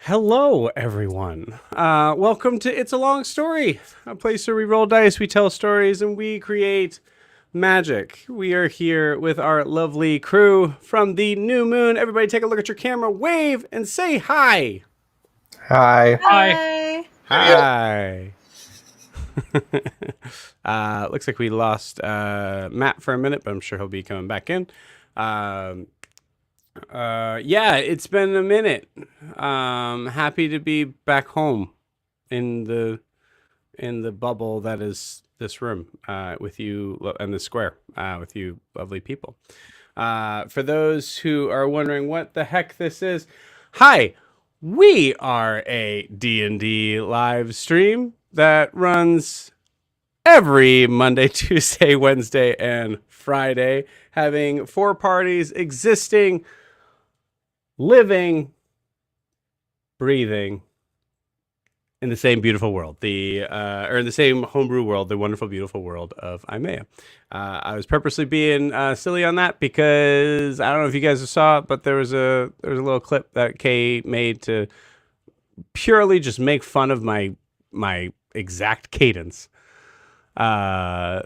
Hello, everyone. Welcome to It's a Long Story, a place where we roll dice, we tell stories, and we create magic. We are here with our lovely crew from the New Moon. Everybody take a look at your camera, wave, and say hi. Hi. Hi. Hi. Looks like we lost Matt for a minute, but I'm sure he'll be coming back in. Yeah, it's been a minute. Happy to be back home in the bubble that is this room with you and the square with you lovely people. For those who are wondering what the heck this is, hi, we are a D&D live stream that runs every Monday, Tuesday, Wednesday, and Friday, having 4 parties existing, living, breathing in the same beautiful world, or in the same homebrew world, the wonderful, beautiful world of Ianthe. I was purposely being silly on that because I don't know if you guys saw it, but there was a little clip that Kay made to purely just make fun of my exact cadence. No,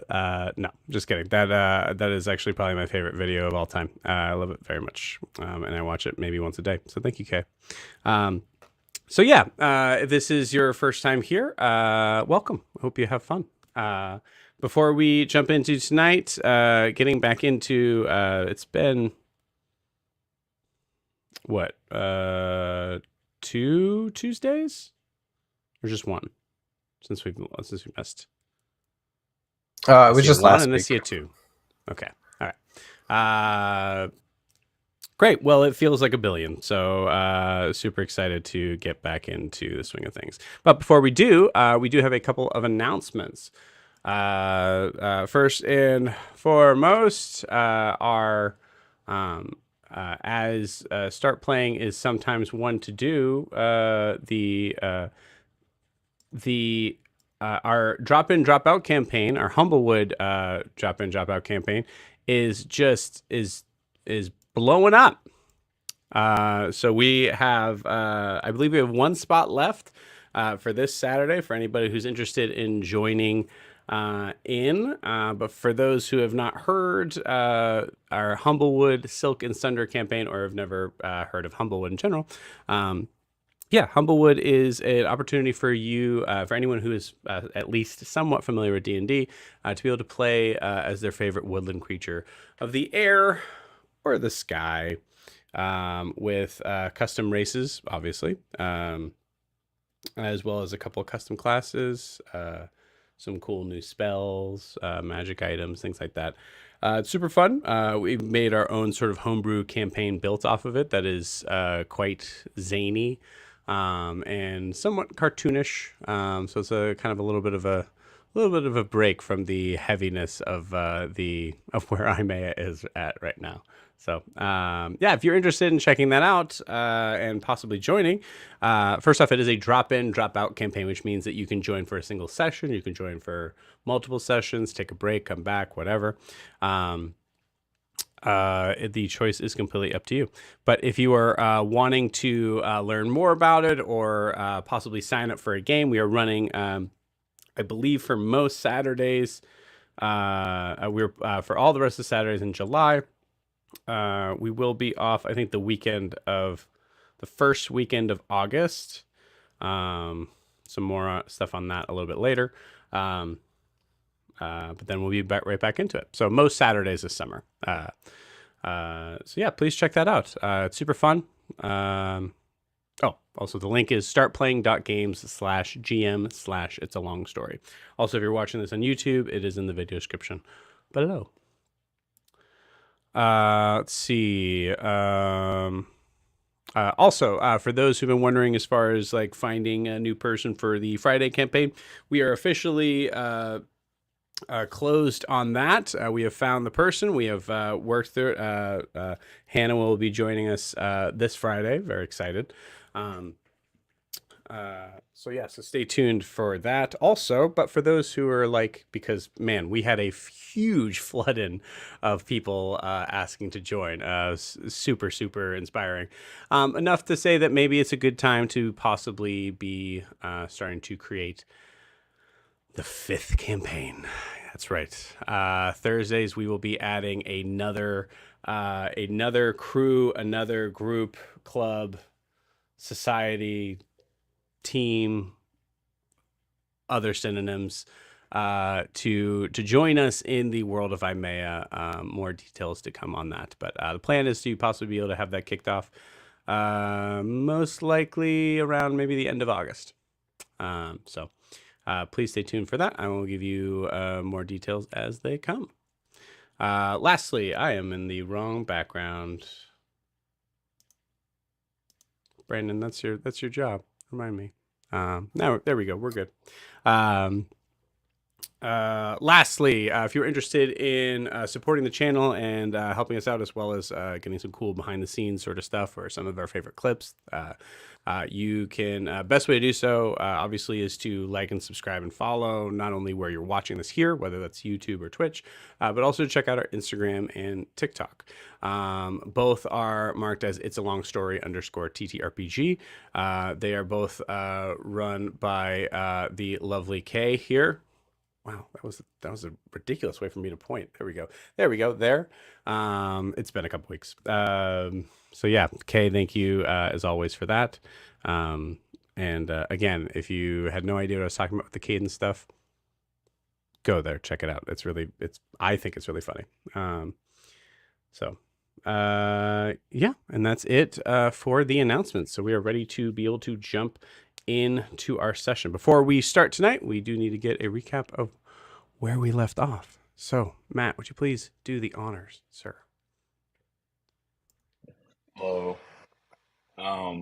just kidding. That is actually probably my favorite video of all time. I love it very much, and I watch it maybe once a day. So thank you, Kay. So yeah, if this is your first time here, welcome. Hope you have fun. Before we jump into tonight, getting back into it's been what 2 Tuesdays or just one since we missed. It was just last week. I see it 2. Okay. All right. Great. Well, it feels like a billion. So super excited to get back into the swing of things. But before we do have a couple of announcements. First and foremost, our as start playing is sometimes one to do, our drop in drop out campaign, our Humblewood drop in drop out campaign is blowing up. So we have I believe we have 1 spot left for this Saturday for anybody who's interested in joining in. But for those who have not heard our Humblewood Silk and Sunder campaign, or have never heard of Humblewood in general, yeah, Humblewood is an opportunity for you, for anyone who is at least somewhat familiar with D&D, to be able to play as their favorite woodland creature of the air or the sky, with custom races, obviously, as well as a couple of custom classes, some cool new spells, magic items, things like that. It's super fun. We've made our own sort of homebrew campaign built off of it that is quite zany. And somewhat cartoonish. So it's a kind of a little bit of a break from the heaviness of where Ianthe is at right now. So yeah, if you're interested in checking that out and possibly joining, first off, it is a drop in, drop out campaign, which means that you can join for a single session, you can join for multiple sessions, take a break, come back, whatever. The choice is completely up to you. But if you are wanting to learn more about it or possibly sign up for a game, we are running, I believe, for most Saturdays. We're for all the rest of the Saturdays in July. We will be off, I think, the first weekend of August. Some more stuff on that a little bit later. But then we'll be right back into it. So most Saturdays this summer. So yeah, please check that out. It's super fun. Also the link is startplaying.games/GM/It's a Long Story. Also, if you're watching this on YouTube, it is in the video description below. Let's see. Also, for those who've been wondering as far as like finding a new person for the Friday campaign, we are officially closed on that. We have found the person. We have worked through it. Hannah will be joining us this Friday. Very excited. So stay tuned for that also. But for those who are like, because man, we had a huge flood in of people asking to join. Super, super inspiring. Enough to say that maybe it's a good time to possibly be starting to create the 5th campaign. That's right. Thursdays we will be adding another crew, another group, club, society, team, other synonyms to join us in the world of Imea. More details to come on that, but the plan is to possibly be able to have that kicked off most likely around maybe the end of August. So please stay tuned for that. I will give you more details as they come. Lastly, I am in the wrong background. Brandon, that's your job. Remind me. Now there we go. We're good. Lastly, if you're interested in supporting the channel and helping us out, as well as getting some cool behind the scenes sort of stuff or some of our favorite clips, you can best way to do so obviously is to like and subscribe and follow not only where you're watching this here, whether that's YouTube or Twitch, but also check out our Instagram and TikTok. Both are marked as It's a Long Story _TTRPG. They are both run by the lovely Kay here. Wow, that was a ridiculous way for me to point. There we go. There. It's been a couple weeks. So yeah, Kay, thank you as always for that. And again, if you had no idea what I was talking about with the cadence stuff, go there, check it out. I think it's really funny. Yeah, and that's it for the announcements. So we are ready to be able to jump into our session. Before we start tonight, we do need to get a recap of where we left off. So, Matt, would you please do the honors, sir? Hello. Hi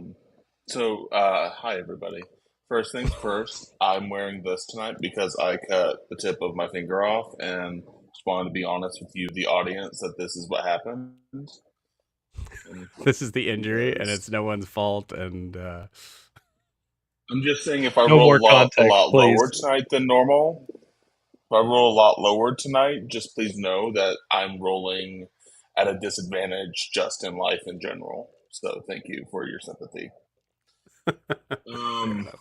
everybody. First things first, I'm wearing this tonight because I cut the tip of my finger off and just wanted to be honest with you, the audience, that this is what happened. This is the injury, and it's no one's fault. And I'm just saying, if I No roll more a lot context, lower please. tonight than normal, if I roll a lot lower tonight, just please know that I'm rolling at a disadvantage just in life in general. So thank you for your sympathy. fair enough.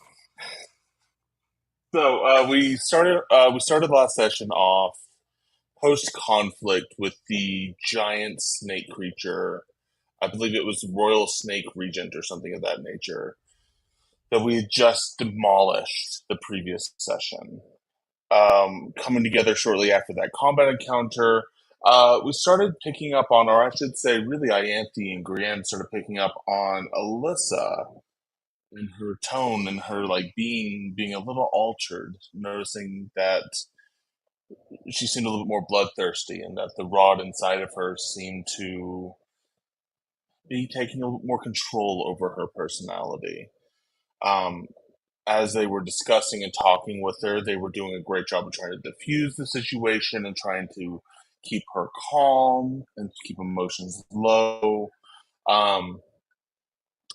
So we started last session off post conflict with the giant snake creature. I believe it was Royal Snake Regent or something of that nature that we had just demolished the previous session. Coming together shortly after that combat encounter, we started picking up on, or I should say, really, Ianthe and Grienne started picking up on Elissa and her tone and her like being a little altered, noticing that she seemed a little bit more bloodthirsty, and that the rod inside of her seemed to be taking a little more control over her personality. Um, as they were discussing and talking with her, they were doing a great job of trying to diffuse the situation and trying to keep her calm and keep emotions low. Um,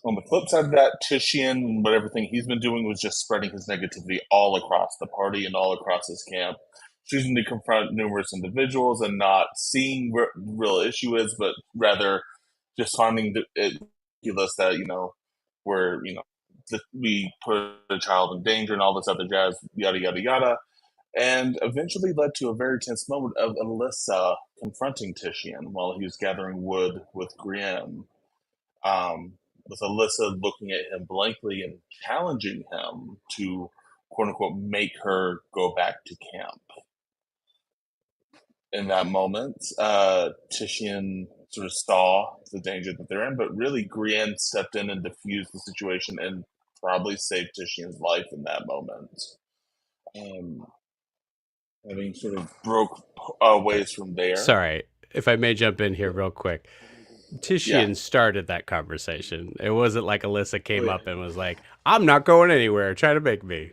on the flip side of that, Titian, what everything he's been doing was just spreading his negativity all across the party and all across his camp, choosing to confront numerous individuals and not seeing where the real issue is, but rather just finding it ridiculous that we put a child in danger and all this other jazz, yada yada yada, and eventually led to a very tense moment of Elissa confronting Titian while he was gathering wood with Grienne. With Elissa looking at him blankly and challenging him to, quote unquote, make her go back to camp. In that moment, Titian sort of saw the danger that they're in, but really Grienne stepped in and diffused the situation and probably saved Titian's life in that moment. Having sort of broke ways from there. Sorry, if I may jump in here real quick. Titian started that conversation. It wasn't like Elissa came up and was like, "I'm not going anywhere. Try to make me."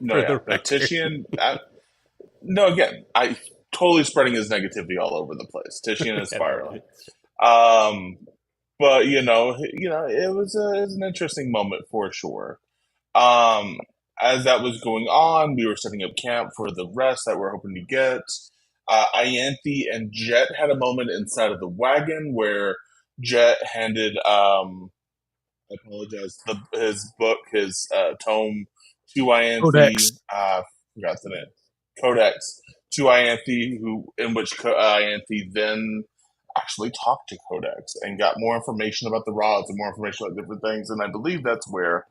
But Titian, again, I totally spreading his negativity all over the place. Titian is spiraling. But it was an interesting moment for sure. Um, as that was going on, we were setting up camp for the rest that we're hoping to get. Ianthe and Jet had a moment inside of the wagon where Jet handed I apologize. His book, his tome to Ianthe. Codex. Forgot the name. Codex to Ianthe, in which Ianthe then actually talked to Codex and got more information about the rods and more information about different things. And I believe that's where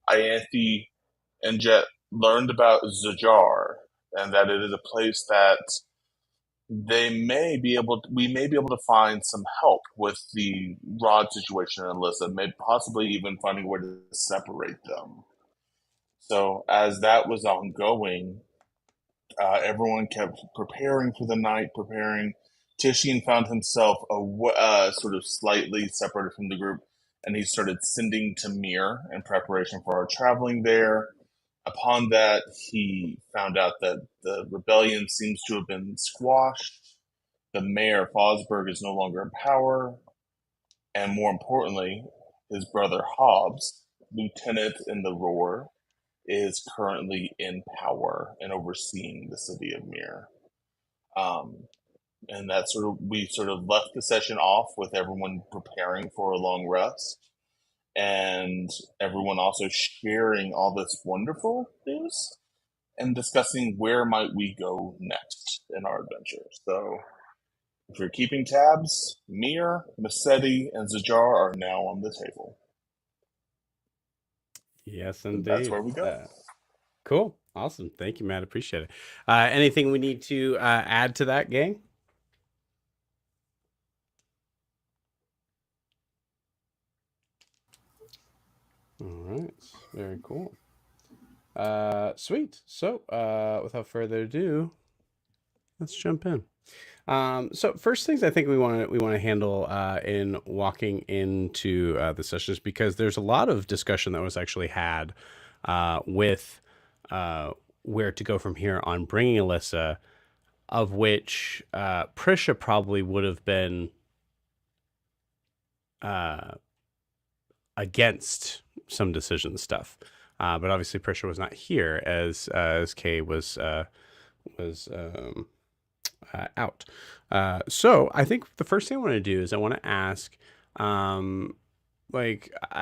Ianthe and Jet learned about Zajar, and that it is a place that we may be able to find some help with the rod situation in Elissa, maybe possibly even finding a way to separate them. So as that was ongoing, everyone kept preparing for the night, preparing. Tishian found himself sort of slightly separated from the group, and he started sending to Mir in preparation for our traveling there. Upon that, he found out that the rebellion seems to have been squashed. The mayor, Fosberg, is no longer in power. And more importantly, his brother Hobbs, lieutenant in the Roar, is currently in power and overseeing the city of Mir. And that we sort of left the session off with everyone preparing for a long rest and everyone also sharing all this wonderful news and discussing where might we go next in our adventure. So if you're keeping tabs, Mir, Mesetti, and Zajar are now on the table. Yes, indeed. That's where we go. Cool. Awesome. Thank you, Matt. Appreciate it. Anything we need to add to that, gang? All right. Very cool. Sweet. So, without further ado, let's jump in. So first things I think we want to handle in walking into the sessions, because there's a lot of discussion that was actually had with where to go from here on bringing Elissa, of which Prisha probably would have been against some decision stuff, but obviously Prisha was not here as Kay was out. So I think the first thing I want to do is I want to ask, I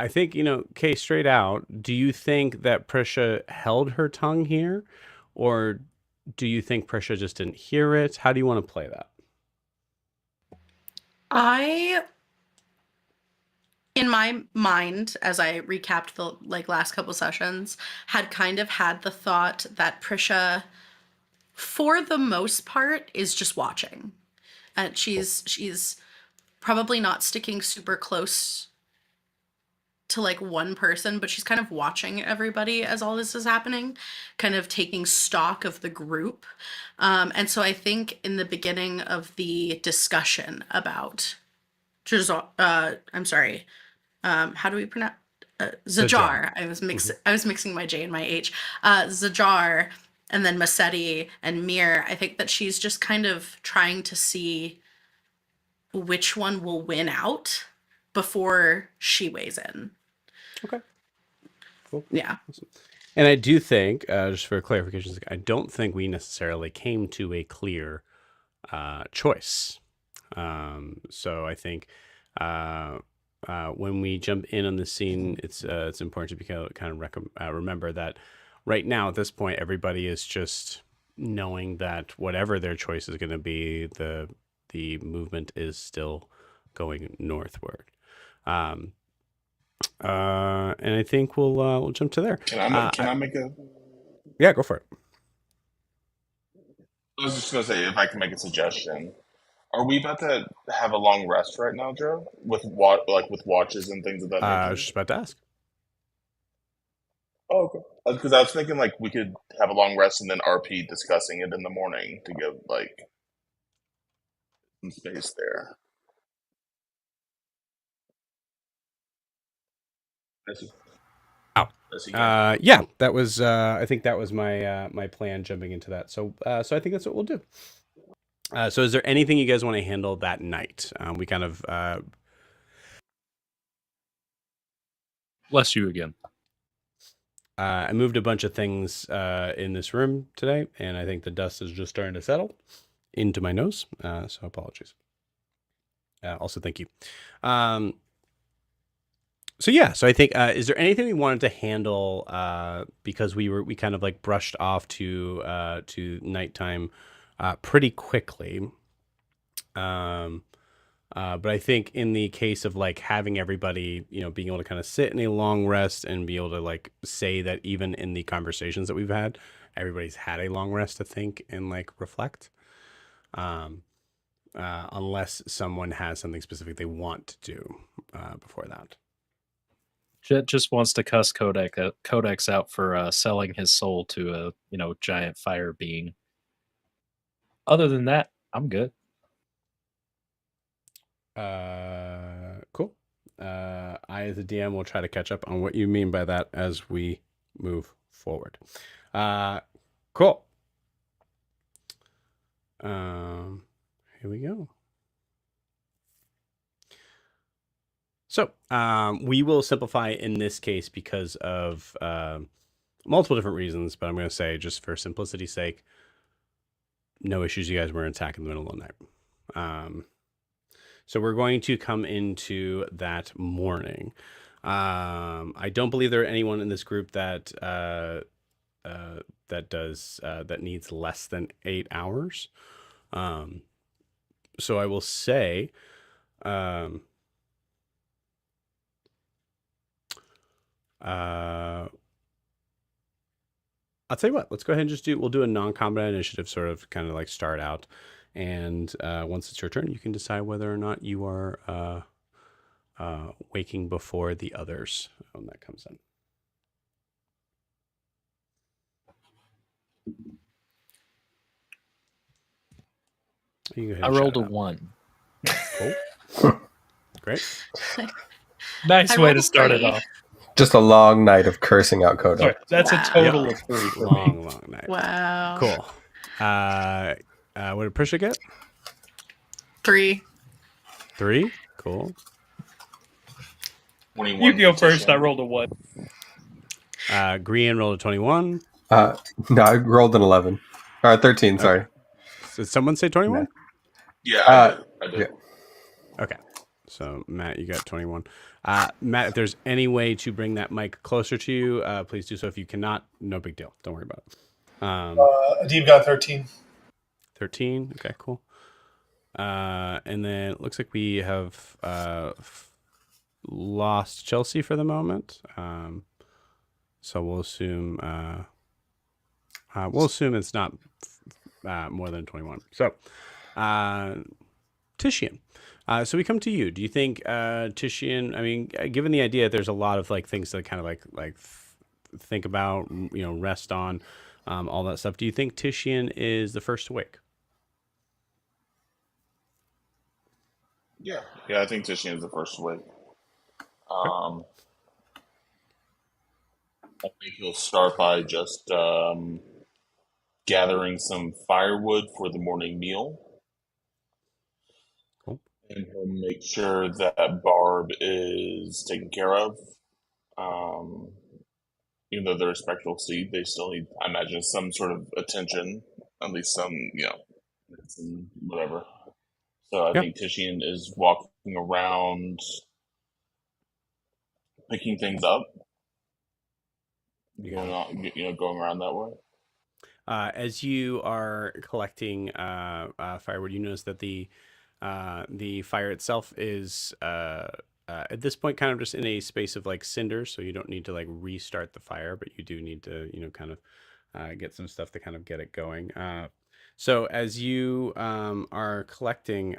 think, Kay, straight out, do you think that Prisha held her tongue here, or do you think Prisha just didn't hear it? How do you want to play that? In my mind, as I recapped the last couple sessions, had kind of had the thought that Prisha, for the most part, is just watching. And she's probably not sticking super close to one person, but she's kind of watching everybody as all this is happening, kind of taking stock of the group. And so I think in the beginning of the discussion about I'm sorry, how do we pronounce Zajar? I was mixing my J and my H. Zajar, and then Mesetti and Mir. I think that she's just kind of trying to see which one will win out before she weighs in. Okay. Cool. Yeah. Awesome. And I do think, just for clarification, I don't think we necessarily came to a clear choice. So I think when we jump in on the scene, it's important to kind of remember that right now at this point, everybody is just knowing that whatever their choice is going to be, the movement is still going northward. And I think we'll jump to there. Can I make a? Yeah, go for it. I was just gonna say, if I can make a suggestion. Are we about to have a long rest right now, Joe? With watches and things of that nature? I was just about to ask. Oh, okay. Because I was thinking we could have a long rest and then RP discussing it in the morning to give some space there. Yeah, that was. I think that was my plan jumping into that. So I think that's what we'll do. So is there anything you guys want to handle that night? We kind of Bless you again. I moved a bunch of things in this room today, and I think the dust is just starting to settle into my nose. So apologies. Also, thank you. So yeah, so I think is there anything we wanted to handle because we kind of like brushed off to nighttime pretty quickly. But I think in the case of like having everybody, being able to kind of sit in a long rest and be able to like say that even in the conversations that we've had, everybody's had a long rest to think and like reflect. Unless someone has something specific they want to do before that. Jet just wants to cuss Codex out for selling his soul to a giant fire being. Other than that, I'm good. Cool. I, as a DM, will try to catch up on what you mean by that as we move forward. Cool. Here we go. So we will simplify in this case because of multiple different reasons, but I'm going to say just for simplicity's sake, no issues. You guys were attacking in the middle of the night. So we're going to come into that morning. I don't believe there are anyone in this group that that needs less than 8 hours. So I will say, I'll tell you what, let's go ahead and we'll do a non-combat initiative sort of kind of like start out. And once it's your turn, you can decide whether or not you are waking before the others when that comes in. I rolled a 1. Cool. Great. Nice way to start it off. Just a long night of cursing out Codex. Sorry, that's a total of 3 for me. Long night. Wow. Cool. What did Prisha get? 3. 3? Cool. 21. You go first. I rolled a 1. Grian rolled a 21. No, I rolled an 11. Or 13, sorry. Did someone say 21? No. Yeah, I did. Yeah. Okay. So, Matt, you got 21. Matt, if there's any way to bring that mic closer to you, please do so. If you cannot, no big deal. Don't worry about it. Adeem got 13. 13. Okay, cool. And then it looks like we have lost Chelsea for the moment. So we'll assume it's not more than 21. So, Titian. So we come to you. Do you think Titian? I mean, given the idea, there's a lot of like things to kind of like think about, rest on, all that stuff. Do you think Titian is the first to wake? Yeah, I think Titian is the first to wake. I think he'll start by just gathering some firewood for the morning meal. Cool. And he'll make sure that Barb is taken care of. Even though they're a spectral seed, they still need, I imagine, some sort of attention, at least some, whatever. So I think Titian is walking around, picking things up, going around that way. As you are collecting firewood, you notice that the fire itself is at this point kind of just in a space of like cinders, so you don't need to like restart the fire, but you do need to kind of get some stuff to kind of get it going. So as you are collecting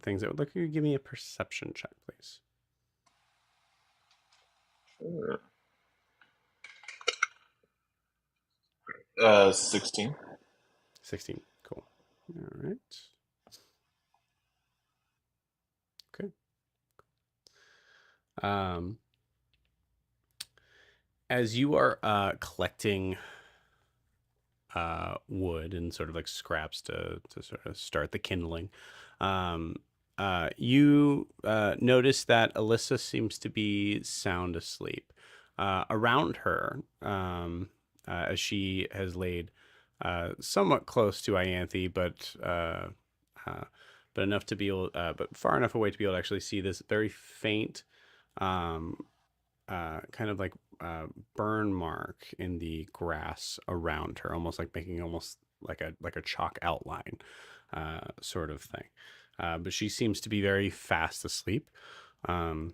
things, I would like you to give me a perception check, please. Sure. 16. 16. Cool. All right. Okay. As you are collecting wood and sort of like scraps to sort of start the kindling, You notice that Elissa seems to be sound asleep. Around her, as she has laid somewhat close to Ianthe, but enough to be able, but far enough away to be able to actually see this very faint, um, kind of like burn mark in the grass around her, almost like making almost like a chalk outline, sort of thing. But she seems to be very fast asleep. Um,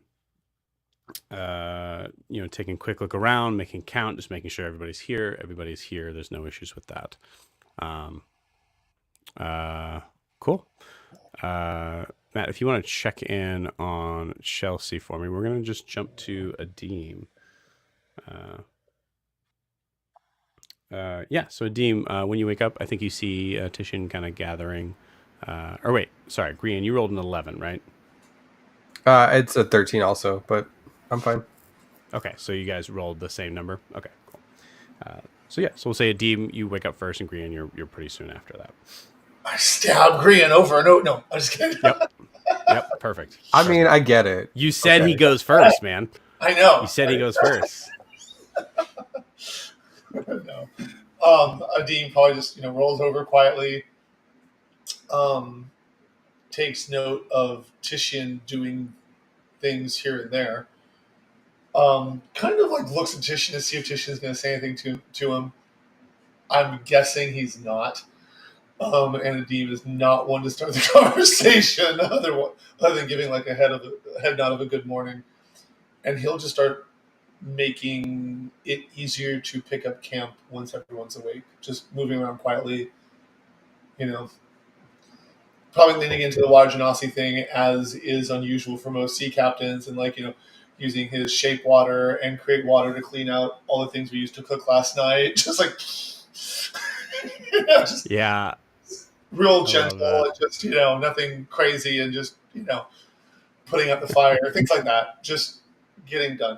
Taking a quick look around, making count, just making sure everybody's here. Everybody's here. There's no issues with that. Cool. Matt, if you want to check in on Chelsea for me, we're going to just jump to Adeem. So Adeem, when you wake up, I think you see Titian kind of gathering. Or wait, sorry, Green, you rolled an 11, right? It's a 13 also, but I'm fine. Okay, so you guys rolled the same number. Okay, cool. So we'll say Adeem, you wake up first, and Green, you're pretty soon after that. I stab Grian over and over. No, I'm just kidding. Yep, perfect. I mean, I get it. You said Okay. he goes first, man. I know. You said he goes first. No. Adeem probably just rolls over quietly, takes note of Titian doing things here and there. Kind of like looks at Titian to see if Titian's going to say anything to him. I'm guessing he's not. And Adeem is not one to start the conversation other than giving like a head nod of a good morning. And he'll just start making it easier to pick up camp once everyone's awake. Just moving around quietly, probably leaning into the water genasi thing as is unusual for most sea captains, and using his shape water and create water to clean out all the things we used to cook last night. Just like, Yeah. Real gentle, and just nothing crazy, and just putting out the fire, things like that. Just getting done.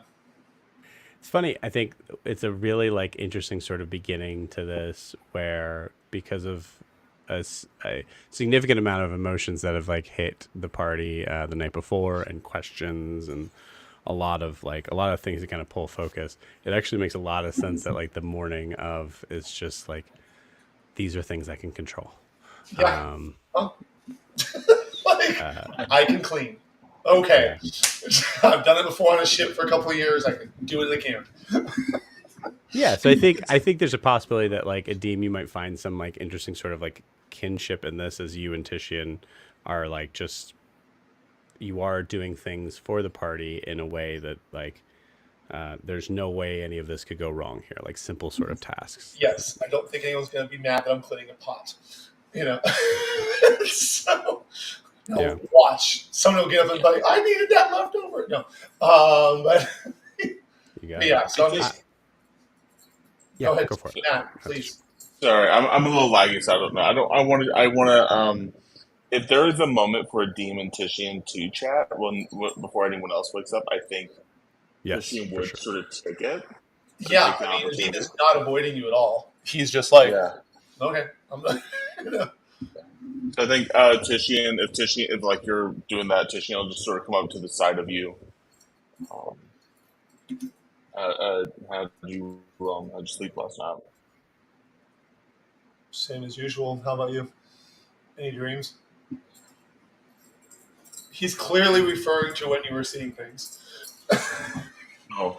It's funny. I think it's a really interesting sort of beginning to this, where because of a significant amount of emotions that have hit the party the night before, and questions, and a lot of things that kind of pull focus. It actually makes a lot of sense that the morning of is just these are things I can control. Yeah. I can clean. Okay. Yeah. I've done it before on a ship for a couple of years. I can do it again. Yeah, so I think there's a possibility that Adeem, you might find some interesting sort of kinship in this, as you and Titian are you are doing things for the party in a way that there's no way any of this could go wrong here, simple sort of tasks. Yes, I don't think anyone's going to be mad that I'm cleaning a pot. So watch. Someone will get up and be like, I needed that left over. No, but yeah. So I'm just go ahead. Go for it. Matt, please. Sorry, I'm a little laggy, so I don't know. I want to. If there is a moment for Adeem and Titian to chat before anyone else wakes up, I think Titian would sort of take it. Yeah, Adeem is not avoiding you at all. He's just like, okay, I'm not. So I think Titian, if you're doing that, Titian will just sort of come up to the side of you. How did you sleep last night? Same as usual. How about you? Any dreams? He's clearly referring to when you were seeing things. No.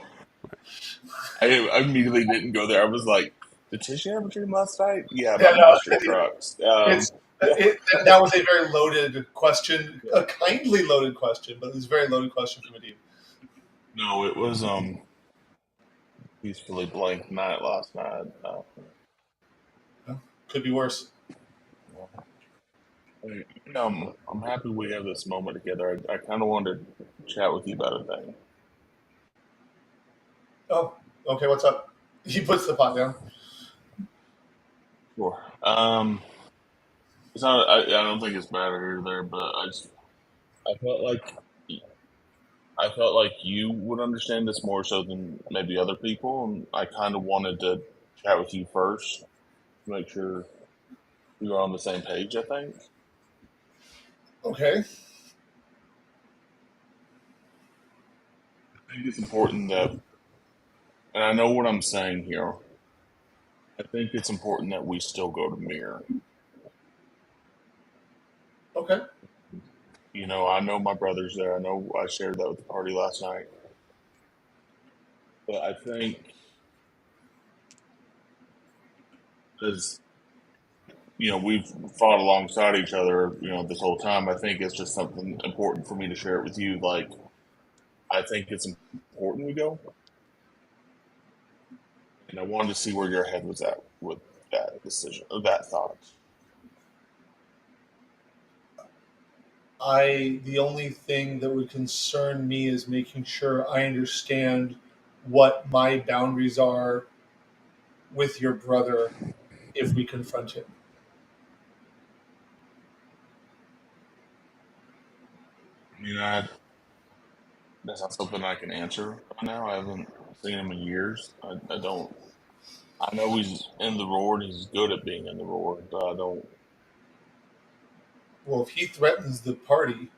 I immediately didn't go there. I was like, did Titian have a dream last night? Yeah, about monster trucks. That was a very loaded question, a kindly loaded question, but it was a very loaded question from Adeem. No, it was peacefully blank night last night. Could be worse. I'm happy we have this moment together. I kind of wanted to chat with you about a thing. Oh, okay. What's up? He puts the pot down. Sure. It's not. I don't think it's bad here or there, but I felt like you would understand this more so than maybe other people, and I kind of wanted to chat with you first to make sure we were on the same page. I think. Okay. think it's important that, and I know what I'm saying here. I think it's important that we still go to Mirror. Okay. You know, I know my brother's there. I know I shared that with the party last night. But I think, as you know, we've fought alongside each other, you know, this whole time. I think it's just something important for me to share it with you. Like, I think it's important we go, and I wanted to see where your head was at with that decision or that thought. The only thing that would concern me is making sure I understand what my boundaries are with your brother if we confront him. I mean, that's not something I can answer right now. I haven't seen him in years. I don't. I know he's in the roar and he's good at being in the roar, but I don't. Well, if he threatens the party,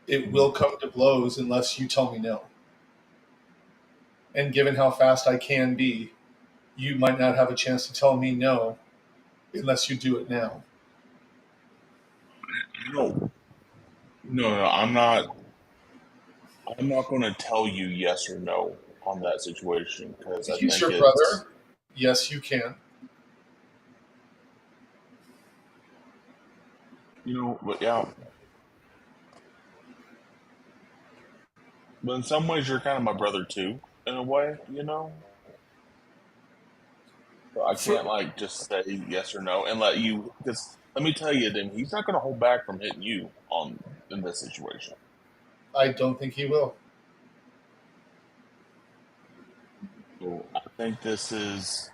it will come to blows unless you tell me no. And given how fast I can be, you might not have a chance to tell me no unless you do it now. No, no, I'm not. I'm not going to tell you yes or no on that situation because I He's think your it's, brother. Yes, you can. you know, but yeah. But in some ways, you're kind of my brother too, in a way, you know. So I For, can't like just say yes or no and let you. Because let me tell you, then he's not going to hold back from hitting you on in this situation. I don't think he will. So I think this is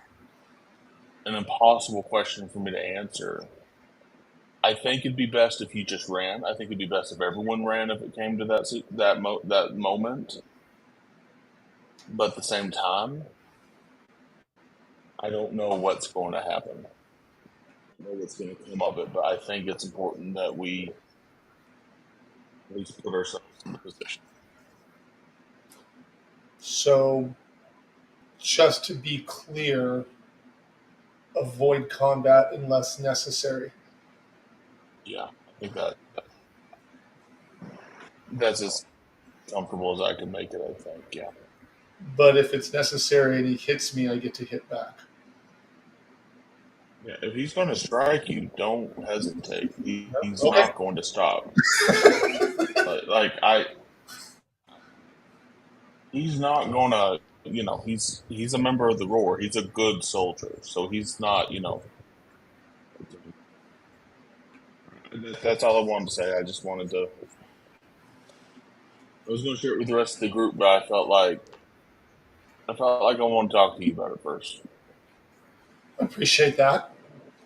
an impossible question for me to answer. I think it'd be best if you just ran. I think it'd be best if everyone ran if it came to that moment. But at the same time, I don't know what's going to happen. I don't know what's going to come of it, but I think it's important that we at least put ourselves in the position. So, just to be clear, avoid combat unless necessary. Yeah, I think that's as comfortable as I can make it. I think. Yeah. But if it's necessary and he hits me, I get to hit back. Yeah. If he's going to strike you, don't hesitate. He's Okay. not going to stop. Like I, he's not going to. You know, he's a member of the Roar. He's a good soldier, so he's not. You know, that's all I wanted to say. I just wanted to. I was going to share it with the rest of the group, but I wanted to talk to you about it first. I appreciate that.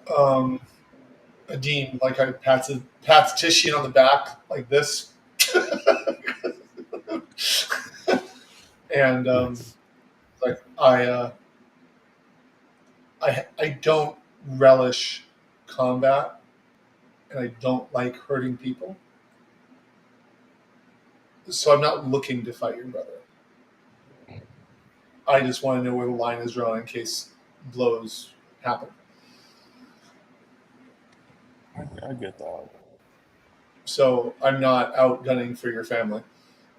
Adeem, like I pats Tishian on the back like this. And Nice. like I don't relish combat and I don't like hurting people. So I'm not looking to fight your brother. I just want to know where the line is drawn in case blows happen. I get that. So I'm not out gunning for your family.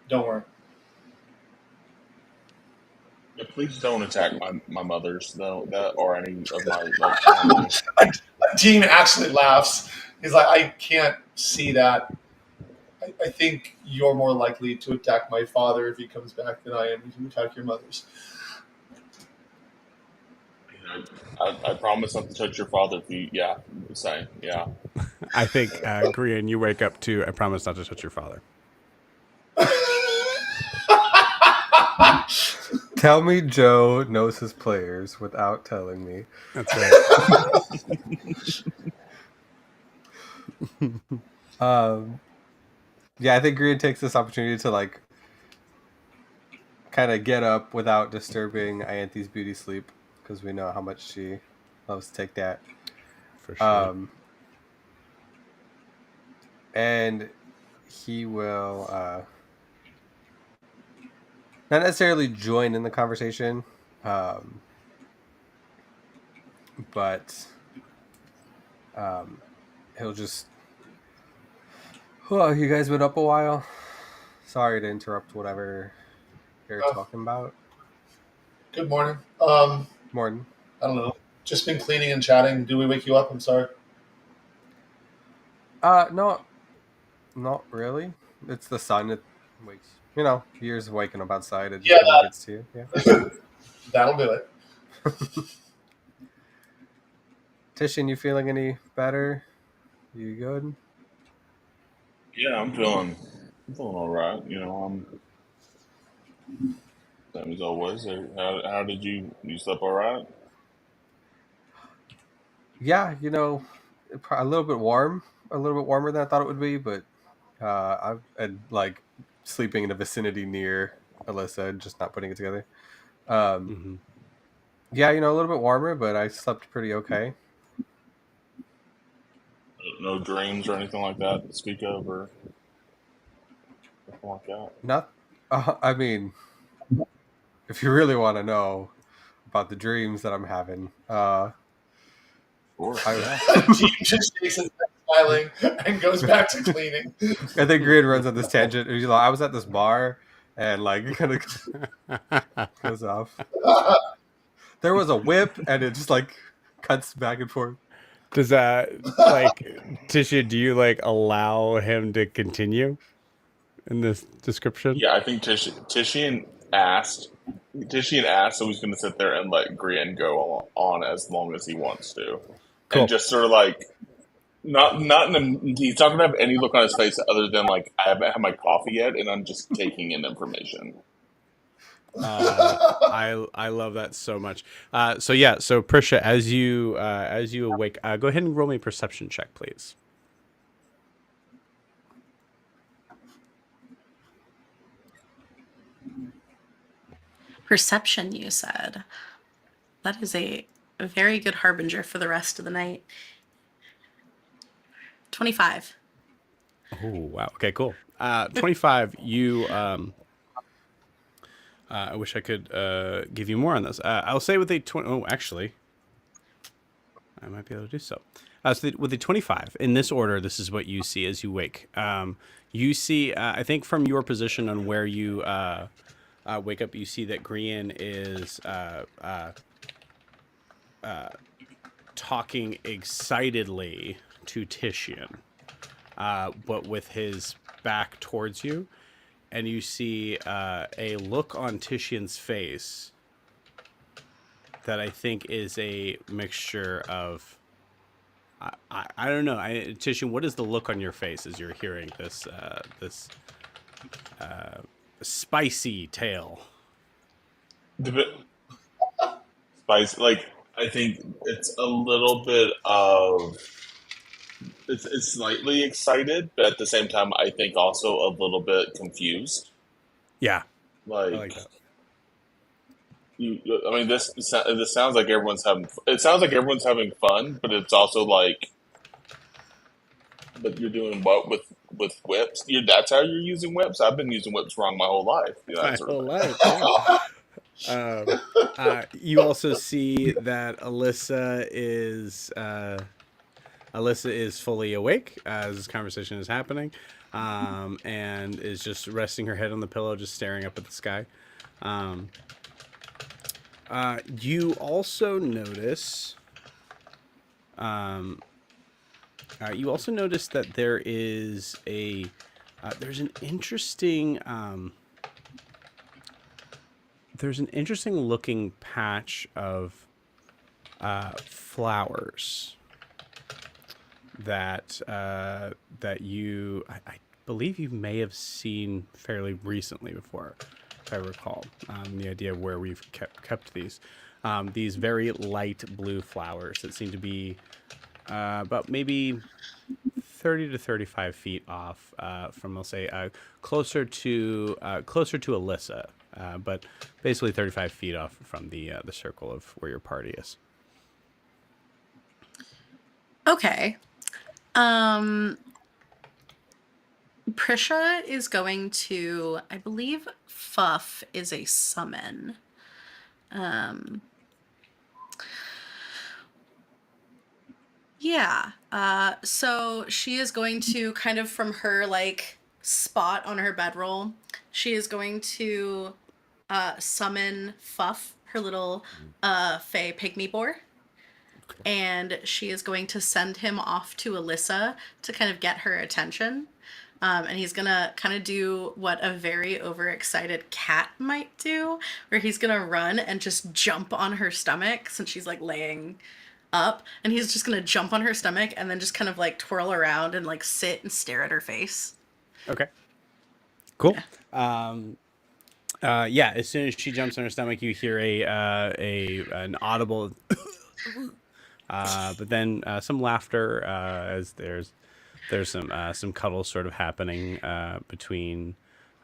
Don't worry. Yeah, please don't attack my mother's though, that or any of my like family. Dean actually laughs. He's like, I can't see that. I think you're more likely to attack my father if he comes back than I am to attack your mother's. I promise not to touch your father if you. Yeah, the same. Yeah. I think, Grian, you wake up too. I promise not to touch your father. Tell me Joe knows his players without telling me. That's right. Yeah, I think Green takes this opportunity to like kind of get up without disturbing Ianthe's beauty sleep because we know how much she loves to take that. For sure. And he will not necessarily join in the conversation, but he'll just, oh, you guys been up a while? Sorry to interrupt whatever you're Uh, talking about. Good morning. Morning. I don't know. Just been cleaning and chatting. Do we wake you up? I'm sorry. No, not really. It's the sun. It wakes, years of waking up outside. It Yeah, just kind of gets to you. Yeah. that'll do it. Titian, you feeling any better? You good? Yeah, I'm feeling all right. I'm same as always. How did you sleep all right? Yeah, a little bit warm, a little bit warmer than I thought it would be, but I've and like sleeping in a vicinity near Elissa, just not putting it together. Um, Mm-hmm. yeah, a little bit warmer, but I slept pretty okay. No dreams or anything like that to speak of, or something like that. Not, I mean, if you really want to know about the dreams that I'm having, Sure. I, Yeah. Team just shakes his head, smiling, and goes back to cleaning. I think Grian runs on this tangent. He's like, I was at this bar, and like it kind of goes off. There was a whip, and it just like cuts back and forth. Does that Tisha? Do you allow him to continue in this description? Yeah, I think Tishian asked. Tishian asked, so he's going to sit there and let Grian go on as long as he wants to, Cool. and just sort of not he's not going to have any look on his face other than I haven't had my coffee yet, and I'm just taking in information. I love that so much. So Prisha, as you awake, go ahead and roll me a perception check, please. Perception, you said. That is a very good harbinger for the rest of the night. 25. Oh wow. Okay, cool. 25. You I wish I could give you more on this. I'll say with a 20. Oh, actually, I might be able to do so. With a 25, in this order, this is what you see as you wake. You see, I think from your position on where you wake up, you see that Grian is talking excitedly to Titian, but with his back towards you. And you see a look on Titian's face that I think is a mixture of I don't know. Titian, what is the look on your face as you're hearing this spicy tale? Spice, I think it's a little bit of it's slightly excited, but at the same time, I think also a little bit confused. Yeah, I Like, like that. I mean, this sounds like everyone's having. It sounds like everyone's having fun, but it's also but you're doing what with whips? That's how you're using whips. I've been using whips wrong my whole life. My That sort of whole thing. life. Yeah. You also see that Elissa is fully awake as this conversation is happening, and is just resting her head on the pillow, just staring up at the sky. You also notice. You also notice that there is there's an interesting looking patch of flowers that I believe you may have seen fairly recently before, if I recall. The idea of where we've kept these very light blue flowers that seem to be about maybe 30 to 35 feet off from, I'll say, closer to Elissa, but basically 35 feet off from the circle of where your party is. Okay. Prisha is going to, I believe Fuff is a summon. Yeah. So she is going to kind of from her like spot on her bedroll, she is going to summon Fuff, her little fey pygmy boar. And she is going to send him off to Elissa to kind of get her attention. And he's gonna kind of do what a very overexcited cat might do, where he's gonna run and just jump on her stomach since she's like laying up, and he's just gonna jump on her stomach and then just kind of like twirl around and like sit and stare at her face. Okay. Cool. Yeah. As soon as she jumps on her stomach, you hear an audible, but then some laughter as there's some cuddles sort of happening between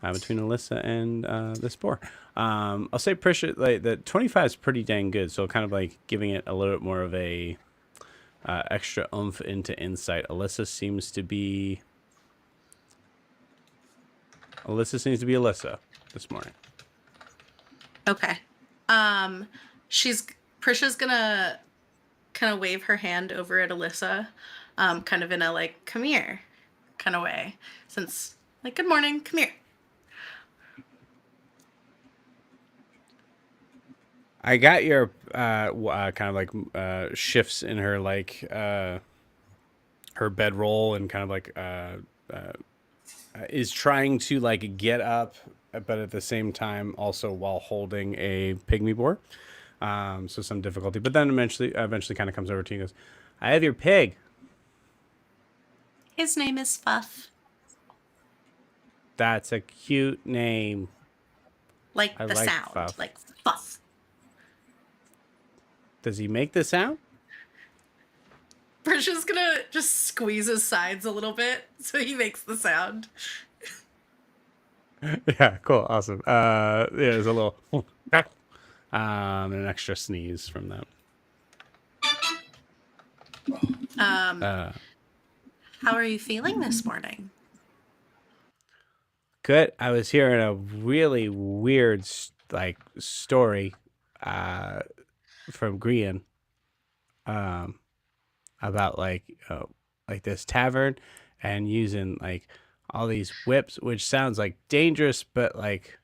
Elissa and this boar. I'll say Prisha, like the 25 is pretty dang good, so kind of like giving it a little bit more of a extra oomph into insight. Elissa seems to be Elissa this morning. Okay. Prisha's gonna kind of wave her hand over at Elissa, kind of in a like, come here kind of way. Since like, good morning, come here. I got your kind of like shifts in her like her bedroll and kind of like is trying to like get up, but at the same time also while holding a pygmy boar. So some difficulty, but then eventually kind of comes over to you and goes, I have your pig. His name is Fuff. That's a cute name. Like I the like sound. Fuff. Like Fuff. Does he make the sound? Prisha's gonna just squeeze his sides a little bit so he makes the sound. Yeah, cool, awesome. Yeah, there's a little and an extra sneeze from that. How are you feeling this morning? Good. I was hearing a really weird like story from Grian about like this tavern and using like all these whips, which sounds like dangerous, but like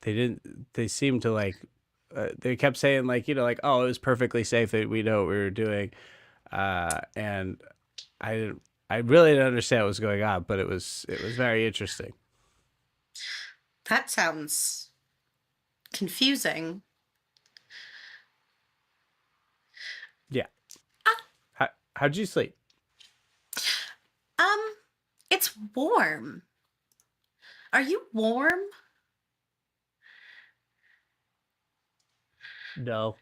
they seemed to like they kept saying like, you know, like, oh, it was perfectly safe, that we know what we were doing, and I really didn't understand what was going on, but it was very interesting. That sounds confusing. Yeah. How'd you sleep? It's warm. Are you warm? No.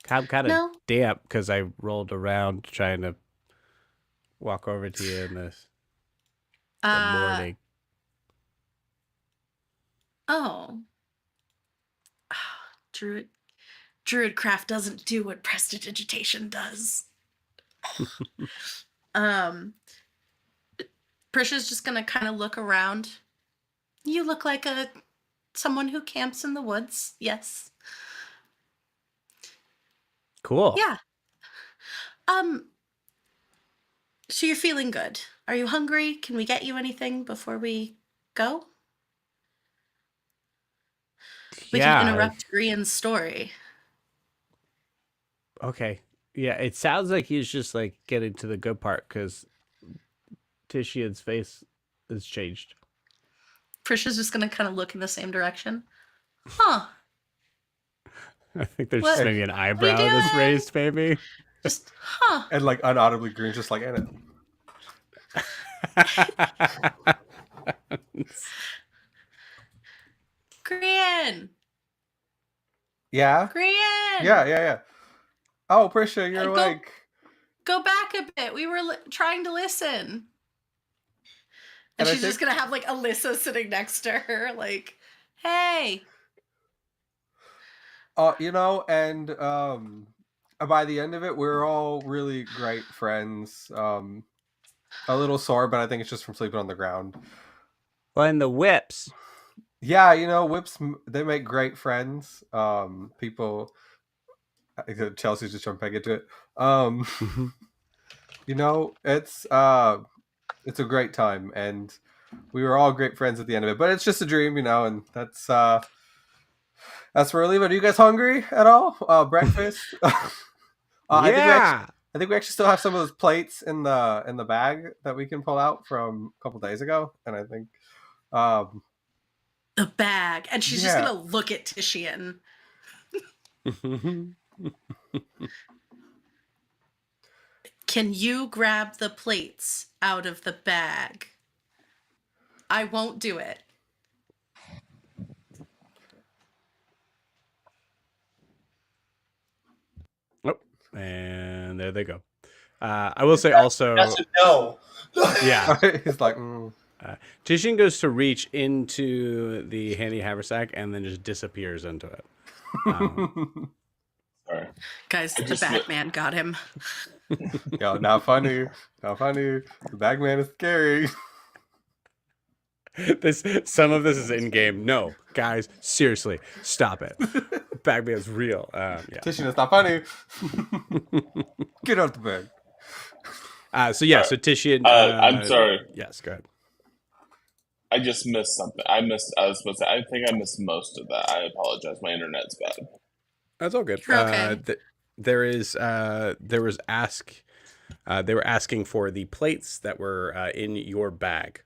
I'm kind of No. damp because I rolled around trying to walk over to you in this the morning. Oh. Druidcraft doesn't do what prestidigitation does. Prisha's just gonna kind of look around. You look like someone who camps in the woods. Yes. Cool. Yeah. So you're feeling good. Are you hungry? Can we get you anything before we go? We can interrupt Grian's story. Okay. Yeah, it sounds like he's just like getting to the good part because Tishian's face has changed. Prisha's just gonna kind of look in the same direction. Huh. I think there's just maybe an eyebrow that's raised, maybe. Just, huh. And like unaudibly Green's just like, Anna. Grian. Yeah? Grian. Yeah. Oh, Prisha, you're like... Go back a bit. We were trying to listen. And she's just going to have like Elissa sitting next to her like, hey. You know, and by the end of it, we're all really great friends. a little sore, but I think it's just from sleeping on the ground. And the whips. Yeah, whips, they make great friends. People, Chelsea's just jumping back into it. It's a great time, and we were all great friends at the end of it. But it's just a dream, and that's where we leave it. Are you guys hungry at all? Breakfast? Yeah. I think we actually still have some of those plates in the bag that we can pull out from a couple days ago, and I think The bag. And she's just Yeah. going to look at Titian. Can you grab the plates out of the bag? I won't do it. Oh, and there they go. I will say also, That's a no. yeah. he's like, Titian goes to reach into the handy haversack and then just disappears into it. Sorry. Guys, the bag man got him. Yo, not funny. The bag man is scary. Some of this is in game. No, guys, seriously, stop it. Bagman's real. Yeah. Titian, it's not funny. Get out the bag. So Titian. I'm sorry. Yes, go ahead. I just missed something. I think I missed most of that. I apologize. My internet's bad. That's all good. You're okay. They were asking for the plates that were in your bag,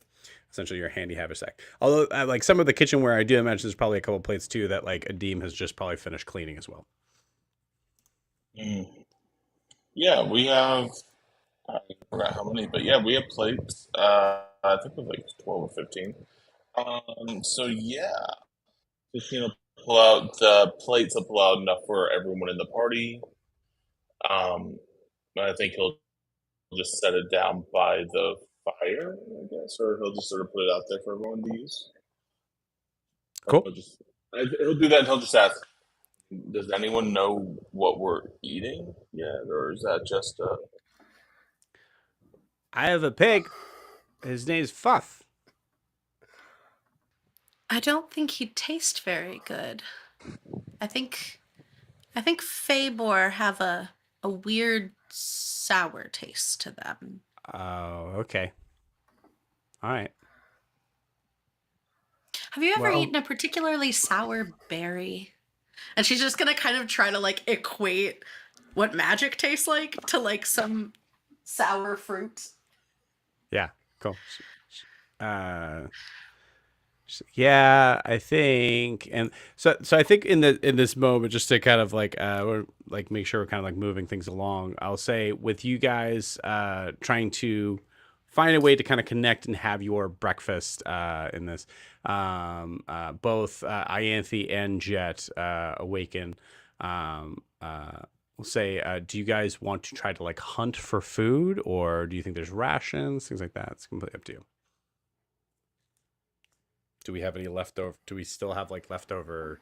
essentially your handy haversack. Although, like some of the kitchenware, I do imagine there's probably a couple plates too that like Adeem has just probably finished cleaning as well. Yeah, we have. I forgot how many, but yeah, we have plates. I think it was like 12 or 15. So yeah, just pull out the plates. Will pull out enough for everyone in the party. And I think he'll just set it down by the fire, I guess, or he'll just sort of put it out there for everyone to use. Cool. He'll do that, and he'll just ask, "Does anyone know what we're eating yet, or is that just a?" I have a pig. His name's Fuff. I don't think he'd taste very good. I think Fabor have a weird sour taste to them. Oh, okay. All right. Have you ever Well- eaten a particularly sour berry? And she's just gonna kind of try to like equate what magic tastes like to like some sour fruit. Yeah. Cool. Yeah, I think, and so I think in this moment, just to kind of like make sure we're kind of like moving things along, I'll say with you guys trying to find a way to kind of connect and have your breakfast in this, both Ianthe and Jet awaken. We'll say, do you guys want to try to like hunt for food, or do you think there's rations, things like that? It's completely up to you. Do we have any leftover? Do we still have like leftover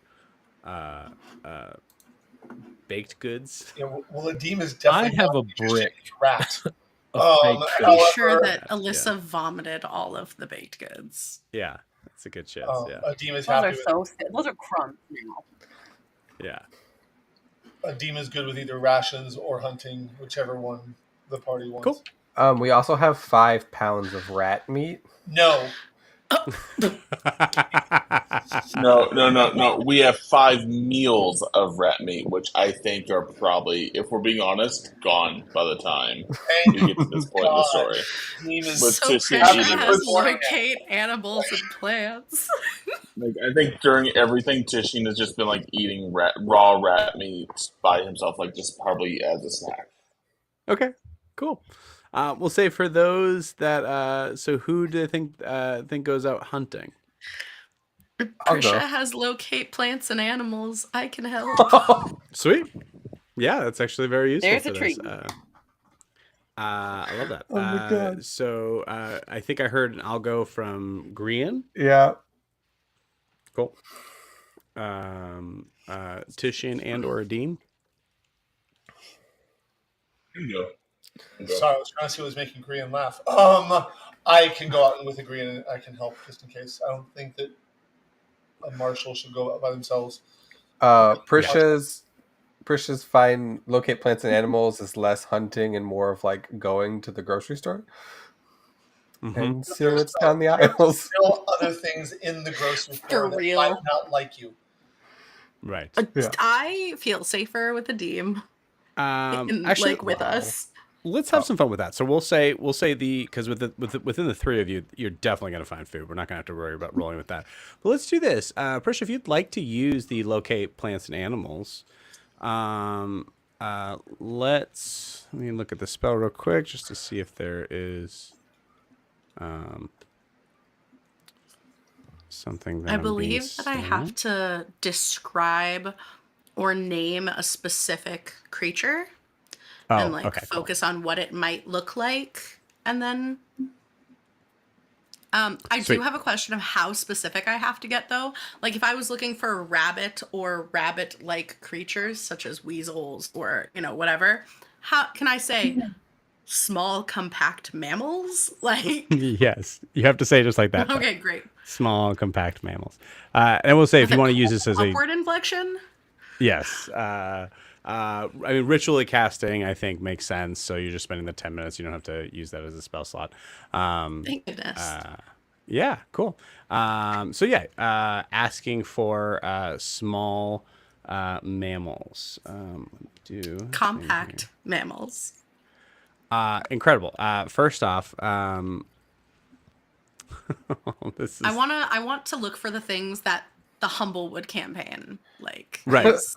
baked goods? Yeah, well, Adeem is definitely. I have not a brick rat. of baked However- goods. Pretty sure However, that Elissa vomited all of the baked goods. Yeah, that's a good chance. Yeah, Adeem is Those happy are with. so thin. Those are crumbs now. yeah. Adeem is good with either rations or hunting, whichever one the party wants. Cool. We also have 5 pounds of rat meat. No, No. We have 5 meals of rat meat, which I think are probably, if we're being honest, gone by the time we thank get to this point in the story. Adeem is With So Titian Krisha eating has it. locate animals and plants. Like, I think during everything, Titian has just been like eating raw rat meat by himself, like just probably as a snack. Okay, cool. We'll say for those that so who do they think goes out hunting? I'll go. Krisha has locate plants and animals. I can help. Sweet. Yeah, that's actually very useful. There's for a this. treat. I love that. Oh my God. So I think I heard an I'll go from Grian. Yeah. Cool. Titian and or Adeem. There you go. Sorry, I was trying to see what was making Grian laugh. I can go out with a Grian and I can help just in case. I don't think that a marshal should go out by themselves. Prisha's find locate plants and animals is less hunting and more of like going to the grocery store and seeing what's down the aisles. Still other things in the grocery store For that real. might not like you. Right. Yeah. I feel safer with Adeem. Actually, like with us. let's have some fun with that. So we'll say because within the three of you, you're definitely going to find food. We're not going to have to worry about rolling with that. But let's do this. Prisha, if you'd like to use the locate plants and animals, let me look at the spell real quick just to see if there is something that I I'm being believe that I have sent. to describe or name a specific creature and like okay, cool. focus on what it might look like. And then I Sweet. do have a question of how specific I have to get though. Like if I was looking for rabbit or rabbit-like creatures such as weasels or, whatever, how can I say small compact mammals? Like Yes, you have to say it just like that. though. okay, great. Small, compact mammals. And we'll say if you want to use this as a upward inflection? yes. I mean, ritually casting, I think, makes sense. So you're just spending the 10 minutes. You don't have to use that as a spell slot. Thank goodness. Yeah, cool. Asking for small mammals. Compact mammals. Incredible. First off, this is I want to look for the things that the Humblewood campaign right. is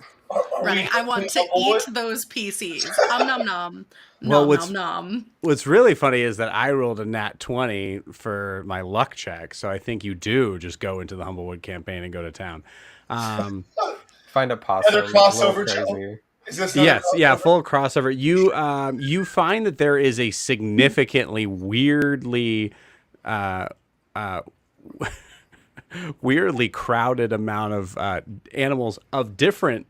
running. I want to eat those PCs. Nom nom. Well, Nom nom nom. What's really funny is that I rolled a nat 20 for my luck check, so I think you do just go into the Humblewood campaign and go to town. Find a possum. Another crossover a little channel. crazy. Is this another Yes, yeah, crossover? full crossover. You find that there is a significantly weirdly weirdly crowded amount of animals of different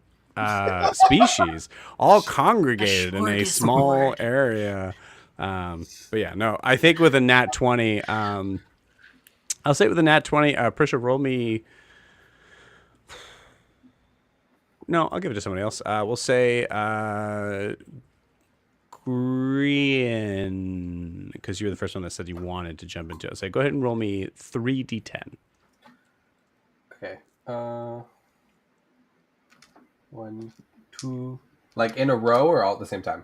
species, all congregated in a Smorgasbord. small area. But yeah, no, I think with a nat 20, I'll say with a nat 20, Prisha, roll me. No, I'll give it to somebody else. We'll say Grian, because you were the first one that said you wanted to jump into it. So go ahead and roll me 3d10. Okay. 1, 2, like in a row or all at the same time?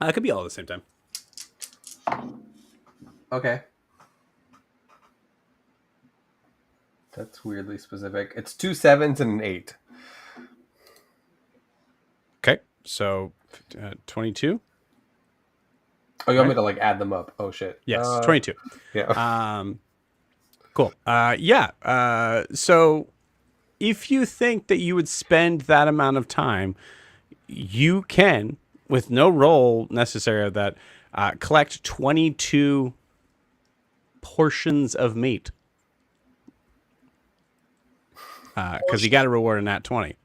It could be all at the same time. Okay. That's weirdly specific. It's 2 7s and an 8. Okay, so 22. Oh, you want me to like add them up? Oh shit. Yes, 22. Yeah. Cool. So if you think that you would spend that amount of time, you can, with no roll necessary of that, collect 22 portions of meat. Because you got to reward a nat 20.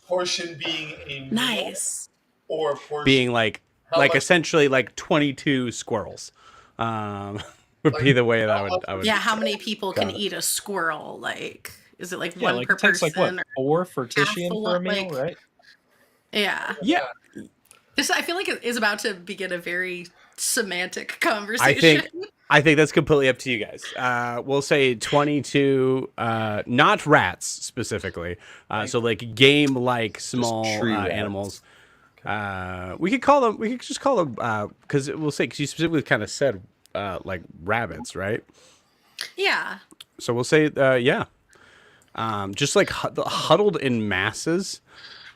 Portion being a meal Nice. or portion Being like How much- essentially like 22 squirrels. Would be the way that I would. Yeah, how many people Got can it. eat a squirrel? Like, is it like Yeah, one like per it takes person? like what, 4 for Titian full for a of, meal, like- right? Yeah. Yeah, This I feel like it is about to begin a very semantic conversation. I think that's completely up to you guys. We'll say 22, not rats specifically. So like game-like small tree rats. animals. We could call them. We could just call them because we'll say because you specifically kind of said like rabbits, right? Yeah. So we'll say yeah. Just like huddled in masses,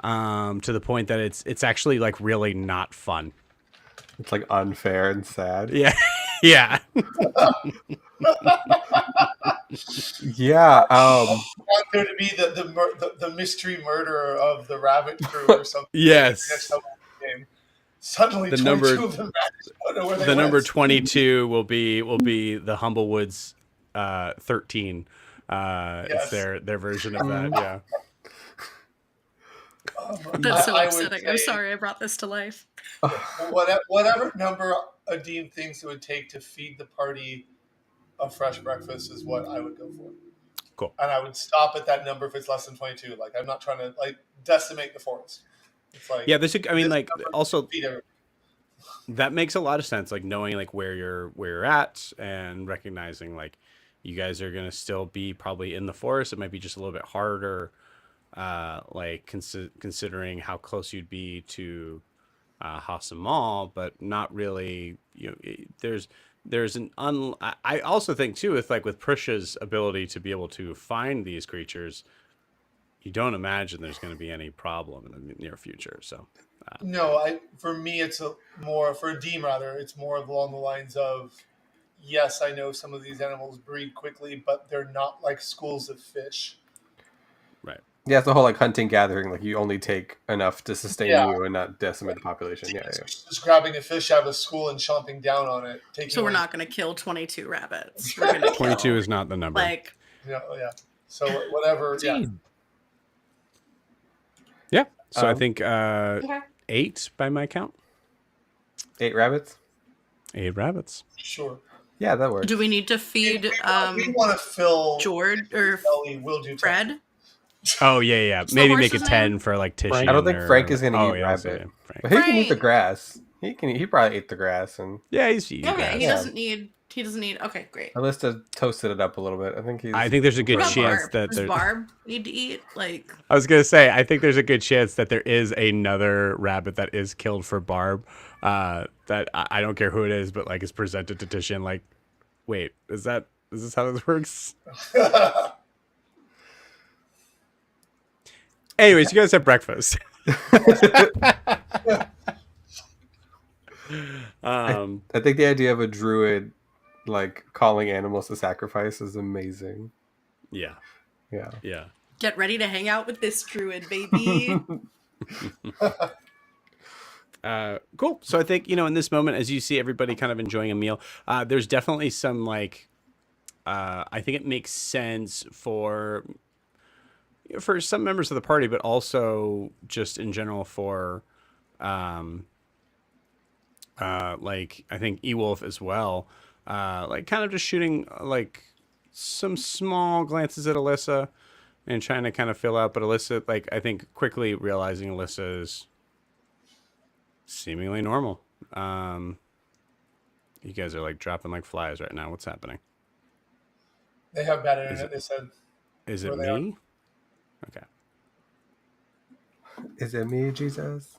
to the point that it's actually like really not fun. It's like unfair and sad. Yeah. Yeah. Yeah. want there to be the mystery murderer of the rabbit crew or something. Yes. Next time we game. Suddenly, The 22 number- of them vanished. I don't know where they The number went. 22 will be the Humblewoods 13. It's Yes. their version of that. Yeah. That's so I would upsetting. I'm say sorry I brought this to life. whatever number Adeem thinks it would take to feed the party a fresh breakfast is what I would go for. Cool. And I would stop at that number if it's less than 22. Like, I'm not trying to like decimate the forest. It's like, Yeah, I mean, this like, number also feed everyone. that makes a lot of sense. Like knowing like where you're at and recognizing like you guys are gonna still be probably in the forest. It might be just a little bit harder, like considering how close you'd be to Hassamal, but not really. You know, there's an I also think too with Prisha's ability to be able to find these creatures, you don't imagine there's going to be any problem in the near future. So No, for me, it's for Adeem rather, it's more along the lines of, yes, I know some of these animals breed quickly, but they're not like schools of fish. right. Yeah, it's the whole like hunting gathering. Like you only take enough to sustain Yeah. you and not decimate the population. Yeah, yeah. Just grabbing a fish out of a school and chomping down on it. So we're not going to kill 22 rabbits. We're going to 22 is not the number. like Yeah. So whatever. Yeah. Yeah. So I Um, think 8 by my count. 8 rabbits. 8 rabbits. Sure. Yeah, that works. do we need to feed we want to fill George or belly. We'll do Fred? Oh yeah. the Maybe make it horse's 10 name? for like Tishy. Frank. I don't think Frank is going to eat yeah, rabbit. yeah, Frank. But he can eat the Frank! grass. He probably ate the grass, and Yeah, he's eating Okay, grass. he Yeah. doesn't need. He doesn't need. Okay, great. Alissa toasted it up a little bit. I think there's a good What about chance Barb? that Does there- Barb need to eat? Like, I was gonna say, I think there's a good chance that there is another rabbit that is killed for Barb. That I don't care who it is, but like is presented to Titian. Like, wait, is this how this works? Anyways, you guys have breakfast. I think the idea of a druid like calling animals to sacrifice is amazing. Yeah. Yeah. get ready to hang out with this druid, baby. Cool. So I think, in this moment, as you see everybody kind of enjoying a meal, there's definitely some like, I think it makes sense for some members of the party, but also just in general for, like I think Ewolf as well, like kind of just shooting like some small glances at Elissa and trying to kind of fill out, but Elissa, like I think quickly realizing Elissa is seemingly normal. You guys are like dropping like flies right now. What's happening? They have bad internet. They said. Is it Where they me? Okay. Is it me, Jesus?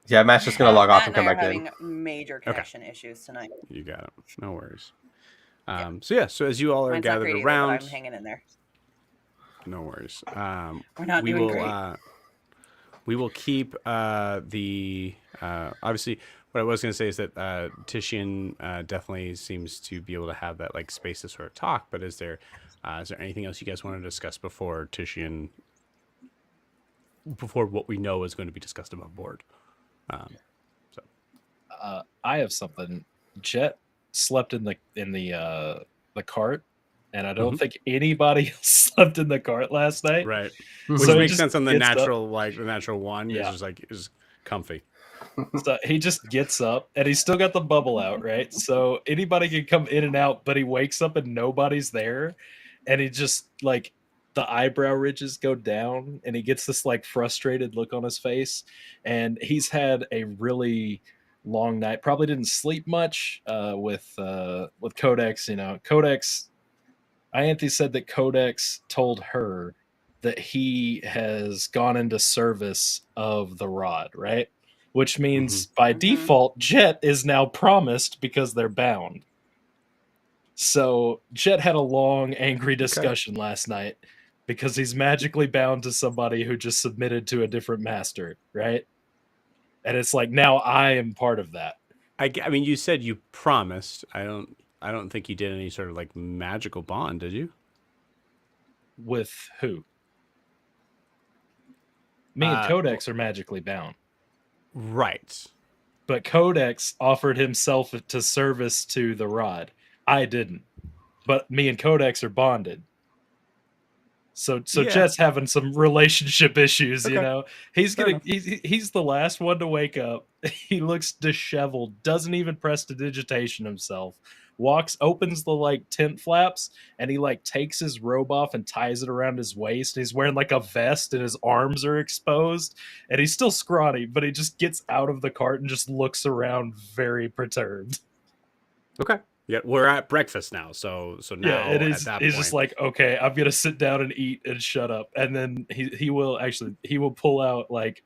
Yeah, Matt's just gonna log off and come Matt back and I in. are having major connection issues tonight. You got it. No worries. So as you all are Mine's not gathered great either, around, but I'm hanging in there. no worries. We're not we doing will great. we will keep the obviously what I was going to say is that Titian definitely seems to be able to have that like space to sort of talk, but is there anything else you guys want to discuss before what we know is going to be discussed above board? I have something. Jet slept in the cart, and I don't think anybody else slept in the cart last night. Right. So Which he makes just sense on the gets up. natural one. Yeah. It's just comfy. So he just gets up, and he's still got the bubble out, right? So anybody can come in and out, but he wakes up and nobody's there, and he just like the eyebrow ridges go down, and he gets this like frustrated look on his face, and he's had a really long night. Probably didn't sleep much with Codex. Codex. Ianthe said that Codex told her that he has gone into service of the rod, right? Which means by default, Jet is now promised because they're bound. So Jet had a long, angry discussion last night because he's magically bound to somebody who just submitted to a different master, right? And it's like, now I am part of that. I mean, you said you promised. I don't think you did any sort of like magical bond, did you? With who? Me and Codex are magically bound. Right. But Codex offered himself to service to the rod. I didn't. But me and Codex are bonded. So Yeah. Jet's having some relationship issues, you Okay. know. He's Fair enough. he's the last one to wake up. He looks disheveled, doesn't even prestidigitation himself. Opens the like tent flaps, and he like takes his robe off and ties it around his waist. He's wearing like a vest, and his arms are exposed, and he's still scrawny, but he just gets out of the cart and just looks around very perturbed. Okay. Yeah, we're at breakfast now, so now Yeah, it is. at that He's point, just like, okay, I'm gonna sit down and eat and shut up, and then he will pull out like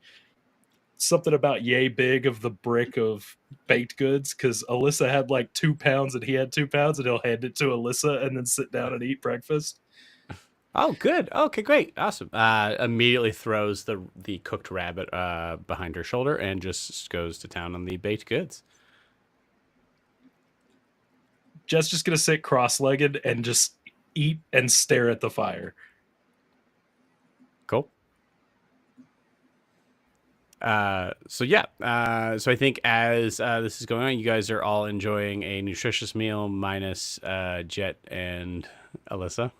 something about yay big of the brick of baked goods, because Elissa had like 2 pounds and he had 2 pounds, and he'll hand it to Elissa and then sit down and eat breakfast. oh, good. Okay, great, awesome. Immediately throws the cooked rabbit behind her shoulder and just goes to town on the baked goods. Jet's just gonna sit cross-legged and just eat and stare at the fire. Cool. So I think as this is going on, you guys are all enjoying a nutritious meal minus Jet and Elissa.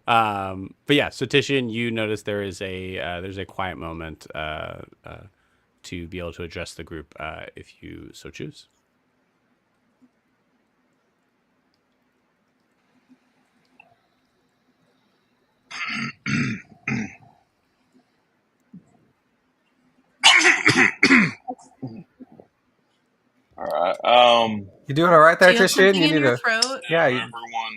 But yeah, so Titian, you notice there's a quiet moment to be able to address the group if you so choose. All right. You doing all right there, Do you have Titian? something You in need your to. throat? Yeah. Everyone.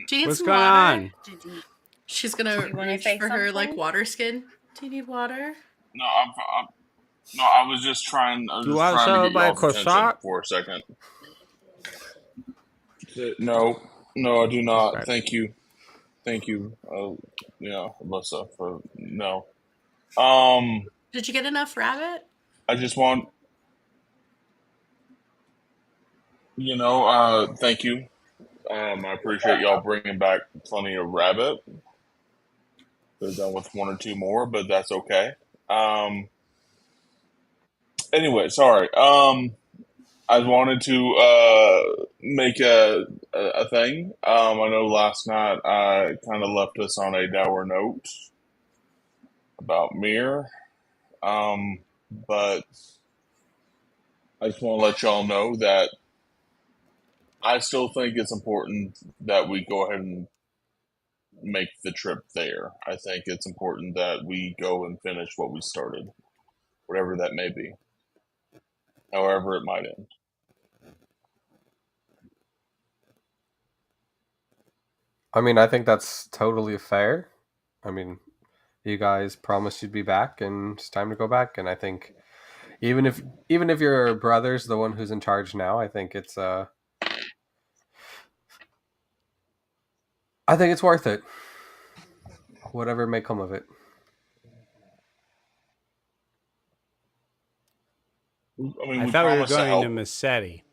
Do you need What's some going water? on? Did you, She's gonna Do you wanna reach say for her like something? water skin. Do you need water? No, I was just trying. I was You just want trying to some get of my y'all's attention croissant? for a second. No, I do not. Okay. Thank you. Alyssa, for no. Did you get enough rabbit? I just want. Thank you. I appreciate y'all bringing back plenty of rabbit. Could have done with one or two more, but that's okay. Anyway, sorry. I wanted to make a thing. I know last night I kind of left us on a dour note about Mir, but I just want to let y'all know that I still think it's important that we go ahead and make the trip there. I think it's important that we go and finish what we started, whatever that may be, however it might end. I mean, I think that's totally fair. I mean, you guys promised you'd be back, and it's time to go back. And I think even if your brother's the one who's in charge now, I think it's worth it. Whatever may come of it. I mean, I we thought we were promised to going help. to Mesetti.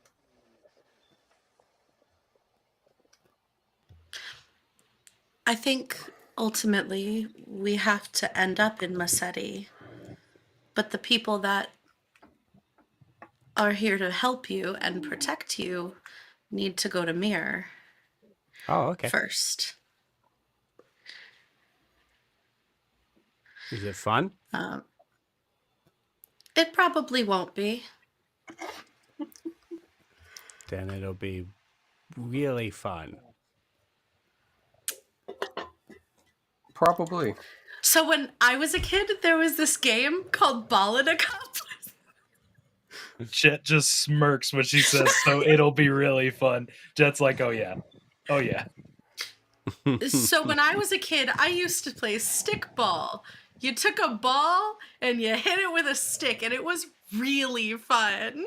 I think ultimately we have to end up in Mesetti. But the people that are here to help you and protect you need to go to Mir Oh, okay. first. Is it fun? It probably won't be. Then it'll be really fun. Probably. So when I was a kid, there was this game called Ball in a Cup. Jet just smirks when she says, so it'll be really fun. Jet's like, oh yeah. So when I was a kid, I used to play stick ball. You took a ball and you hit it with a stick, and it was really fun.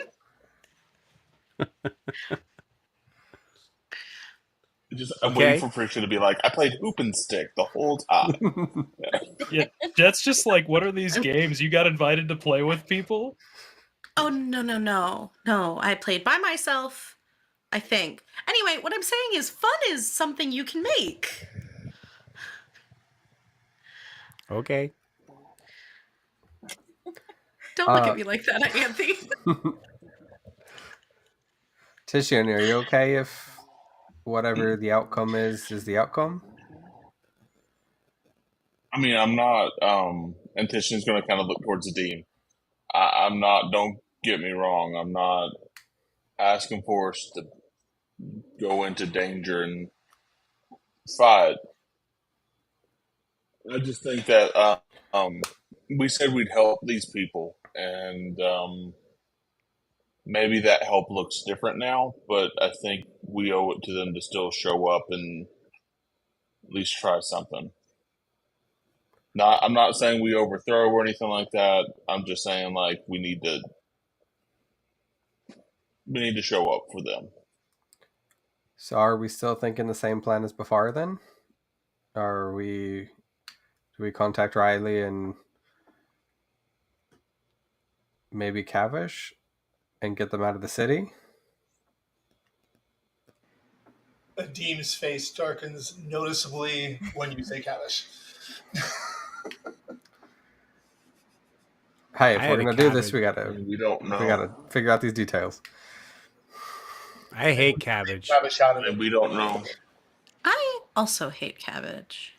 I'm Okay. waiting for Frisha to be like, I played hoop and stick the whole time. Yeah, Jet's just like, what are these games? You got invited to play with people? Oh, no. I played by myself, I think. Anyway, what I'm saying is fun is something you can make. Okay. Don't look at me like that, Ianthe. Titian, are you okay if whatever the outcome is the outcome? I mean, I'm not. And Titian's going to kind of look towards Adeem. I'm not. Don't get me wrong. I'm not asking for us to go into danger and fight. I just think that we said we'd help these people, and maybe that help looks different now. But I think we owe it to them to still show up and at least try something. Not, I'm not saying we overthrow or anything like that. I'm just saying like we need to show up for them. So are we still thinking the same plan as before then? Or do we contact Riley and maybe Cavish and get them out of the city? Adeem's face darkens noticeably when you say Kavish. Hey, if I we're had a gonna do this, cabbage. We don't know. we gotta figure out these details. I hate cabbage. Kavish out of it. And we don't know. I also hate cabbage.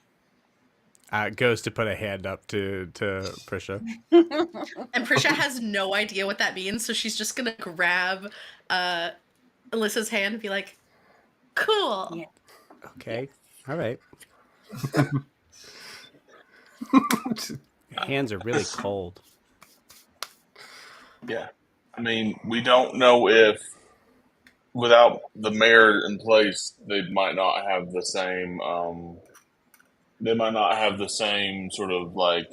Goes to put a hand up to Prisha. And Prisha has no idea what that means, so she's just gonna grab Elissa's hand and be like, cool. Yeah. Okay. All right. Hands are really cold. Yeah. I mean, we don't know if without the mayor in place, they might not have the same. They might not have the same sort of like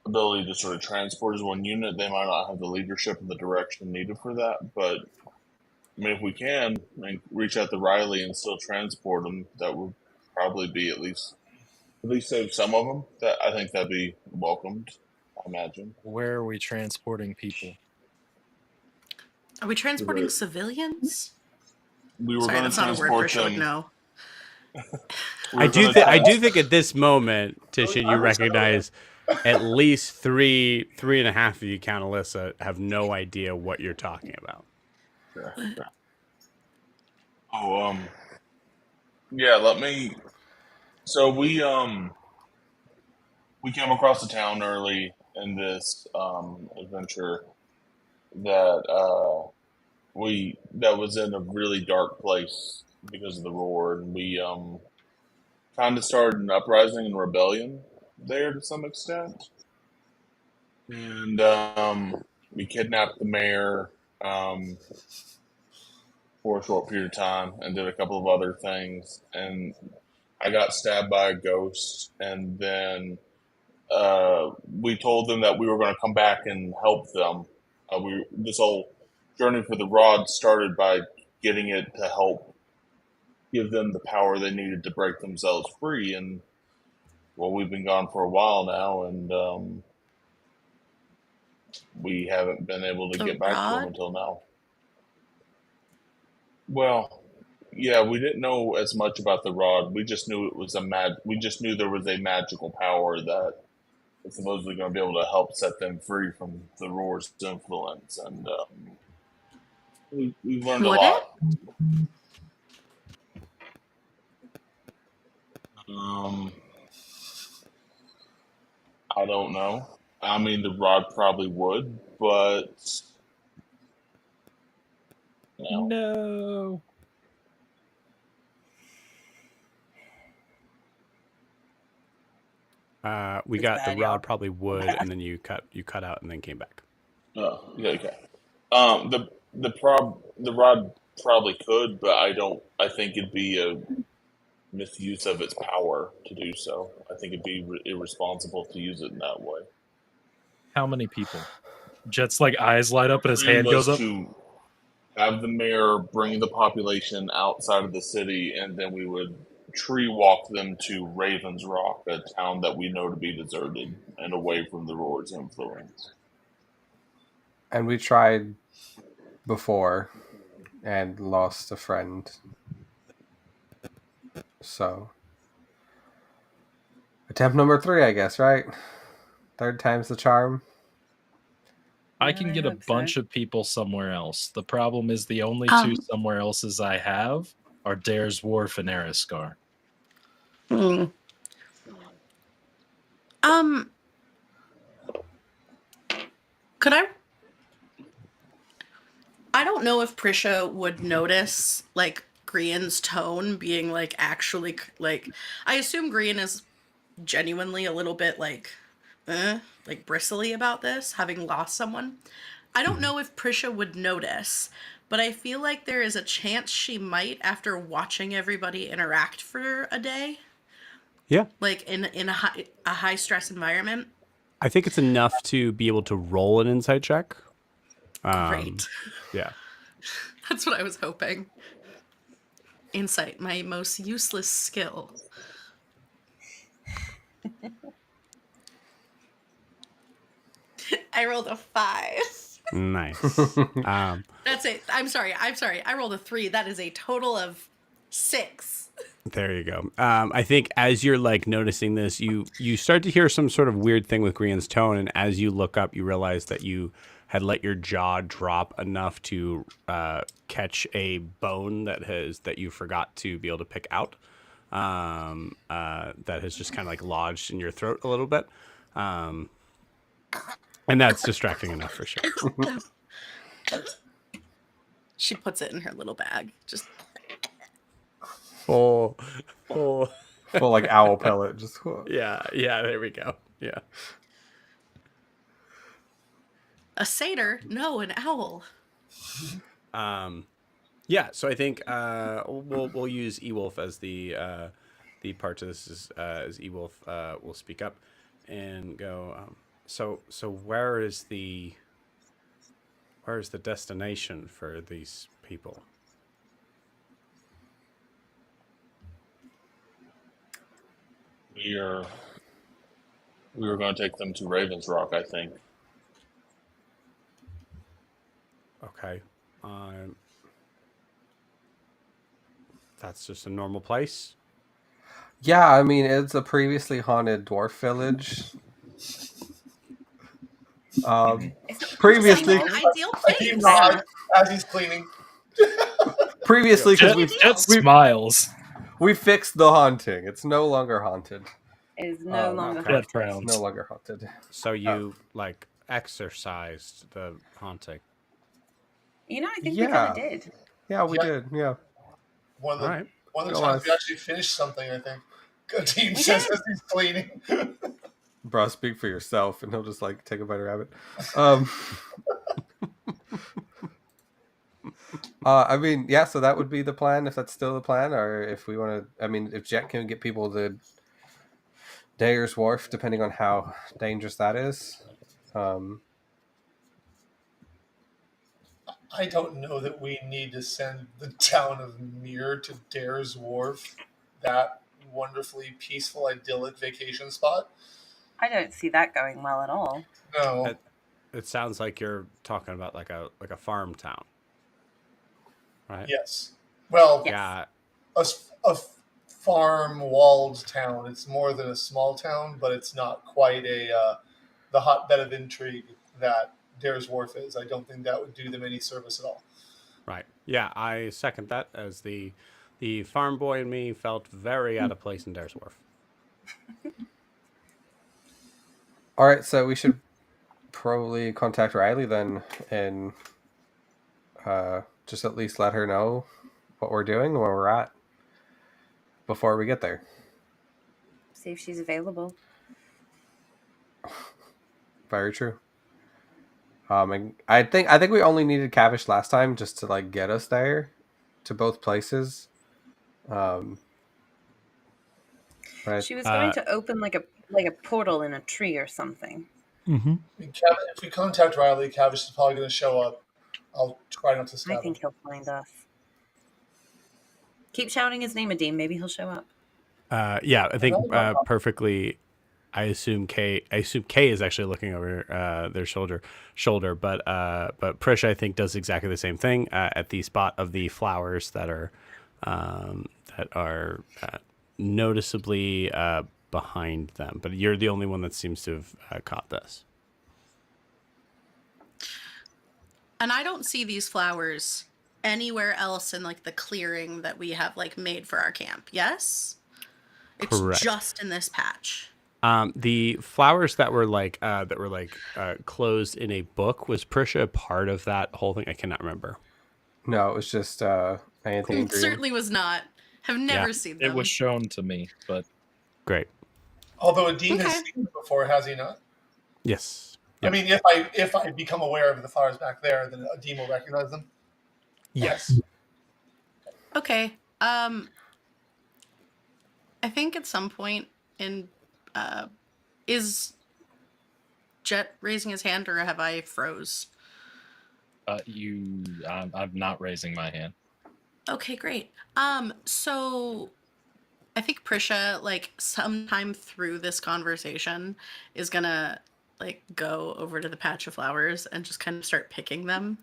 ability to sort of transport as one unit. They might not have the leadership and the direction needed for that. But I mean, if we can reach out to Riley and still transport them, that would probably be at least save some of them. That I think that'd be welcomed. I imagine. Where are we transporting people? Are we transporting civilians? We were Sorry, going to that's not a word transport Prisha would them. know. I do think at this moment, Titian, you recognize at least three and a half of you, count Elissa, have no idea what you're talking about. Yeah. Oh, yeah. Let me. So we came across the town early in this adventure that that was in a really dark place because of the roar, and we kind of started an uprising and rebellion there to some extent, and we kidnapped the mayor for a short period of time and did a couple of other things, and I got stabbed by a ghost, and then we told them that we were going to come back and help them. This whole journey for the rod started by getting it to help give them the power they needed to break themselves free. And well, we've been gone for a while now, and we haven't been able to get back to them until now. Well, yeah, we didn't know as much about the rod. We just knew it was we just knew there was a magical power that was supposedly going to be able to help set them free from the roar's influence, and we've learned a lot. I don't know. I mean, the rod probably would, but No. We It's got bad, the rod y'all. probably would, and then you cut out and then came back. Oh, yeah, okay. The rod probably could, but I think it'd be a misuse of its power to do so. I think it'd be irresponsible to use it in that way. How many people? Jet's like eyes light up and his Plan hand was goes up. to have the mayor bring the population outside of the city, and then we would tree walk them to Ravens Rock, a town that we know to be deserted and away from the roar's influence. And we tried before and lost a friend. So, attempt number 3, I guess, right? Third time's the charm. I can get a bunch of people somewhere else. The problem is the only two somewhere else's I have are Dare's Wharf and Eriscar. Could I don't know if Prisha would notice like Grian's tone being like actually like I assume Grian is genuinely a little bit like bristly about this, having lost someone. I don't know if Prisha would notice, but I feel like there is a chance she might after watching everybody interact for a day, Yeah. like in a high stress environment. I think it's enough to be able to roll an insight check. Great. Yeah. That's what I was hoping. Insight, my most useless skill. I rolled a 5. Nice. That's it. I'm sorry. I rolled a 3. That is a total of 6. There you go. I think as you're like noticing this, you start to hear some sort of weird thing with Grian's tone, and as you look up, you realize that you had let your jaw drop enough to catch a bone that you forgot to be able to pick out. That has just kind of like lodged in your throat a little bit, and that's distracting enough for sure. She puts it in her little bag. Just Oh, Full like owl pellet. Just yeah. There we go. Yeah. a satyr? No, an owl. Yeah, so I think we'll use Ewolf as the part to this is as Ewolf will speak up and go. So where is the destination for these people? We were going to take them to Raven's Rock, I think. Okay. That's just a normal place. Yeah, I mean it's a previously haunted dwarf village. Previously, Seems like an ideal He place. nods as he's cleaning. because Jet smiles. we fixed the haunting. It's no longer haunted. Is no longer okay. Jet It's frowns. no longer haunted. So you like exercised the haunting. You know, I think Yeah. we kind of did. Yeah, we Yeah. did. Yeah. One of the, All right. one of the Go times on. we actually finished something, I think. Adeem We says did. as he's cleaning. Bro, speak for yourself, and he'll just like take a bite of rabbit. I mean, yeah. So that would be the plan, if that's still the plan, or if we want to. I mean, if Jet can get people to Dayer's Wharf, depending on how dangerous that is. I don't know that we need to send the town of Mir to Dare's Wharf, that wonderfully peaceful, idyllic vacation spot. I don't see that going well at all. No. It sounds like you're talking about like a farm town, right? Yes. Well, Yes. Yeah. a farm walled town. It's more than a small town, but it's not quite the hotbed of intrigue that Dare's Wharf is. I don't think that would do them any service at all. Right. Yeah, I second that. As the farm boy in me felt very out of place in Dare's Wharf. All right, so we should probably contact Riley then, and just at least let her know what we're doing, where we're at, before we get there. See if she's available. Very true. And I think we only needed Cavish last time just to like get us there to both places. Right. She was going to open like a portal in a tree or something. Mm-hmm. I mean, if we contact Riley, Cavish is probably going to show up. I'll try not to I stab him. think he'll find us. Keep shouting his name, Adeem. Maybe he'll show up. Yeah, I think perfectly. I assume K is actually looking over their shoulder, but Prish I think does exactly the same thing at the spot of the flowers that are noticeably behind them. But you're the only one that seems to have caught this. And I don't see these flowers anywhere else in like the clearing that we have like made for our camp. Yes? It's Correct. just in this patch. The flowers that were closed in a book, was Prisha a part of that whole thing? I cannot remember. No, it was just Ianthe and It Adeem. certainly was not. Have never Yeah. seen them. It was shown to me, but Great. Although Adeem has Okay. seen them before, has he not? Yes. I mean, if I become aware of the flowers back there, then Adeem will recognize them. Yes. Okay. I think at some point in is Jet raising his hand, or have I froze? I'm not raising my hand. Okay, great. So I think Prisha, like, sometime through this conversation, is gonna like go over to the patch of flowers and just kind of start picking them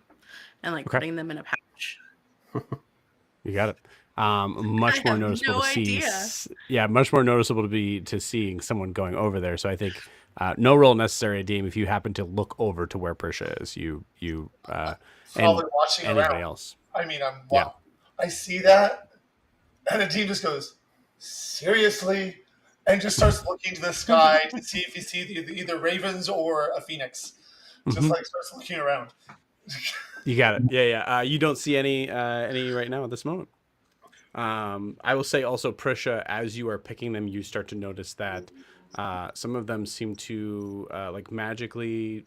and like Okay. putting them in a pouch. You got it. Much I more have noticeable no to see. idea. Yeah, much more noticeable to seeing someone going over there. So I think no roll necessary, Adeem. If you happen to look over to where Prisha is, you and Probably watching anybody around. else. I mean, Yeah. I see that, and Adeem just goes, seriously? And just starts looking to the sky to see if he sees either ravens or a phoenix. Just Mhm. like starts looking around. You got it. Yeah. You don't see any right now at this moment. I will say also, Prisha, as you are picking them, you start to notice that some of them seem to like magically.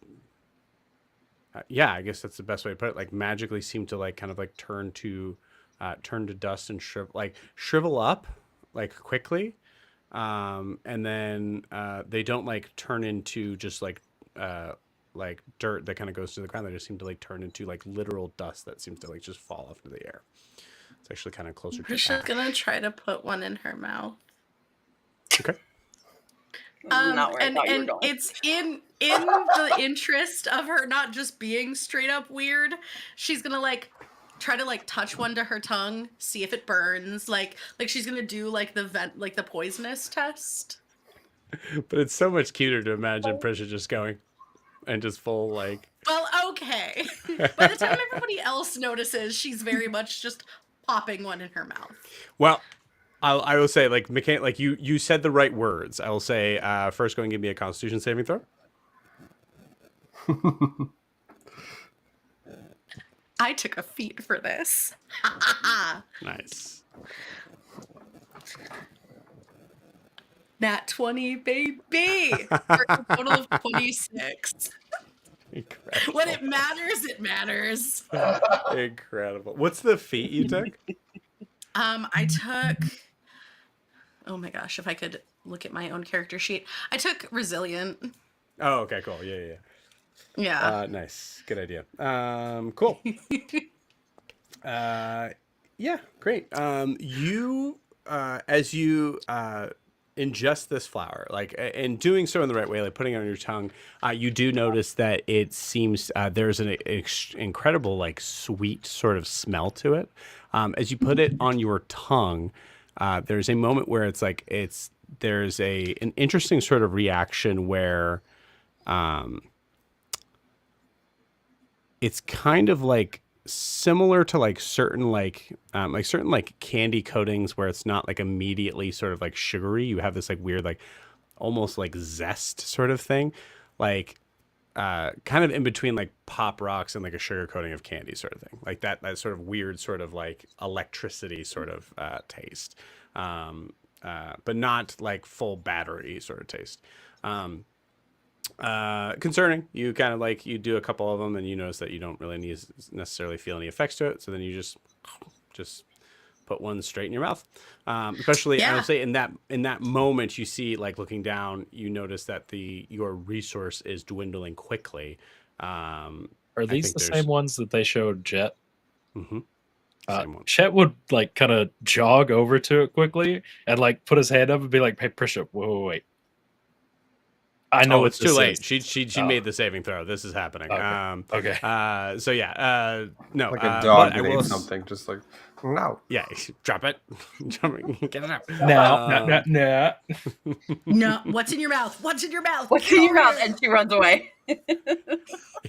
Yeah, I guess that's the best way to put it. Like magically seem to like kind of like turn to dust and shrivel up like quickly, and then they don't like turn into just like dirt that kind of goes to the ground. They just seem to like turn into like literal dust that seems to like just fall off into the air. It's actually kind of closer to Prisha's ash. gonna try to put one in her mouth. Okay. Not where I thought you were And going. it's in the interest of her not just being straight up weird, she's gonna like try to like touch one to her tongue, see if it burns, like she's gonna do like the poisonous test. But it's so much cuter to imagine Prisha just going and just full like. Well, okay. By the time everybody else notices, she's very much just popping one in her mouth. Well, I will say like you said the right words. I will say first go and give me a Constitution saving throw. I took a feat for this. Nice. Nat 20, baby! For a total of 26. Incredible. When it matters. Incredible. What's the feat you took? I took. Oh my gosh! If I could look at my own character sheet, I took resilient. Oh, okay, cool. Yeah. Yeah. Nice. Good idea. Cool. Yeah, great. You as you ingest this flower, like, and doing so in the right way, like putting it on your tongue, you do notice that it seems there's an incredible like sweet sort of smell to it. As you put it on your tongue, there's a moment where it's like there's an interesting sort of reaction where it's kind of like similar to like certain candy coatings where it's not like immediately sort of like sugary. You have this like weird like almost like zest sort of thing, like kind of in between like Pop Rocks and like a sugar coating of candy sort of thing, like that sort of weird sort of like electricity sort of taste, but not like full battery sort of taste. Concerning. You kind of like, you do a couple of them and you notice that you don't really necessarily feel any effects to it, so then you just put one straight in your mouth. Especially, I would say in that moment, you see, like looking down, you notice that your resource is dwindling quickly. Are these the same ones that they showed Jet? Mm-hmm. Chet would like kind of jog over to it quickly and like put his hand up and be like, "Hey, Prisha, wait. I know it's too late. She made the saving throw. This is happening." Okay. So yeah. No. Like a dog but that ate something, just like, no. Yeah. Drop it. Get it out. No. No. What's in your mouth? What's in your mouth? What's in your mouth? And she runs away.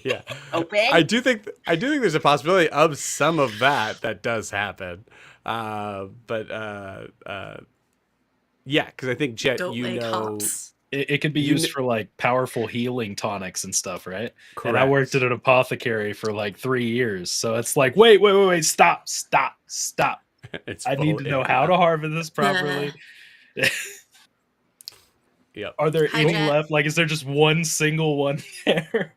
Yeah. Open. I do think there's a possibility of some of that does happen. But yeah, because I think Jet, Don't you like know, hops. It could be You used kn- for like powerful healing tonics and stuff, right? And I Correct. worked at an apothecary for like 3 years, so it's like, wait, stop. It's I need full. to know how to harvest this properly. Yep. Are there Hi, any Jet. left? Like, is there just one single one there?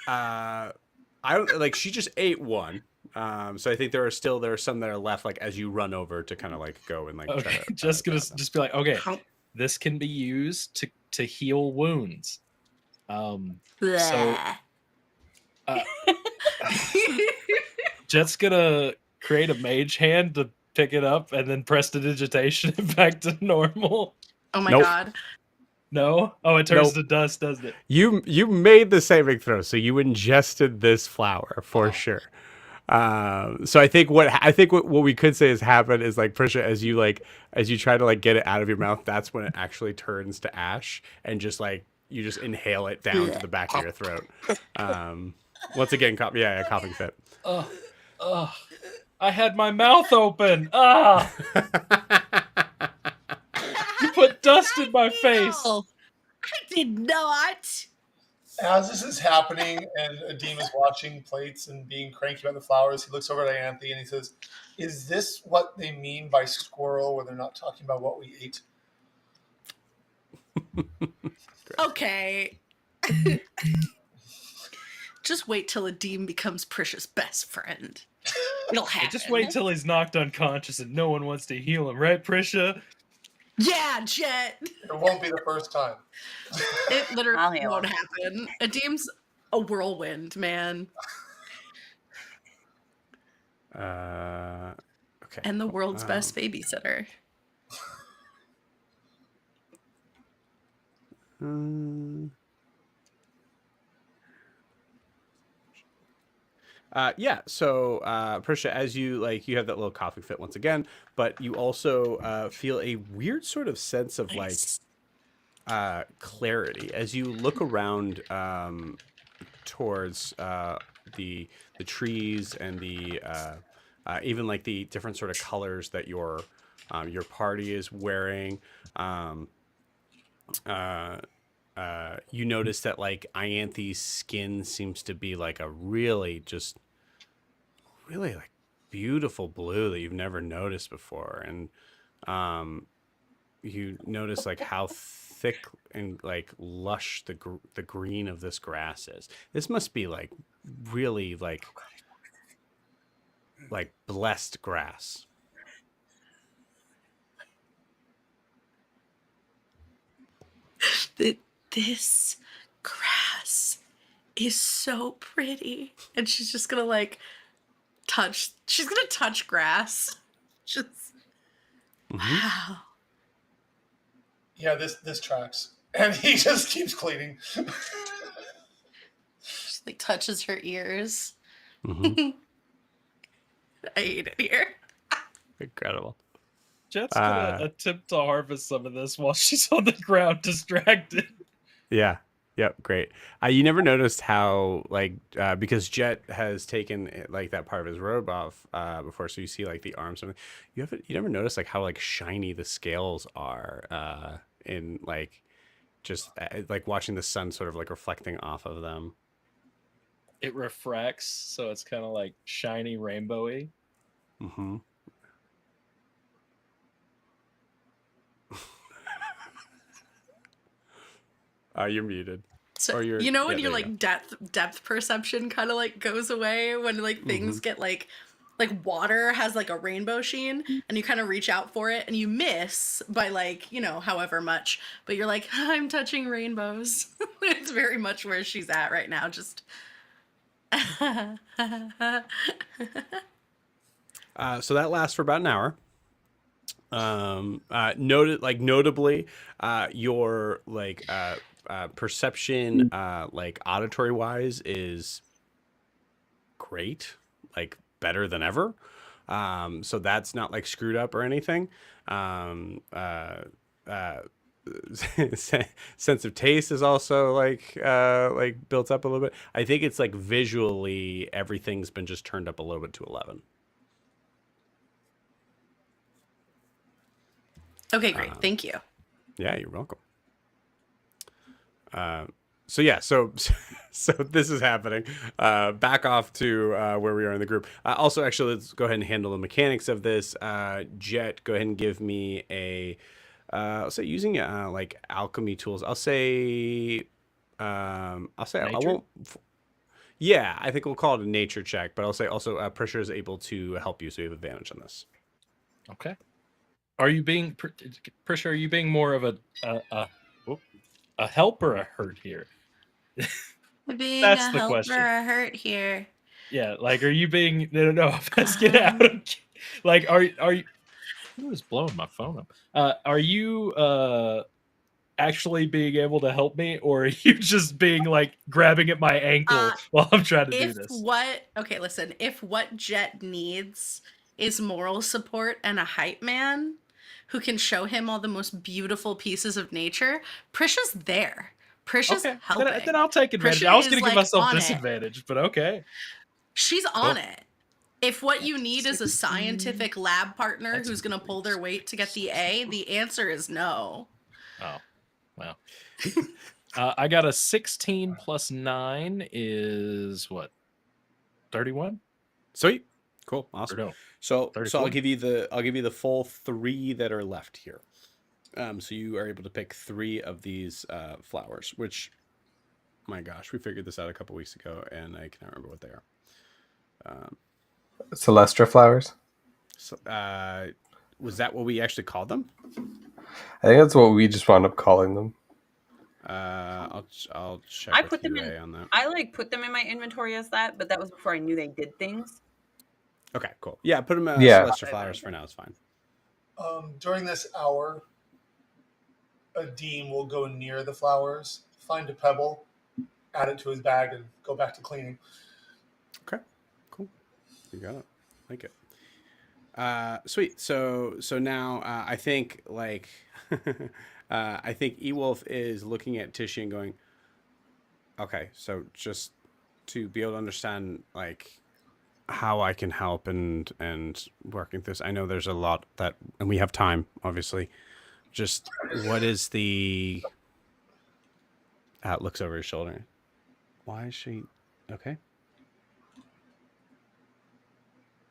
I don't like. She just ate one. So I think there are some that are left. Like as you run over to kind of like go and like try Okay, to just gonna grab them. just be like, okay, How- this can be used to heal wounds. So Bleh. Jet's gonna create a mage hand to pick it up and then prestidigitation it back to normal. Oh my Nope. god. No? Oh, it turns Nope. to dust, doesn't it? You made the saving throw, so you ingested this flower for Oh. sure. So I think what we could say has happened is like Prisha, as you try to like get it out of your mouth, that's when it actually turns to ash and just like you just inhale it down to the back of your throat. Once again, coughing fit. Ugh. I had my mouth open. Ah! You put dust in my face. No, I did not. As this is happening and Adeem is watching plates and being cranky about the flowers, he looks over at Ianthe and he says, "Is this what they mean by squirrel when they're not talking about what we ate?" Okay. Just wait till Adeem becomes Prisha's best friend. It'll happen. Just wait till he's knocked unconscious and no one wants to heal him, right, Prisha? Yeah, Jet. It won't be the first time. It I'll literally heal won't him. happen. Adeem's a whirlwind, man. Okay. And the world's best babysitter. Yeah, so Prisha, as you you have that little coughing fit once again, but you also feel a weird sort of sense of Nice. clarity as you look around towards the trees and the even like the different sort of colors that your party is wearing. You notice that like Ianthe's skin seems to be like a really like beautiful blue that you've never noticed before, and you notice like how thick and like lush the green of this grass is. This must be like really like blessed grass. This grass is so pretty. And she's just gonna like she's gonna touch grass. Just wow. Yeah, this tracks. And he just keeps cleaning. Just like touches her ears. Mm-hmm. I hate it here. Incredible. Jet's gonna attempt to harvest some of this while she's on the ground distracted. Yeah. Yep. Great. You never noticed how because Jet has taken like that part of his robe off before, so you see like the arms. And you never noticed like how like shiny the scales are in like just like watching the sun sort of like reflecting off of them. It refracts, so it's kind of like shiny, rainbowy. Mm-hmm. You're muted. So you know when your like depth perception kind of like goes away when like things get like water has like a rainbow sheen and you kind of reach out for it and you miss by like, you know, however much, but you're like, I'm touching rainbows. It's very much where she's at right now. Just so that lasts for about an hour. Notably, your perception, like auditory wise, is great, like better than ever. So that's not like screwed up or anything. Sense of taste is also like built up a little bit. I think it's like visually everything's been just turned up a little bit to 11. okay, great. Thank you. Yeah, you're welcome. So yeah, so this is happening. Back off to where we are in the group. Also, actually, let's go ahead and handle the mechanics of this. Jet, go ahead and give me a. I'll say using like alchemy tools. I'll say I Nature? won't. Yeah, I think we'll call it a nature check, but I'll say also Prisha is able to help you, so you have advantage on this. Okay. Are you being Prisha? Are you being more of a help or a hurt here? Being That's a the help question. or a hurt here. Yeah, like, are you being? No. Let's get out of. Like, are you? Who is blowing my phone up? Are you actually being able to help me, or are you just being like grabbing at my ankle while I'm trying to do this? Okay, listen, if what Jet needs is moral support and a hype man who can show him all the most beautiful pieces of nature, Prisha's there. Prisha's Okay, helping. then I'll take advantage. Prisha I was is, going to give like, myself on it. disadvantage, but okay. She's Cool. on it. If what you need is a scientific lab partner That's who's going to pull their weight to get the A, the answer is no. Oh, well. I got a 16 plus 9 is what? 31? Sweet, cool, awesome. Or no, So 34? I'll give you the full 3 that are left here. So you are able to pick 3 of these flowers, which, my gosh, we figured this out a couple weeks ago, and I cannot remember what they are. Celestra flowers. So, was that what we actually called them? I think that's what we just wound up calling them. I'll check I with put them UA in. on that. I like put them in my inventory as that, but that was before I knew they did things. Okay, cool. Yeah, put them Yeah. Celestial flowers for now. It's fine. During this hour, Adeem will go near the flowers, find a pebble, add it to his bag, and go back to cleaning. Okay, cool. You got it. Like it. Sweet. So now I think like I think Ewolf is looking at Tishy and going, okay, so just to be able to understand like how I can help and working this. I know there's a lot that, and we have time, obviously. Just what is the? Looks over his shoulder. Why is she? Okay.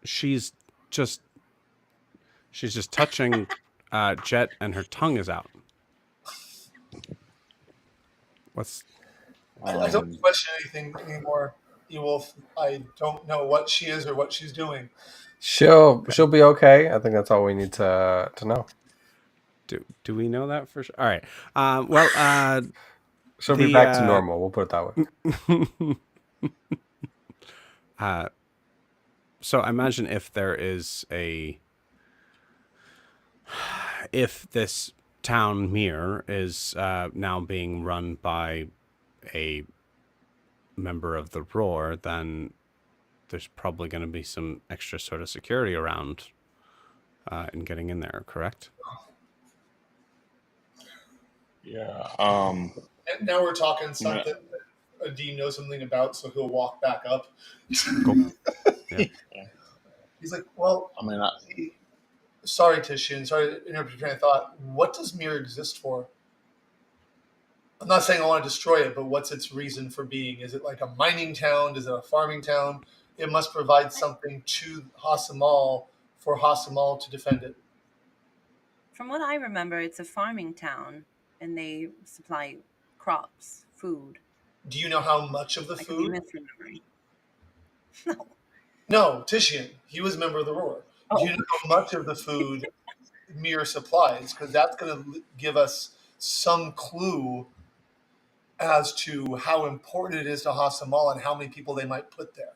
She's just touching Jet, and her tongue is out. What's? I don't question anything anymore, Ewolf. I don't know what she is or what she's doing. She'll be okay. I think that's all we need to know. Do we know that for sure? All right. Well, She'll be back to normal. We'll put it that way. So I imagine if this town mirror is now being run by a member of the Roar, then there's probably going to be some extra sort of security around in getting in there, correct? Yeah. And now we're talking something that Adeem knows something about, so he'll walk back up. Cool. Yeah. He's like, well, I mean, sorry, Tishin. Sorry to interrupt your train of thought. What does Mirror exist for? I'm not saying I want to destroy it, but what's its reason for being? Is it like a mining town? Is it a farming town? It must provide something to Hasamal for Hasamal to defend it. From what I remember, it's a farming town, and they supply crops, food. Do you know how much of the I could be food? misremembering. No. No, Tishian. He was a member of the Roar. Oh. Do you know how much of the food Mirror supplies? Because that's going to give us some clue as to how important it is to Hasamal and how many people they might put there.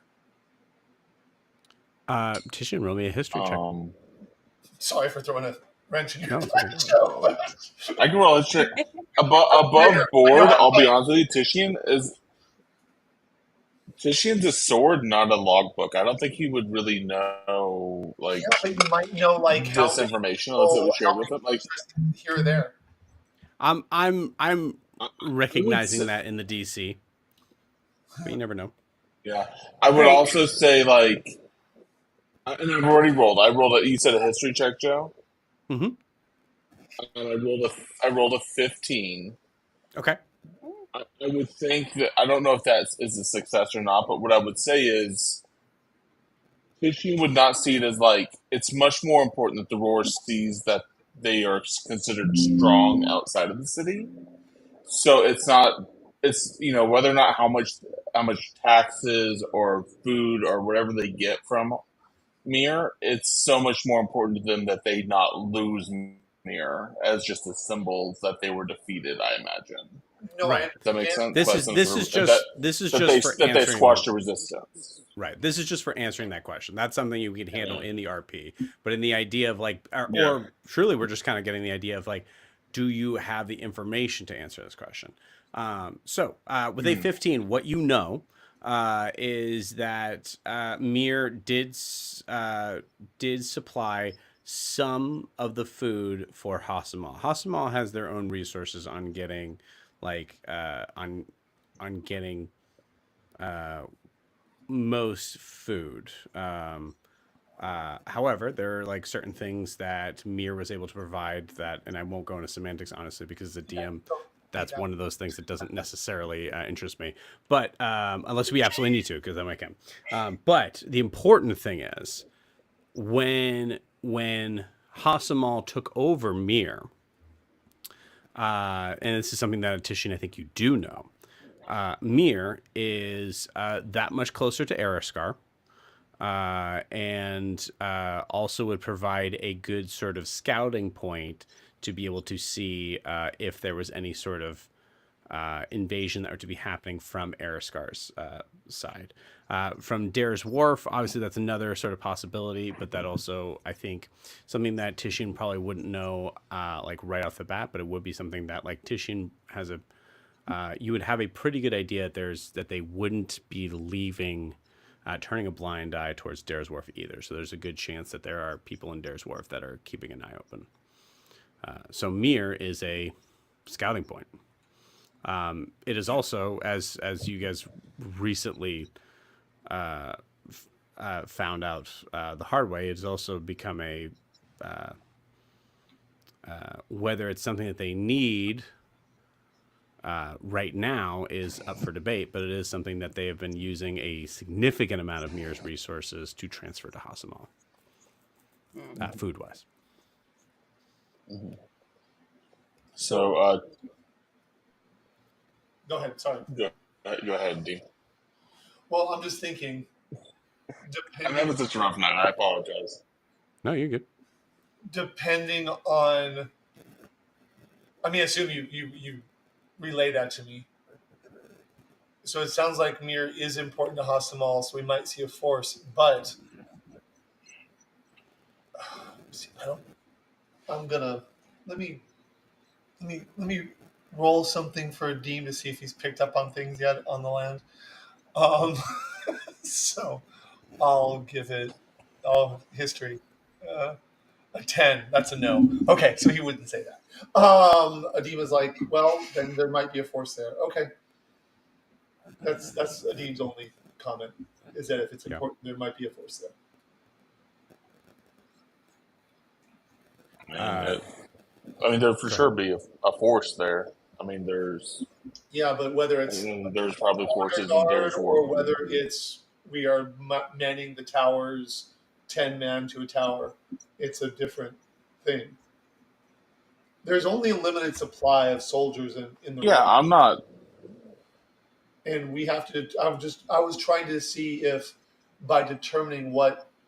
Tishin, roll me a history check. Sorry for throwing a wrench in your No, show. I can roll a check. Above board, I'll be honest with you, Tishian's a sword, not a logbook. I don't think he would really know, like, Yeah, but you might know, like, how this many information unless it was shared with him. Like, here or there. I'm recognizing that in the DC, but you never know. yeah. I would also say, like, and I've already rolled. I rolled you said a history check, Joe? Mm-hmm. I rolled a 15. Okay. I would think that I don't know if that is a success or not, but what I would say is Fishing would not see it as like it's much more important that the roar sees that they are considered strong outside of the city. So it's not it's whether or not how much taxes or food or whatever they get from Mir, it's so much more important to them that they not lose Mir as just a symbol that they were defeated. I imagine. No, I Right. Does that make understand. sense? This By is some this sort is of- just this is that just they for that they answering. squashed the resistance. Right. This is just for answering that question. That's something you can handle in the RP. But in the idea of like, Yeah. or truly, we're just kind of getting the idea of like, do you have the information to answer this question? So with a 15, what you know is that Mir did supply some of the food for Hasamal. Hasamal has their own resources on getting like on getting most food. However, there are like certain things that Mir was able to provide that, and I won't go into semantics honestly because the DM, that's one of those things that doesn't necessarily interest me. But unless we absolutely need to, because then I can. But the important thing is when Hasamal took over Mir, and this is something that Tishin, I think you do know. Mir is that much closer to Eriskar, and also would provide a good sort of scouting point to be able to see if there was any sort of invasion that were to be happening from Eriskar's side. From Dare's Wharf, obviously that's another sort of possibility, but that also, I think, something that Tishin probably wouldn't know like right off the bat, but it would be something that like Tishin has a you would have a pretty good idea that they wouldn't be leaving, turning a blind eye towards Dare's Wharf either. So there's a good chance that there are people in Dare's Wharf that are keeping an eye open. So Mir is a scouting point. It is also, as you guys recently found out the hard way, it's also become a whether it's something that they need right now is up for debate, but it is something that they have been using a significant amount of Mir's resources to transfer to Hasamal, food-wise. So Go ahead. Sorry. go ahead, Dean. Well, I'm just thinking. I'm having such a rough night. I apologize. No, you're good. Depending on, I mean, I assume you relay that to me. So it sounds like Mir is important to Hasamal, so we might see a force, but I'm gonna let me roll something for Adeem to see if he's picked up on things yet on the land. So I'll give it history. A 10. That's a no. Okay, so he wouldn't say that. Adeem is like, well, then there might be a force there. Okay. That's Adeem's only comment, is that if it's important, there might be a force there. I mean, there for sure be a force there. I mean, there's but whether it's there's probably forces in guard Dare's or Wharf. whether it's we are manning the towers, 10 man to a tower, it's a different thing. There's only a limited supply of soldiers in the Yeah, room. I'm not. And we have to. I was trying to see if by determining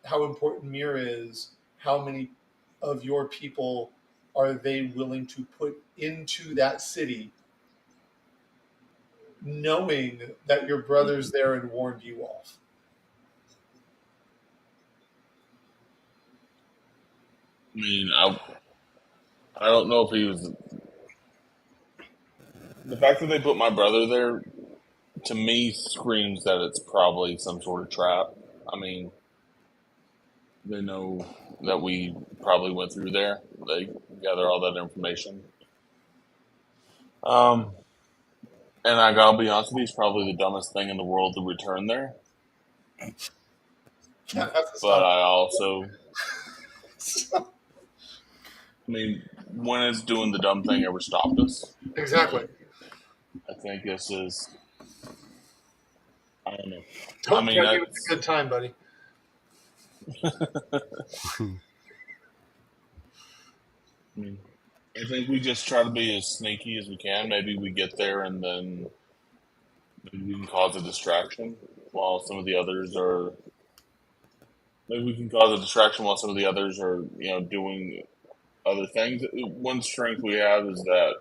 how important Mir is, how many of your people are they willing to put into that city, knowing that your brother's there and warned you off. I mean, I don't know if he was. The fact that they put my brother there, to me, screams that it's probably some sort of trap. I mean, they know that we probably went through there. They gather all that information. And I gotta be honest with you, it's probably the dumbest thing in the world to return there. But I also, I mean, when has doing the dumb thing ever stopped us? Exactly. I think this is. I don't know. I Don't mean, get me with a that's. good time, buddy. I mean, I think we just try to be as sneaky as we can. Maybe we get there and then maybe we can cause a distraction while some of the others are. Maybe we can cause a distraction while some of the others are, doing other things. One strength we have is that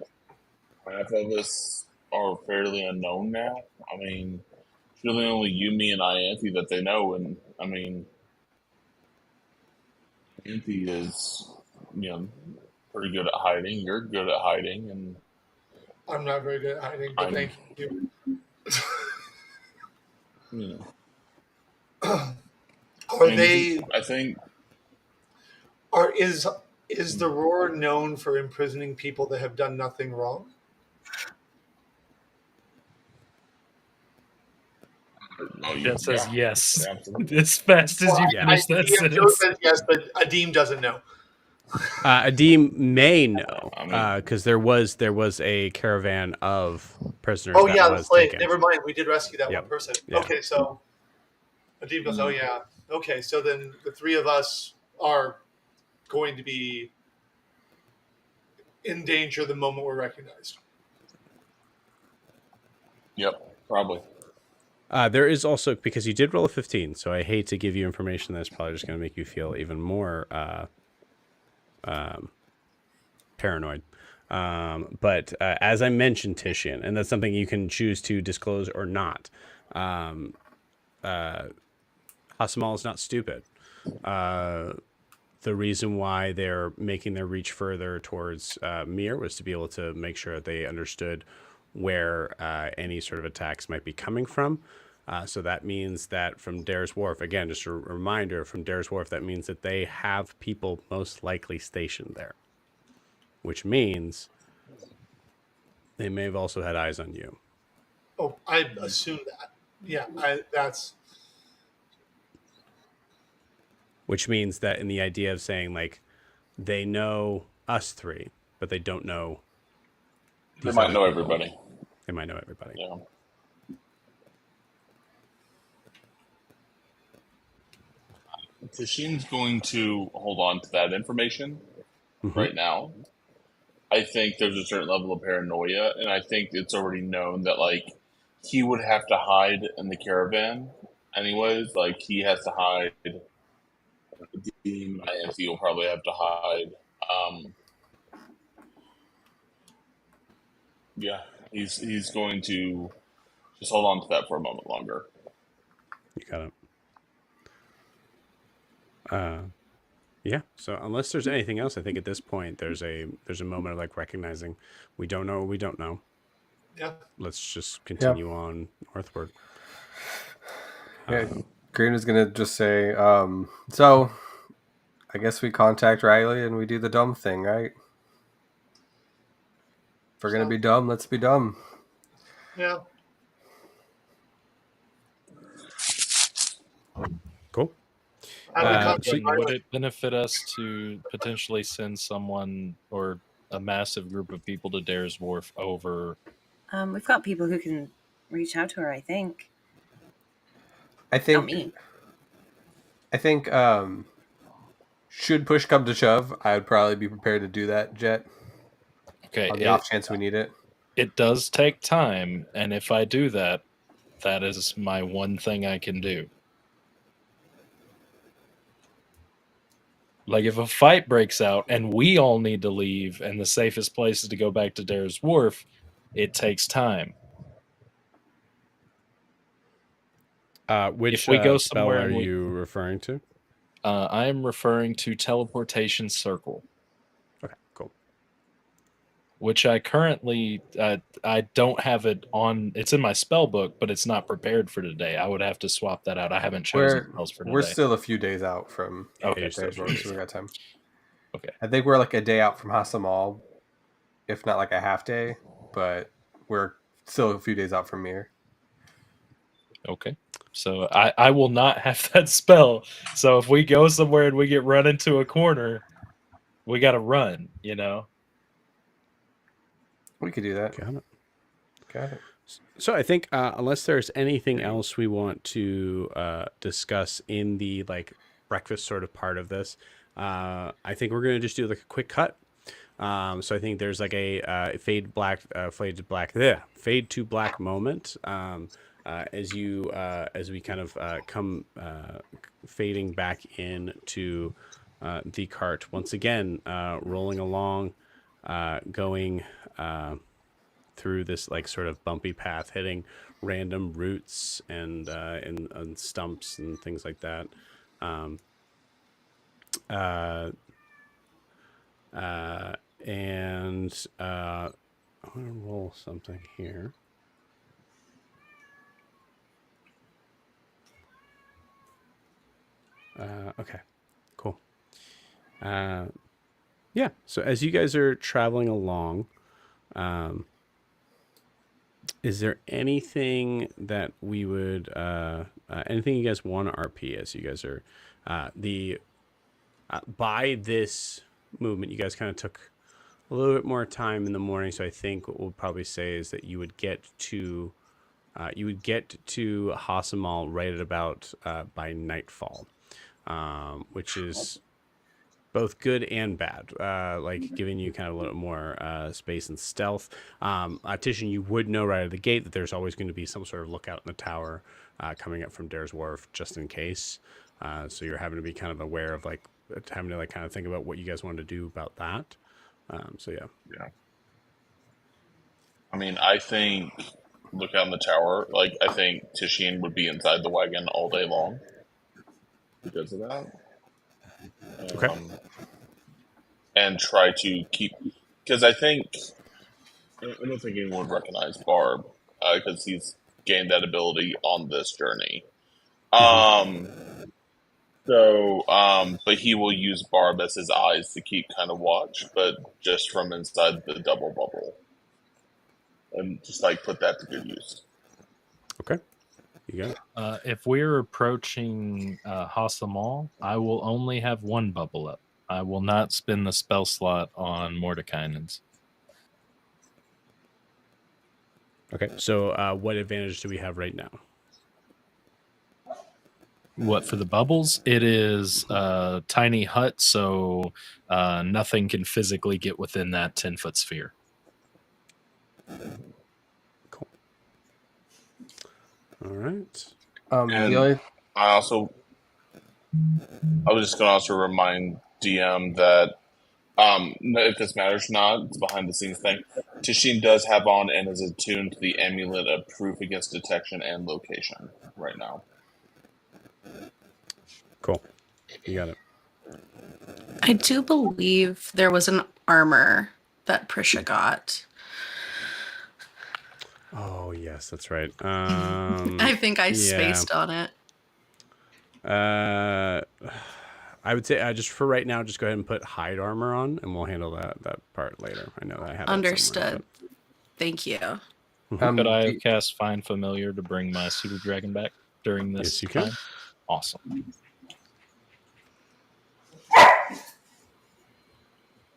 half of us are fairly unknown now. I mean, it's really only you, me, and Ianthe that they know, and I mean, Ianthe is, you know, pretty good at hiding. You're good at hiding, and I'm not very good at hiding, but I'm, thank you. you know, Are I mean, they? I think Is the roar known for imprisoning people that have done nothing wrong? Jet says yeah, yes absolutely. as fast as Well, you Yeah. finish that Joe sentence. says yes, but Adeem doesn't know. Adeem may know I mean, because there was a caravan of prisoners Oh that yeah, the was slave. taken. Never mind. We did rescue that Yep. one person. Yeah. Okay, so Adeem goes, oh yeah. Okay, so then the three of us are going to be in danger the moment we're recognized. yep, probably. There is also, because you did roll a 15, so I hate to give you information that's probably just going to make you feel even more paranoid. But as I mentioned, Titian, and that's something you can choose to disclose or not, Hasamal is not stupid. The reason why they're making their reach further towards Mir was to be able to make sure they understood where any sort of attacks might be coming from. So that means that from Dare's Wharf, again, just a reminder, from Dare's Wharf, that means that they have people most likely stationed there, which means they may have also had eyes on you. Oh, I assume that. Yeah, that's Which means that in the idea of saying, like, they know us three, but they don't know They these might other know people. everybody. They might know everybody. Yeah. Tashin's going to hold on to that information right now. I think there's a certain level of paranoia, and I think it's already known that like he would have to hide in the caravan anyways. Like he has to hide. Dean and will probably have to hide. Yeah, he's going to just hold on to that for a moment longer. You got it. Yeah. So unless there's anything else, I think at this point there's a moment of like recognizing we don't know what we don't know. yeah. Let's just continue on northward. Yeah, Green is gonna just say, so I guess we contact Riley and we do the dumb thing, right? If we're gonna be dumb, let's be dumb. Yeah. Cool. How do we So contact And would Riley? it benefit us to potentially send someone or a massive group of people to Dare's Wharf over? We've got people who can reach out to her, I think. I Not think me. should push come to shove, I would probably be prepared to do that, Jet. Okay, On the off chance we need it. it does take time, and if I do that, that is my one thing I can do. Like if a fight breaks out and we all need to leave and the safest place is to go back to Dare's Wharf, it takes time. which If we go spell somewhere are and we- you referring to? I am referring to Teleportation Circle, Okay, cool. which I currently I don't have it on. It's in my spell book, but it's not prepared for today. I would have to swap that out. I haven't chosen spells for today. We're still a few days out from Okay, you're still Dare's Wharf, so we got time. Okay. I think we're like a day out from Hasamal, if not like a half day, but we're still a few days out from Mir. Okay. So I will not have that spell. So if we go somewhere and we get run into a corner, we got to run, you know. We could do that. Got it. Got it. So I think unless there's anything else we want to discuss in the like breakfast sort of part of this, I think we're gonna just do like a quick cut. So I think there's like a fade to black moment as we kind of come fading back into the cart once again, rolling along, going through this like sort of bumpy path, hitting random roots and stumps and things like that. And I'm gonna roll something here. Okay, cool. Yeah. So as you guys are traveling along, is there anything that we would anything you guys want to RP as you guys are by this movement? You guys kind of took a little bit more time in the morning, so I think what we'll probably say is that you would get to Hasamal right at about by nightfall, which is both good and bad, like giving you kind of a little more space and stealth. Titian, you would know right out of the gate that there's always going to be some sort of lookout in the tower coming up from Dare's Wharf, just in case. So you're having to be kind of aware of like having to like kind of think about what you guys want to do about that. So yeah. Yeah. I mean, I think look out in the tower. Like, I think Titian would be inside the wagon all day long because of that. Okay. And try to keep, because I don't think anyone would recognize Barb because he's gained that ability on this journey. But he will use Barb as his eyes to keep kind of watch, but just from inside the double bubble, and just like put that to good use. Okay. You got it. If we're approaching Hasamal, I will only have one bubble up. I will not spend the spell slot on Mordekainen's. Okay. So what advantage do we have right now? What for the bubbles? It is a tiny hut, so nothing can physically get within that 10-foot sphere. Cool. All right. And The only I was just going to also remind DM that if this matters or not, it's a behind the scenes thing. Titian does have on and is attuned to the amulet of proof against detection and location right now. Cool. You got it. I do believe there was an armor that Prisha got. Oh yes, that's right. I think I spaced on it. I would say just for right now, just go ahead and put hide armor on, and we'll handle that part later. I know that I have Understood. Thank you. Could I cast Find Familiar to bring my pseudo dragon back during this Yes, you time? can. Awesome.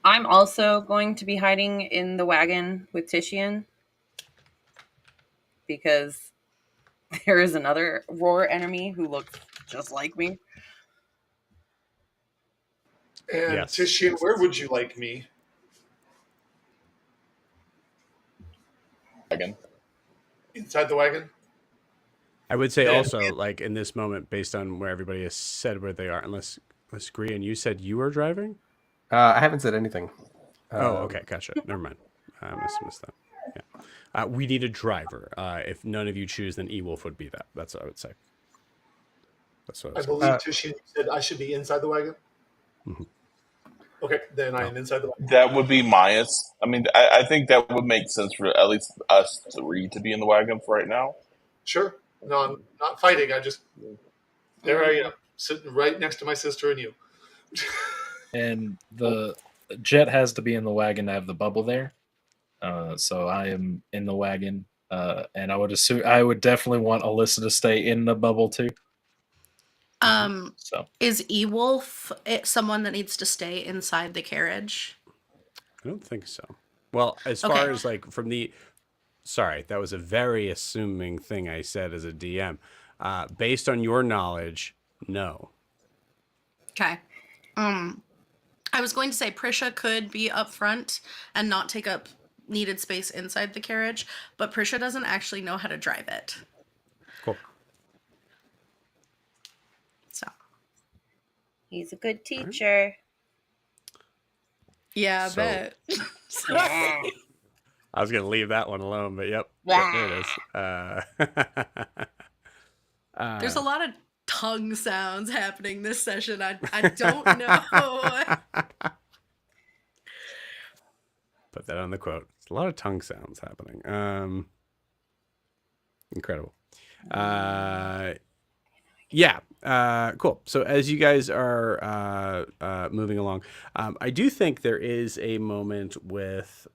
I'm also going to be hiding in the wagon with Titian because there is another roar enemy who looks just like me. And Yes. Titian, where would you like me? Wagon. Inside the wagon? I would say Yeah. also, like in this moment, based on where everybody has said where they are, unless Grian, you said you were driving. I haven't said anything. Okay, gotcha. Never mind. I missed that. Yeah. We need a driver. If none of you choose, then E-Wolf would be that. That's what I would say. That's what I I was believe Titian said I should be inside the wagon. Mhm. Okay, then I am inside the wagon. That would be Maya's. I mean, I think that would make sense for at least us three to be in the wagon for right now. Sure. No, I'm not fighting. There I am, sitting right next to my sister and you. And the jet has to be in the wagon to have the bubble there. So I am in the wagon. And I would definitely want Elissa to stay in the bubble too. So Is Ewolf someone that needs to stay inside the carriage? I don't think so. Well, as far Okay. as like from the, sorry, that was a very assuming thing I said as a DM. Based on your knowledge, no. Okay. I was going to say Prisha could be up front and not take up needed space inside the carriage, but Prisha doesn't actually know how to drive it. Cool. So, He's a good teacher. yeah, I So- bet. Yeah. I was gonna leave that one alone, but yep, there it is. There's a lot of tongue sounds happening this session. I don't know. Put that on the quote. There's a lot of tongue sounds happening. Incredible. Yeah. Cool. So as you guys are moving along, I do think there is a moment with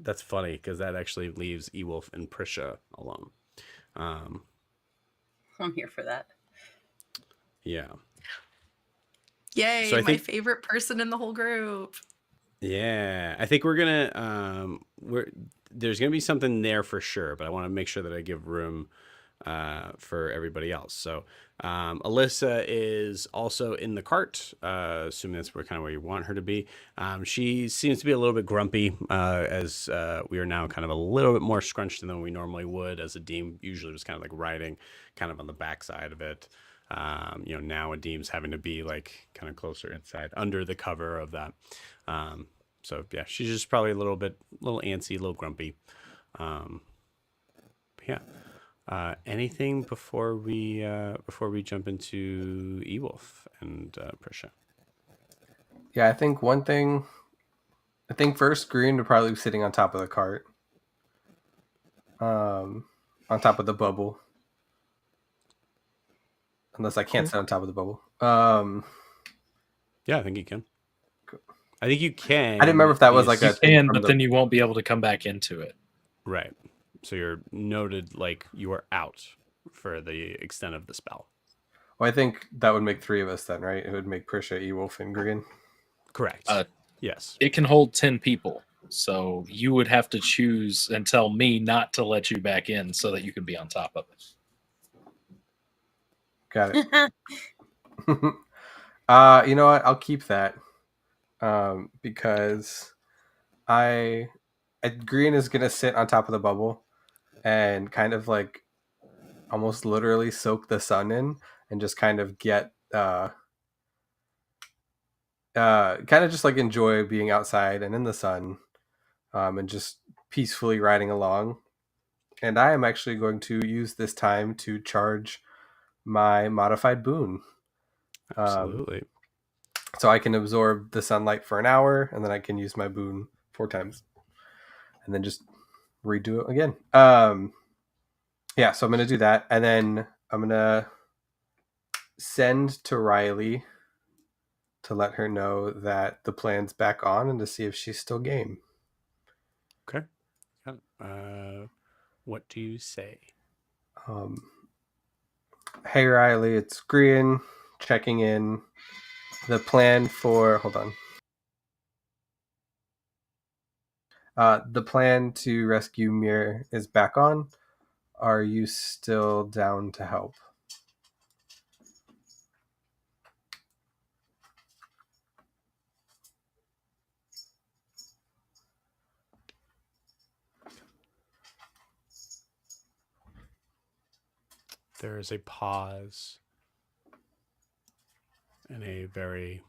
that's funny because that actually leaves Ewolf and Prisha alone. I'm here for that. Yeah. Yay, So I my think- favorite person in the whole group. Yeah, I think we're gonna there's gonna be something there for sure, but I want to make sure that I give room for everybody else. So Elissa is also in the cart, assuming that's where you want her to be. She seems to be a little bit grumpy, as we are now kind of a little bit more scrunched than we normally would, as Adeem usually was kind of like riding kind of on the backside of it. Now Adeem's having to be like kind of closer inside under the cover of that. So yeah, she's just probably a little antsy, a little grumpy. Yeah. Anything before we jump into Ewolf and Prisha? Yeah, I think one thing. I think first Green would probably be sitting on top of the cart, on top of the bubble. Unless I can't sit on top of the bubble. Yeah, I think you can. I think you can. I didn't remember if that was like you a thing can, from but the- then you won't be able to come back into it. Right. So you're noted like you are out for the extent of the spell. Well, I think that would make 3 of us then, right? It would make Prisha, Ewolf, and Green. Correct. Uh, Yes. It can hold 10 people. So you would have to choose and tell me not to let you back in so that you can be on top of it. Got it. You know what? I'll keep that. Because Green is gonna sit on top of the bubble and kind of like almost literally soak the sun in and just kind of get kind of just like enjoy being outside and in the sun, and just peacefully riding along. And I am actually going to use this time to charge my modified boon. Absolutely. So I can absorb the sunlight for an hour, and then I can use my boon 4 times, and then just redo it again. Yeah, so I'm gonna do that, and then I'm gonna send to Riley to let her know that the plan's back on and to see if she's still game. Okay. What do you say? Hey Riley, it's Green checking in. The plan for the plan to rescue Mir is back on. Are you still down to help? There is a pause and a very,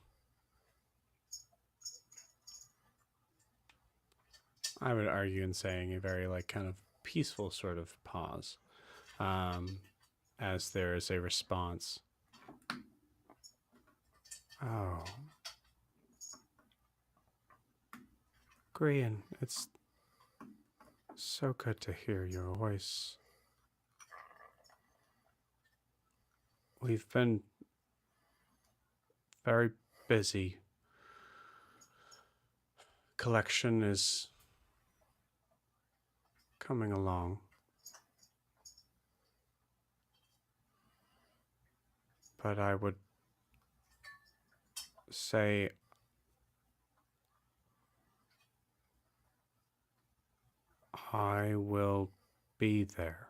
I would argue in saying a very like kind of peaceful sort of pause, as there is a response. Oh, Green, it's so good to hear your voice. We've been very busy. Collection is coming along. But I would say I will be there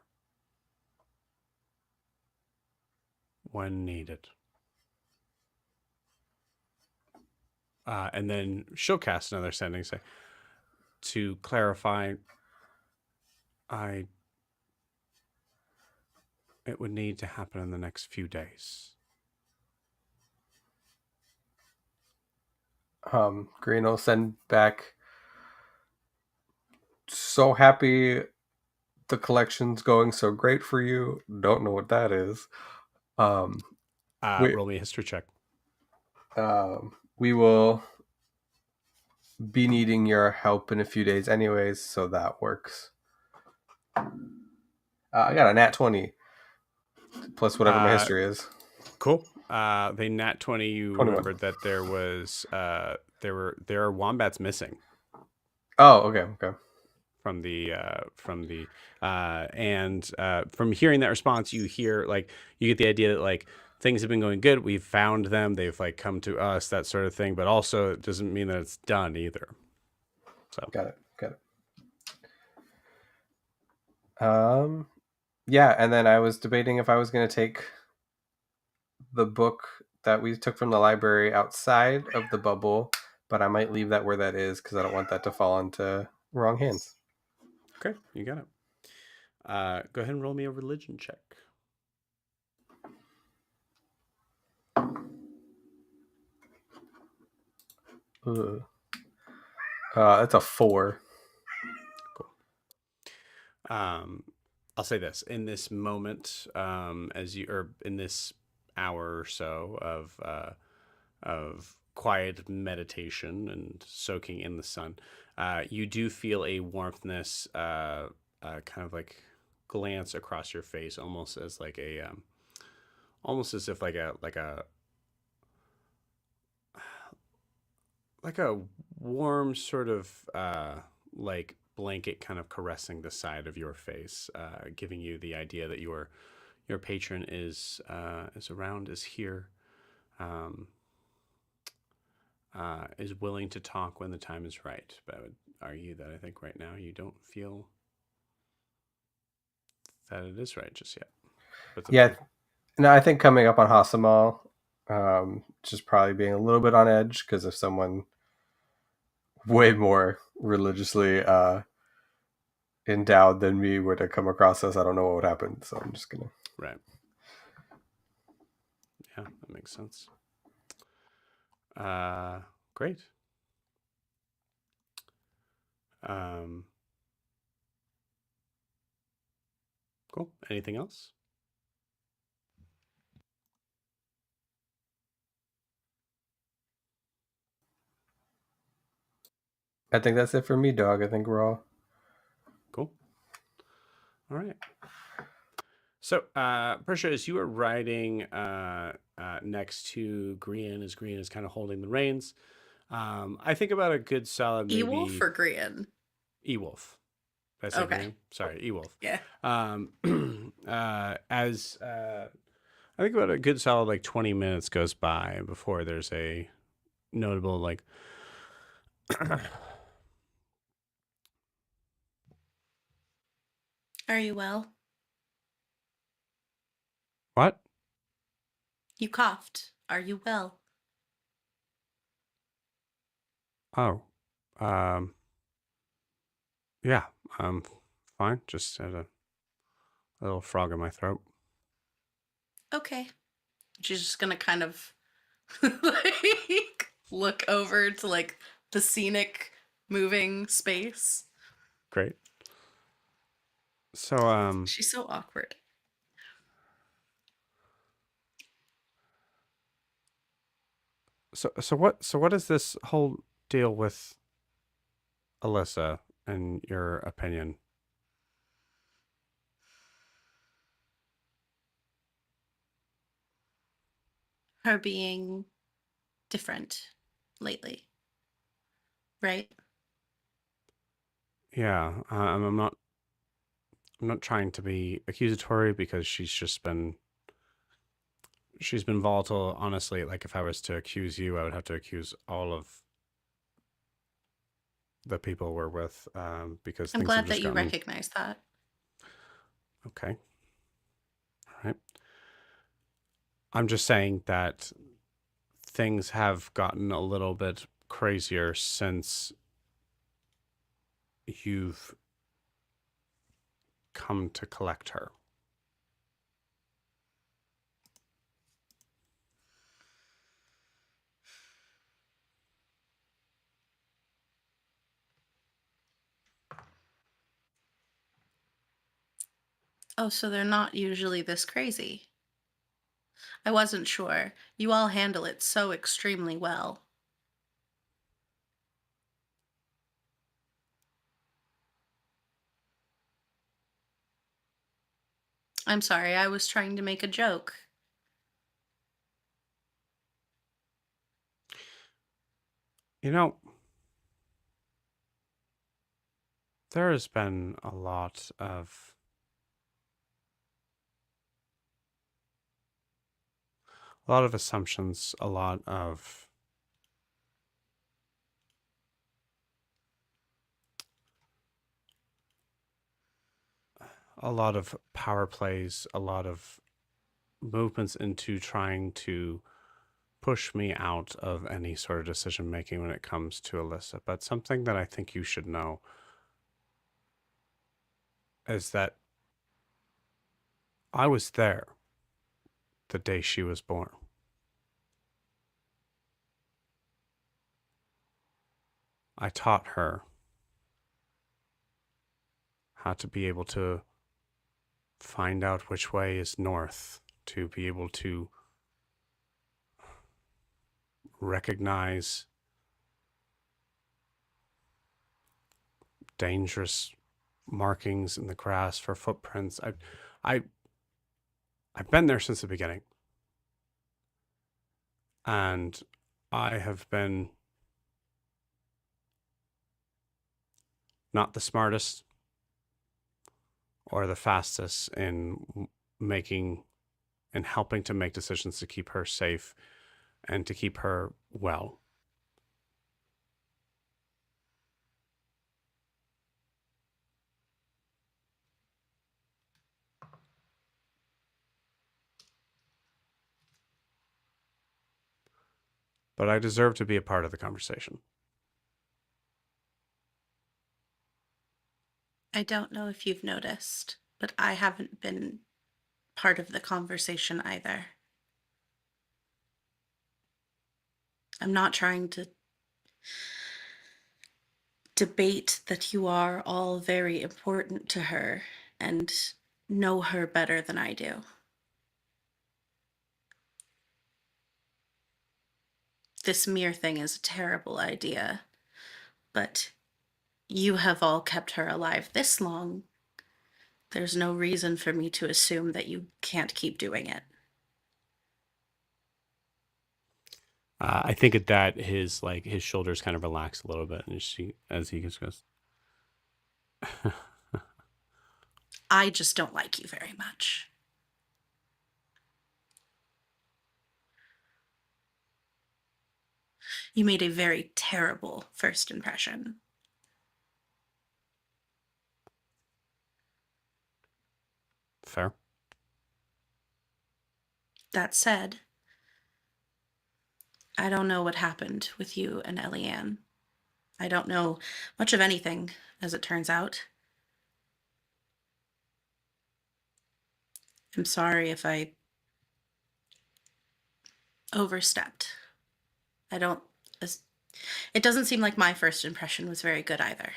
when needed. And then she'll cast another sending, say, to clarify, it would need to happen in the next few days. Green will send back. So happy the collection's going so great for you. Don't know what that is. Roll me a history check. We will be needing your help in a few days anyways, so that works. I got a nat 20 plus whatever my history is. Cool. They nat 20. You 21. remembered that there are wombats missing. Oh, okay. From hearing that response, you hear, like, you get the idea that, like, things have been going good. We've found them. They've, like, come to us, that sort of thing. But also, it doesn't mean that it's done either. So got it. Yeah, and then I was debating if I was going to take the book that we took from the library outside of the bubble, but I might leave that where that is because I don't want that to fall into wrong hands. Okay, you got it. Go ahead and roll me a religion check. That's a 4. Cool. I'll say this: in this moment, in this hour or so of quiet meditation and soaking in the sun, you do feel a warmthness, kind of like glance across your face, almost as like almost as if like a warm sort of like blanket kind of caressing the side of your face, giving you the idea that your patron is around, is here, is willing to talk when the time is right. But I would argue that I think right now you don't feel that it is right just yet. Yeah, no, I think coming up on Hasamal, just probably being a little bit on edge, because if someone way more religiously endowed than me were to come across us, I don't know what would happen. So I'm just gonna. Right. Yeah, that makes sense. Great. Cool. Anything else? I think that's it for me, dog. I think we're all cool. All right. So, Persia, as you are riding next to Grian, as Grian is kind of holding the reins, I think about a good solid maybe... Ewolf or Grian? Ewolf. Did I say Okay. Grian? Sorry, Ewolf. Yeah. I think about a good solid like 20 minutes goes by before there's a notable like... Are you well? What? You coughed. Are you well? Oh. Yeah, I'm fine. Just had a little frog in my throat. Okay. She's just gonna kind of like look over to like the scenic moving space. Great. So, She's so awkward. So what is this whole deal with Elissa, in your opinion? Her being different lately, right? Yeah, I'm not trying to be accusatory because she's she's been volatile. Honestly, like if I was to accuse you, I would have to accuse all of the people we're with, because I'm things have glad just that you gotten recognize that. okay. All right. I'm just saying that things have gotten a little bit crazier since you've come to collect her. Oh, so they're not usually this crazy. I wasn't sure. You all handle it so extremely well. I'm sorry, I was trying to make a joke. You know, there has been a lot of assumptions, a lot of power plays, a lot of movements into trying to push me out of any sort of decision making when it comes to Elissa. But something that I think you should know is that I was there the day she was born. I taught her how to be able to find out which way is north, to be able to recognize dangerous markings in the grass for footprints. I I've been there since the beginning. And I have been not the smartest or the fastest in making and helping to make decisions to keep her safe and to keep her well. But I deserve to be a part of the conversation. I don't know if you've noticed, but I haven't been part of the conversation either. I'm not trying to debate that you are all very important to her and know her better than I do. This mirror thing is a terrible idea, but you have all kept her alive this long. There's no reason for me to assume that you can't keep doing it. I think at that his shoulders kind of relax a little bit, and as he just goes, I just don't like you very much. You made a very terrible first impression. fair. That said, I don't know what happened with you and Eliane. I don't know much of anything, as it turns out. I'm sorry if I overstepped. I don't. It doesn't seem like my first impression was very good either.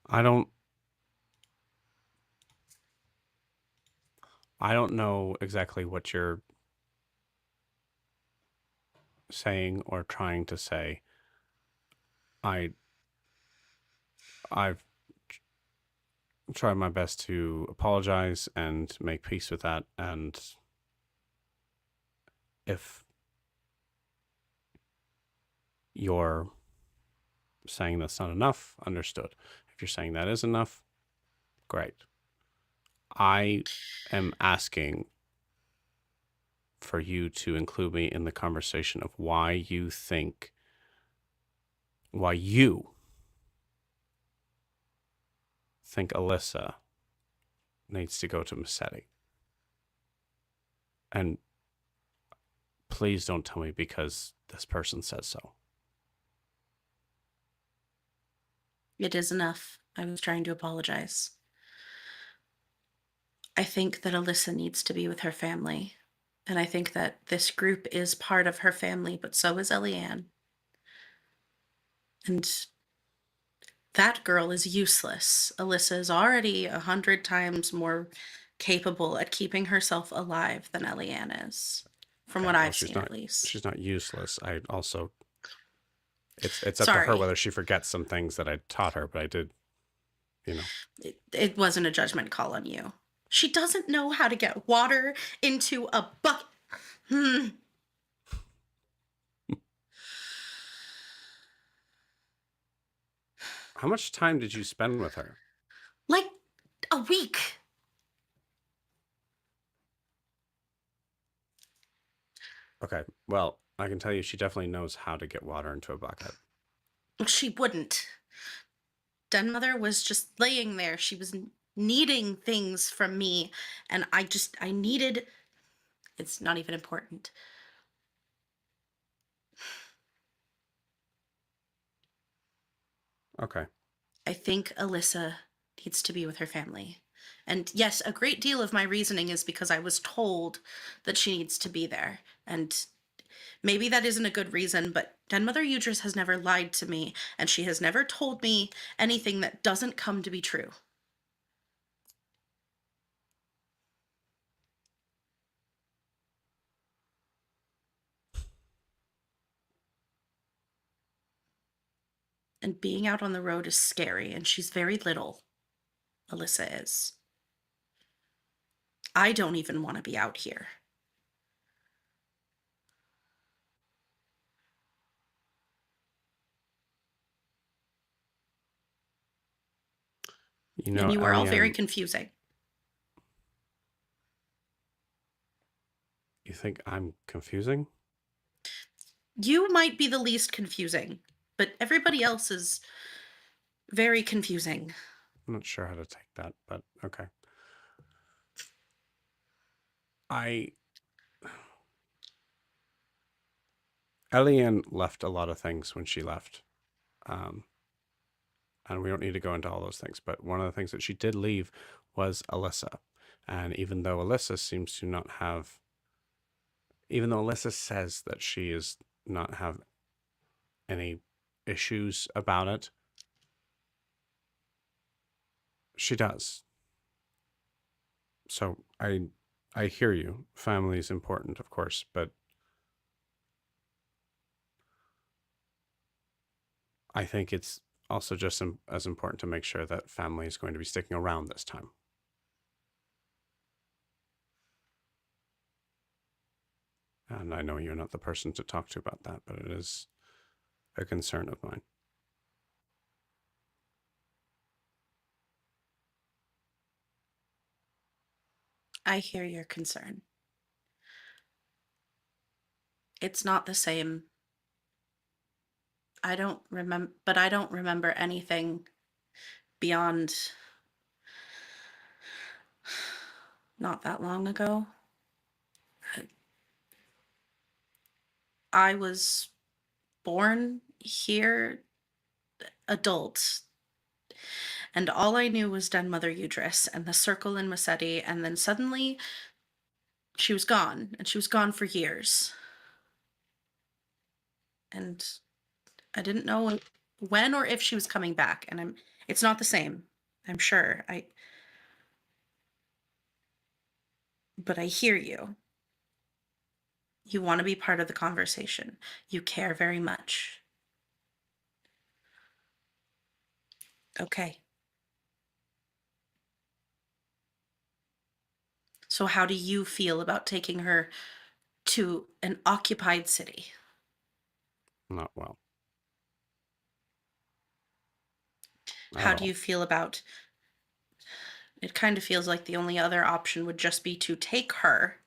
I don't know exactly what you're saying or trying to say. I've tried my best to apologize and make peace with that, and if you're saying that's not enough, understood. If you're saying that is enough, Great. I am asking for you to include me in the conversation of why you think Elissa needs to go to Mesetti. And please don't tell me because this person said so. It is enough. I was trying to apologize. I think that Elissa needs to be with her family. And I think that this group is part of her family, but so is Elianne. And that girl is useless. Elissa is already 100 times more capable at keeping herself alive than Elianne is, from what I've seen, at least. She's not useless. I also, it's up to Sorry. her whether she forgets some things that I taught her, but I did, It wasn't a judgment call on you. She doesn't know how to get water into a bucket. How much time did you spend with her? Like a week. Okay, well, I can tell you she definitely knows how to get water into a bucket. She wouldn't. Denmother was just laying there. She was needing things from me, and I needed... It's not even important. Okay. I think Elissa needs to be with her family. And yes, a great deal of my reasoning is because I was told that she needs to be there. And maybe that isn't a good reason, but Denmother Yudris has never lied to me, and she has never told me anything that doesn't come to be true. And being out on the road is scary, and she's very little. Elissa is. I don't even want to be out here. And you were all very confusing. You think I'm confusing? You might be the least confusing, but everybody else is very confusing. I'm not sure how to take that, but okay. Elianne left a lot of things when she left. And we don't need to go into all those things, but one of the things that she did leave was Elissa. And even though Elissa seems to not have, even though Elissa says that she is not have any issues about it, she does. So I hear you. Family is important, of course, but I think it's also just as important to make sure that family is going to be sticking around this time. And I know you're not the person to talk to about that, but it is a concern of mine. I hear your concern. It's not the same. I don't remember anything beyond not that long ago. I was born here, adult, and all I knew was Denmother Yudris and the circle in Mesetti, and then suddenly she was gone, and she was gone for years. And I didn't know when or if she was coming back, and it's not the same, I'm sure. But I hear you. You want to be part of the conversation. You care very much. Okay. So how do you feel about taking her to an occupied city? Not well. How do you feel about It kind of feels like the only other option would just be to take her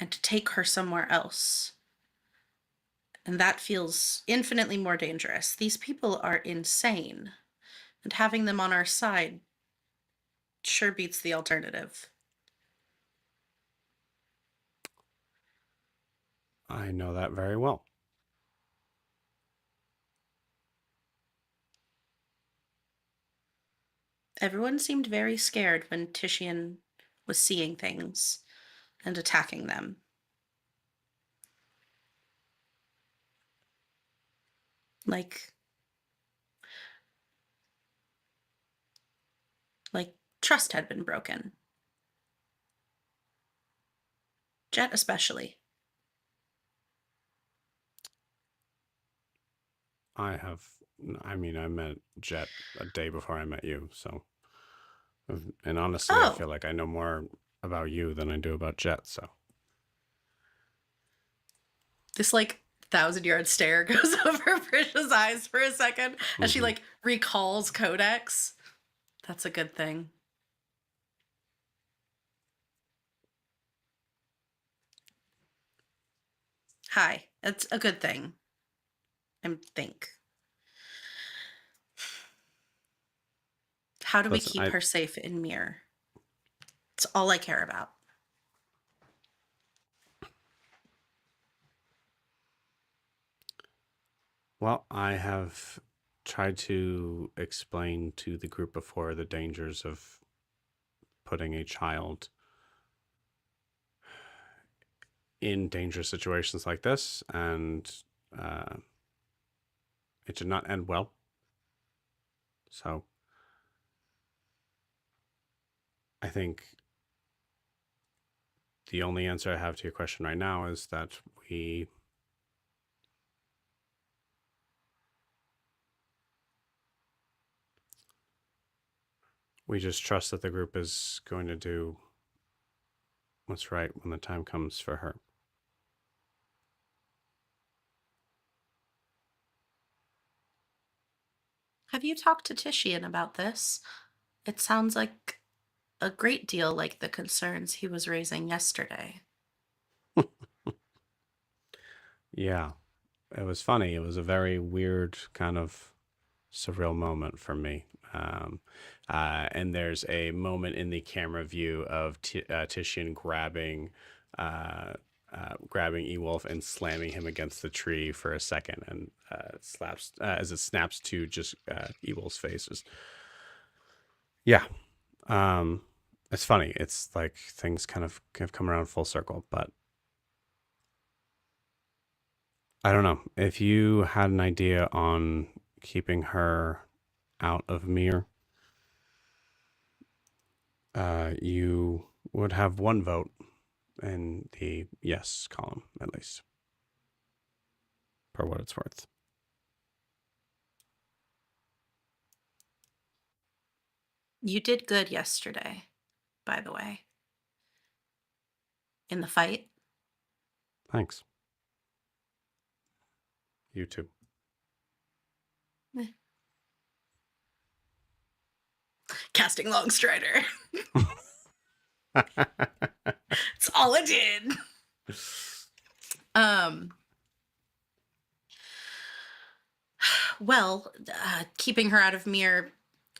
and to take her somewhere else. And that feels infinitely more dangerous. These people are insane, and having them on our side sure beats the alternative. I know that very well. Everyone seemed very scared when Titian was seeing things and attacking them. Like trust had been broken. Jet especially. I met Jet a day before I met you, so. And honestly, I feel like I know more about you than I do about Jet, so. This 1,000-yard stare goes over Prisha's eyes for a second as she recalls Codex. That's a good thing. Hi, that's a good thing. I think. How do we keep her safe in Mir? It's all I care about. Well, I have tried to explain to the group before the dangers of putting a child in dangerous situations like this, and it did not end well. So I think the only answer I have to your question right now is that we just trust that the group is going to do what's right when the time comes for her. Have you talked to Titian about this? It sounds like a great deal like the concerns he was raising yesterday. Yeah, it was funny. It was a very weird kind of surreal moment for me. And there's a moment in the camera view of Titian grabbing Ewolf and slamming him against the tree for a second, and slaps as it snaps to just Ewolf's face. Yeah, it's funny. It's like things kind of come around full circle, but I don't know if you had an idea on keeping her out of Mir. You would have one vote in the yes column, at least, for what it's worth. You did good yesterday, by the way. In the fight. Thanks. You too. Casting Longstrider. It's all I did. Well, keeping her out of Mir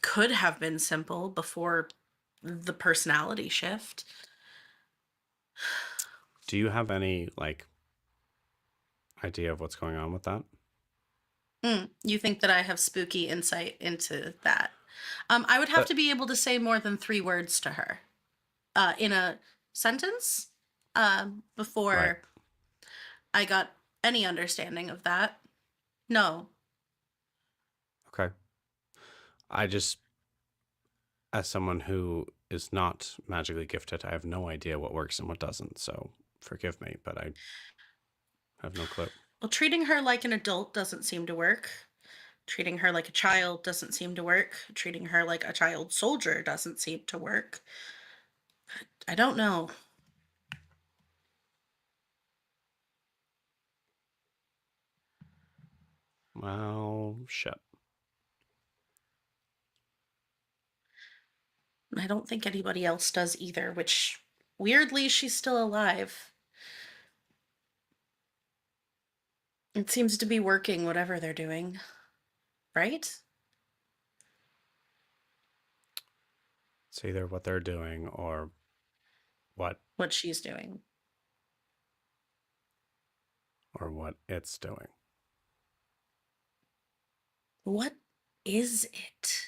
could have been simple before the personality shift. Do you have any idea of what's going on with that? You think that I have spooky insight into that? I would have to be able to say more than 3 words to her in a sentence before I got any understanding of that. No. Okay. I just, as someone who is not magically gifted, I have no idea what works and what doesn't. So forgive me, but I have no clue. Well, treating her like an adult doesn't seem to work. Treating her like a child doesn't seem to work. Treating her like a child soldier doesn't seem to work. I don't know. Well, shit. I don't think anybody else does either, which weirdly she's still alive. It seems to be working, whatever they're doing. Right? It's either what they're doing or what What she's doing. it's doing. What is it?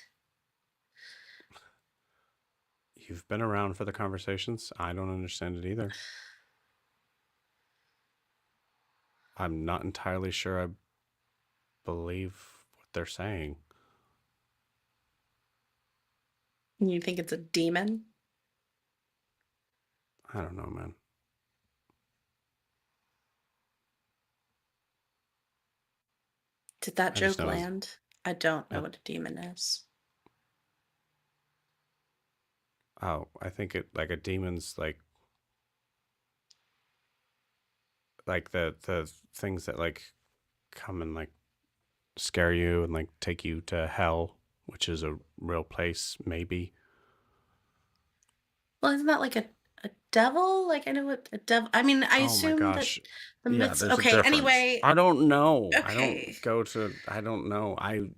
You've been around for the conversations. I don't understand it either. I'm not entirely sure I believe what they're saying. You think it's a demon? I don't know, man. Did that I just joke know it's- land? I don't know Uh, what a demon is. Oh, I think it like a demon's like the things that like come and like scare you and like take you to hell, which is a real place, maybe. Well, isn't that like a devil? Like I know what a devil. I mean, I Oh my assume that gosh. the Yeah, myths. there's a Okay. difference. Anyway. I don't know. I Okay. don't go to. I don't know. I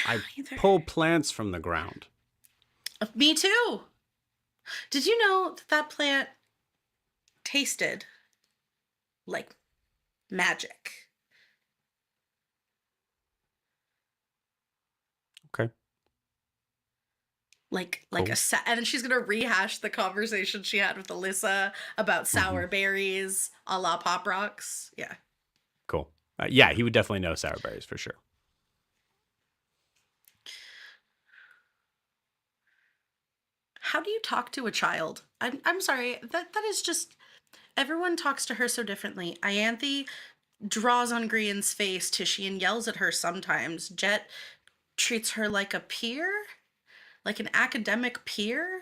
Either. pull plants from the ground. Me too. Did you know that plant tasted like magic? Okay. Like Cool. and then she's gonna rehash the conversation she had with Elissa about sour berries a la Pop Rocks. Yeah. Cool. Yeah, he would definitely know sour berries for sure. How do you talk to a child? I'm sorry. That is just everyone talks to her so differently. Ianthe draws on Grian's face. Titian yells at her sometimes. Jet treats her like a peer, like an academic peer.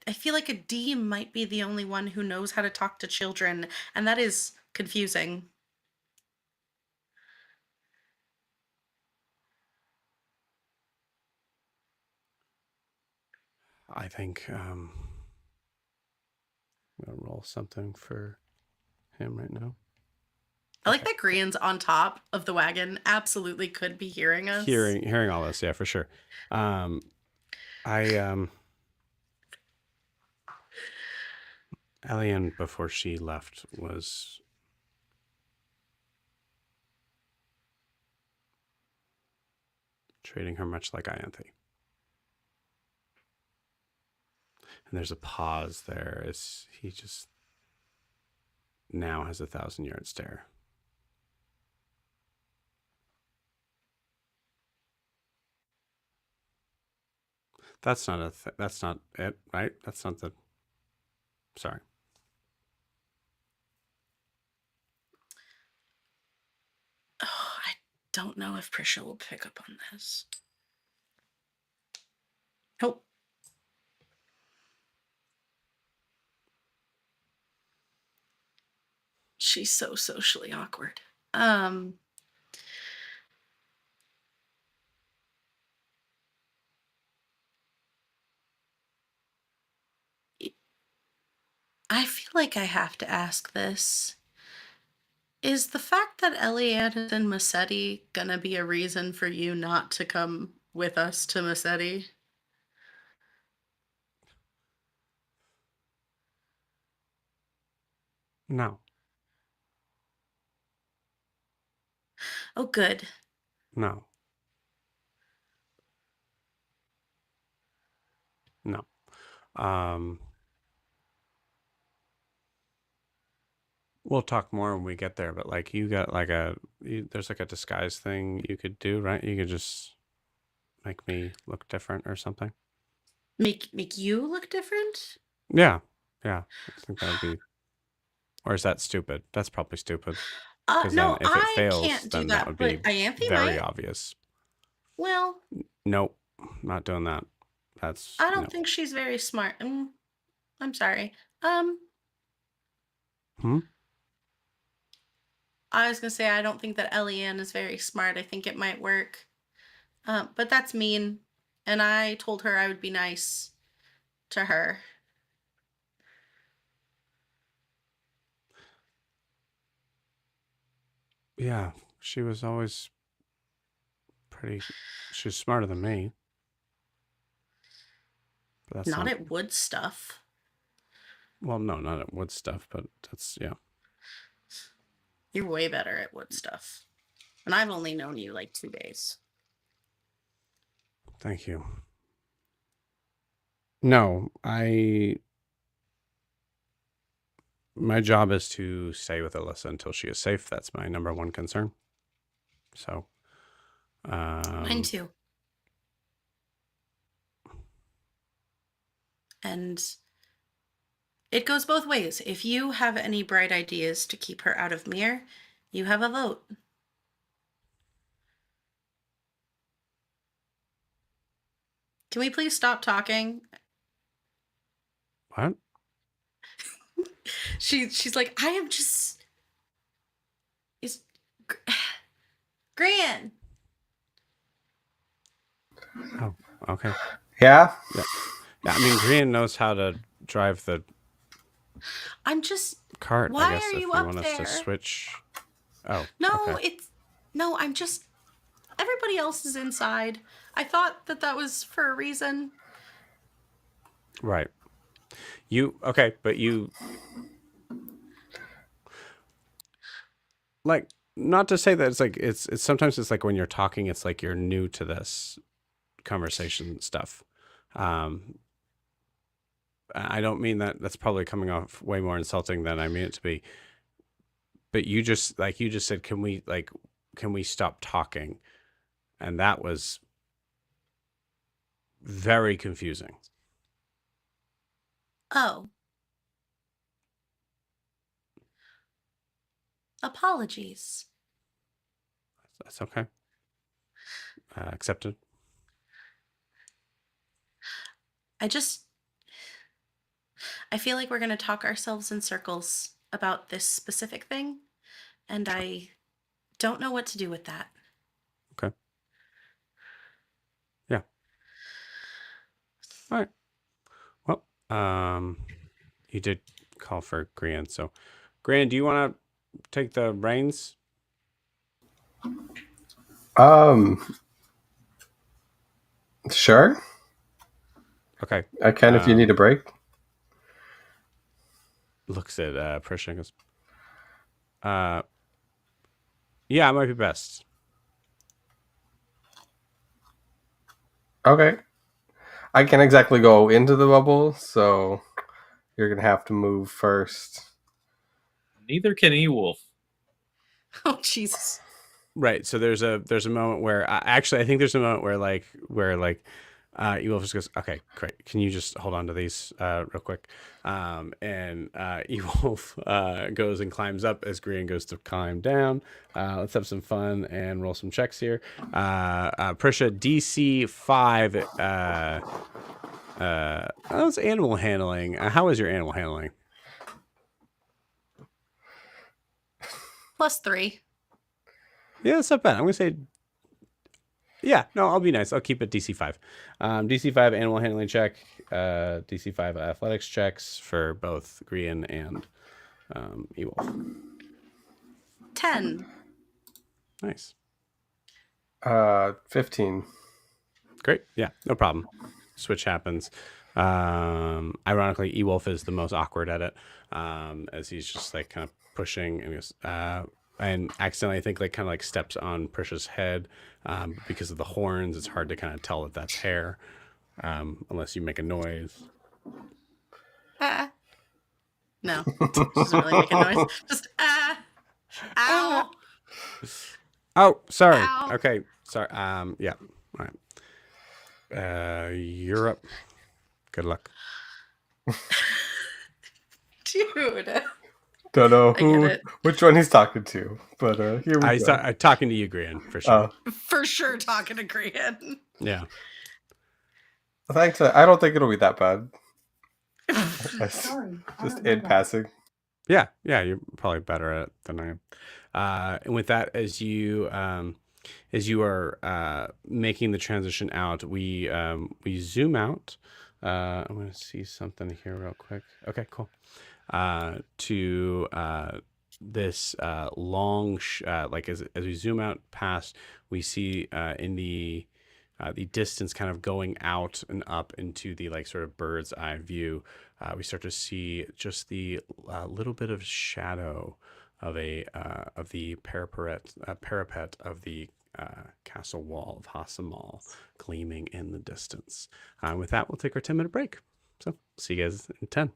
I feel like Adeem might be the only one who knows how to talk to children, and that is confusing. I think I'm gonna roll something for him right now. I like that Grian's on top of the wagon absolutely could be hearing us. Hearing all this, yeah, for sure. Elian, before she left, was treating her much like Ianthe. And there's a pause there as he just now has a 1,000-yard stare. That's not that's not it, right? That's not the. Sorry. Oh, I don't know if Prisha will pick up on this. Nope. She's so socially awkward. I feel like I have to ask this. Is the fact that Ianthe is in Mesetti gonna be a reason for you not to come with us to Mesetti? No. Oh, good. No. No. We'll talk more when we get there, but like you got like there's like a disguise thing you could do, right? You could just make me look different or something. Make you look different? Yeah. I think that would be. Or is that stupid? That's probably stupid. Because No, then if it I fails, can't do then that, that would but be Ianthe very might. obvious. Well, Nope, not doing that. That's. I don't think she's very smart. I'm sorry. I was gonna say I don't think that Eliane is very smart. I think it might work. But that's mean. And I told her I would be nice to her. Yeah, she was always pretty. She's smarter than me. But that's Not at wood stuff. Well, no, not at wood stuff, but that's, yeah. You're way better at wood stuff. And I've only known you like 2 days. Thank you. No, my job is to stay with Elissa until she is safe. That's my number one concern. So, Mine too. And it goes both ways. If you have any bright ideas to keep her out of Mir, you have a vote. Can we please stop talking? what? She's like, I am just... Gran! Oh, okay. Yeah. Yeah, I mean, Grian knows how to drive the I'm just... cart, Why I guess, are if you you up want us to there? switch. Oh, No, okay. No, I'm just... Everybody else is inside. I thought that was for a reason. Right. But you... Like, not to say that it's like, it's sometimes it's like when you're talking, it's like you're new to this conversation stuff. I don't mean that. That's probably coming off way more insulting than I mean it to be. But you just said, can we stop talking? And that was very confusing. Oh. Apologies. That's okay. Accepted. I feel like we're going to talk ourselves in circles about this specific thing, and I don't know what to do with that. Okay. Yeah. All right. Well, you did call for Gran, so Gran, do you want to take the reins? Sure. Okay. I can if you need a break. Looks at Prisha and goes, yeah, it might be best. Okay. I can't exactly go into the bubble, so you're gonna have to move first. Neither can Ewolf. Oh, Jesus. Right. So there's a moment where actually I think there's a moment where Ewolf just goes, okay, great. Can you just hold on to these real quick? And Ewolf goes and climbs up as Grian goes to climb down. Let's have some fun and roll some checks here. Prisha, DC 5. How's animal handling? How is your animal handling? +3. Yeah, that's not bad. I'm going to say, yeah, no, I'll be nice. I'll keep it DC 5. DC 5 animal handling check, DC 5 athletics checks for both Grian and Ewolf. 10. Nice. 15. Great. Yeah, no problem. Switch happens. Ironically, Ewolf is the most awkward at it, as he's just like kind of pushing and he goes, and accidentally, I think, like kind of like steps on Prisha's head because of the horns. It's hard to kind of tell that that's hair unless you make a noise. No, she doesn't really make a noise. Just ow. Oh, sorry. Ow. Okay, sorry. Yeah. All right. You're up. Good luck. Dude. Don't know I get it. which one he's talking to, but here we go. I'm talking to you, Grian, for sure. For sure talking to Grian. Yeah. Thanks. I don't think it'll be that bad. Sorry. Just in passing. Yeah, you're probably better at it than I am. And with that, as you as you are making the transition out, we zoom out. I'm going to see something here real quick. Okay, cool. To this long, like as we zoom out past, we see in the distance, kind of going out and up into the like sort of bird's eye view. We start to see just the little bit of shadow of the parapet of the castle wall of Hasamal gleaming in the distance. With that, we'll take our 10-minute break. So see you guys in 10.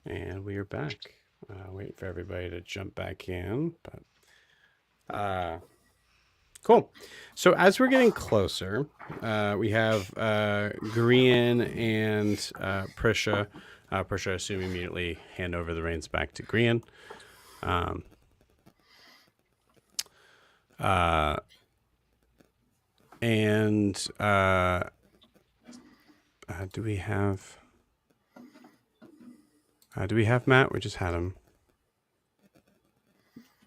And we are back. Waiting for everybody to jump back in, but cool. So as we're getting closer, we have Grian and Prisha. Prisha, I assume, immediately hand over the reins back to Grian. Do we have? Do we have Matt? We just had him.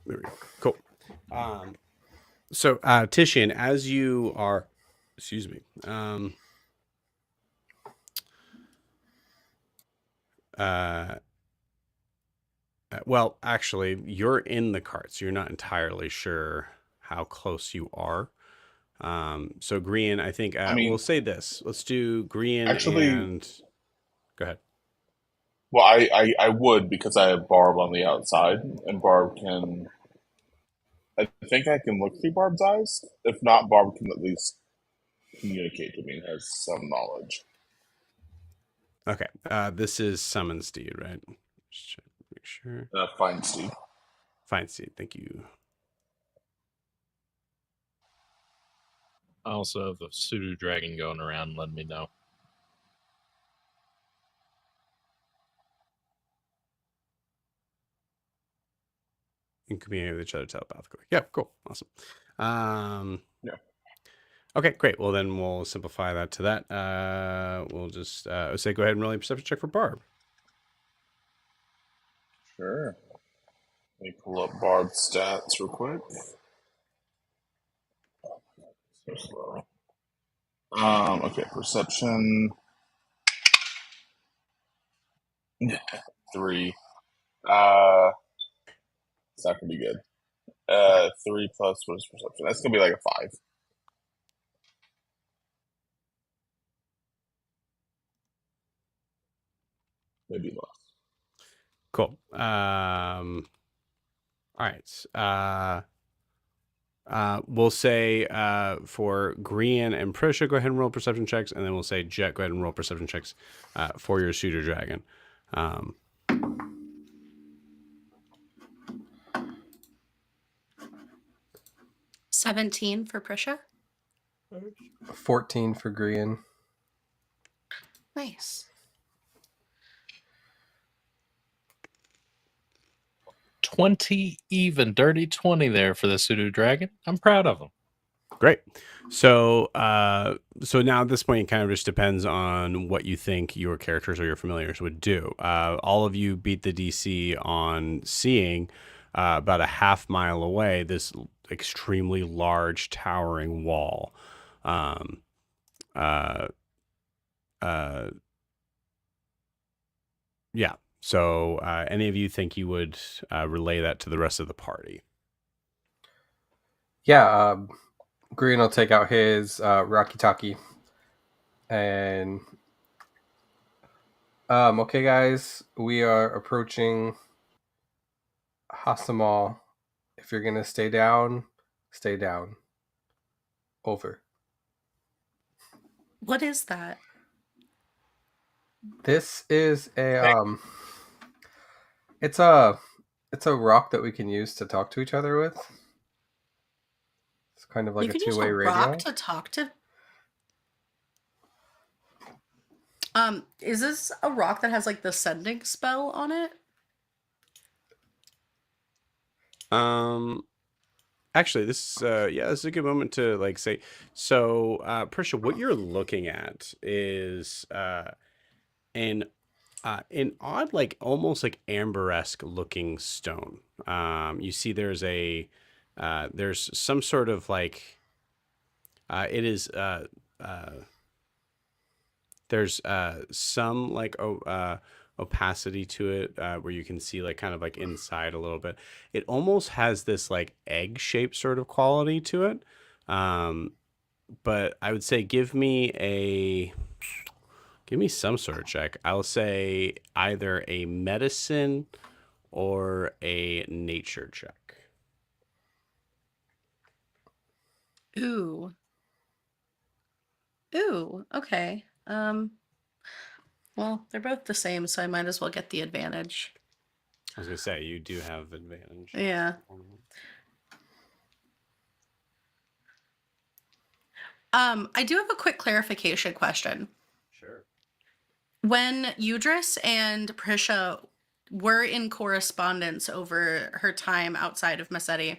There we go. Cool. So, Titian, as you are, excuse me. Well, actually, you're in the cart, so you're not entirely sure how close you are. So Grian, I think we'll say this. Let's do Grian and go ahead. Well, I would, because I have Barb on the outside, and Barb can. I think I can look through Barb's eyes. If not, Barb can at least communicate to me and has some knowledge. Okay. This is Summon Steed, right? Just check, make sure. Fine, Steve. Fine Steed. Thank you. I also have a pseudo dragon going around. Let me know. And communicate with each other telepathically. Yeah, cool. Awesome. Yeah. Okay, great. Well, then we'll simplify that to that. We'll just say go ahead and roll a perception check for Barb. Sure. Let me pull up Barb's stats real quick. So slow. Okay, perception. 3. It's not gonna be good. 3 plus what is perception? That's gonna be like a 5. Maybe less. Cool. All right. We'll say for Grian and Prisha, go ahead and roll perception checks, and then we'll say Jet, go ahead and roll perception checks for your pseudo dragon. 17 for Prisha. 14 for Grian. Nice. 20 even, dirty 20 there for the pseudo dragon. I'm proud of him. Great. So now at this point, it kind of just depends on what you think your characters or your familiars would do. All of you beat the DC on seeing about a half mile away this extremely large towering wall. Yeah. So any of you think you would relay that to the rest of the party? Yeah, Green will take out his Rocky Talkie. And okay, guys, we are approaching Hasamal. If you're gonna stay down, stay down. Over. What is that? This is a it's a rock that we can use to talk to each other with. It's kind of like you a can use two-way a radio. rock to talk to. Is this a rock that has like the sending spell on it? Actually, this is a good moment to like say. So, Prisha, what you're looking at is an odd, like almost like amberesque looking stone. You see, there's some sort of like it is there's some like opacity to it where you can see like kind of like inside a little bit. It almost has this like egg shaped sort of quality to it. but I would say give me some sort of check. I'll say either a medicine or a nature check. Ooh. Okay. Well, they're both the same, so I might as well get the advantage. I was gonna say you do have advantage. Yeah. I do have a quick clarification question. Sure. When Yudris and Prisha were in correspondence over her time outside of Mesetti,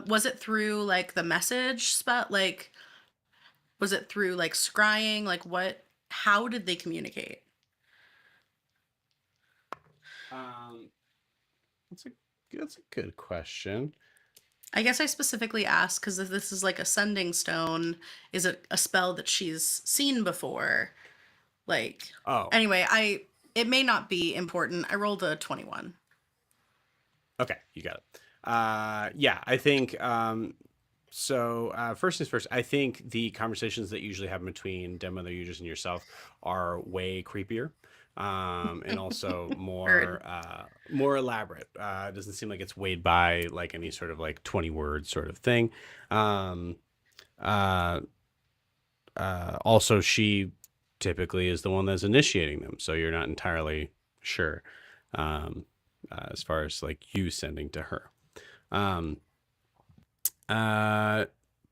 was it through like the message spell? Like, was it through like scrying? Like, how did they communicate? That's a good question. I guess I specifically asked because if this is like a sending stone, is it a spell that she's seen before? Like, anyway, it may not be important. I rolled a 21. Okay, you got it. Yeah, I think so. First things first, I think the conversations that usually happen between Denmother Yudris and yourself are way creepier. And also more elaborate. It doesn't seem like it's weighed by like any sort of like 20 word sort of thing. Also, she typically is the one that's initiating them, so you're not entirely sure as far as like you sending to her.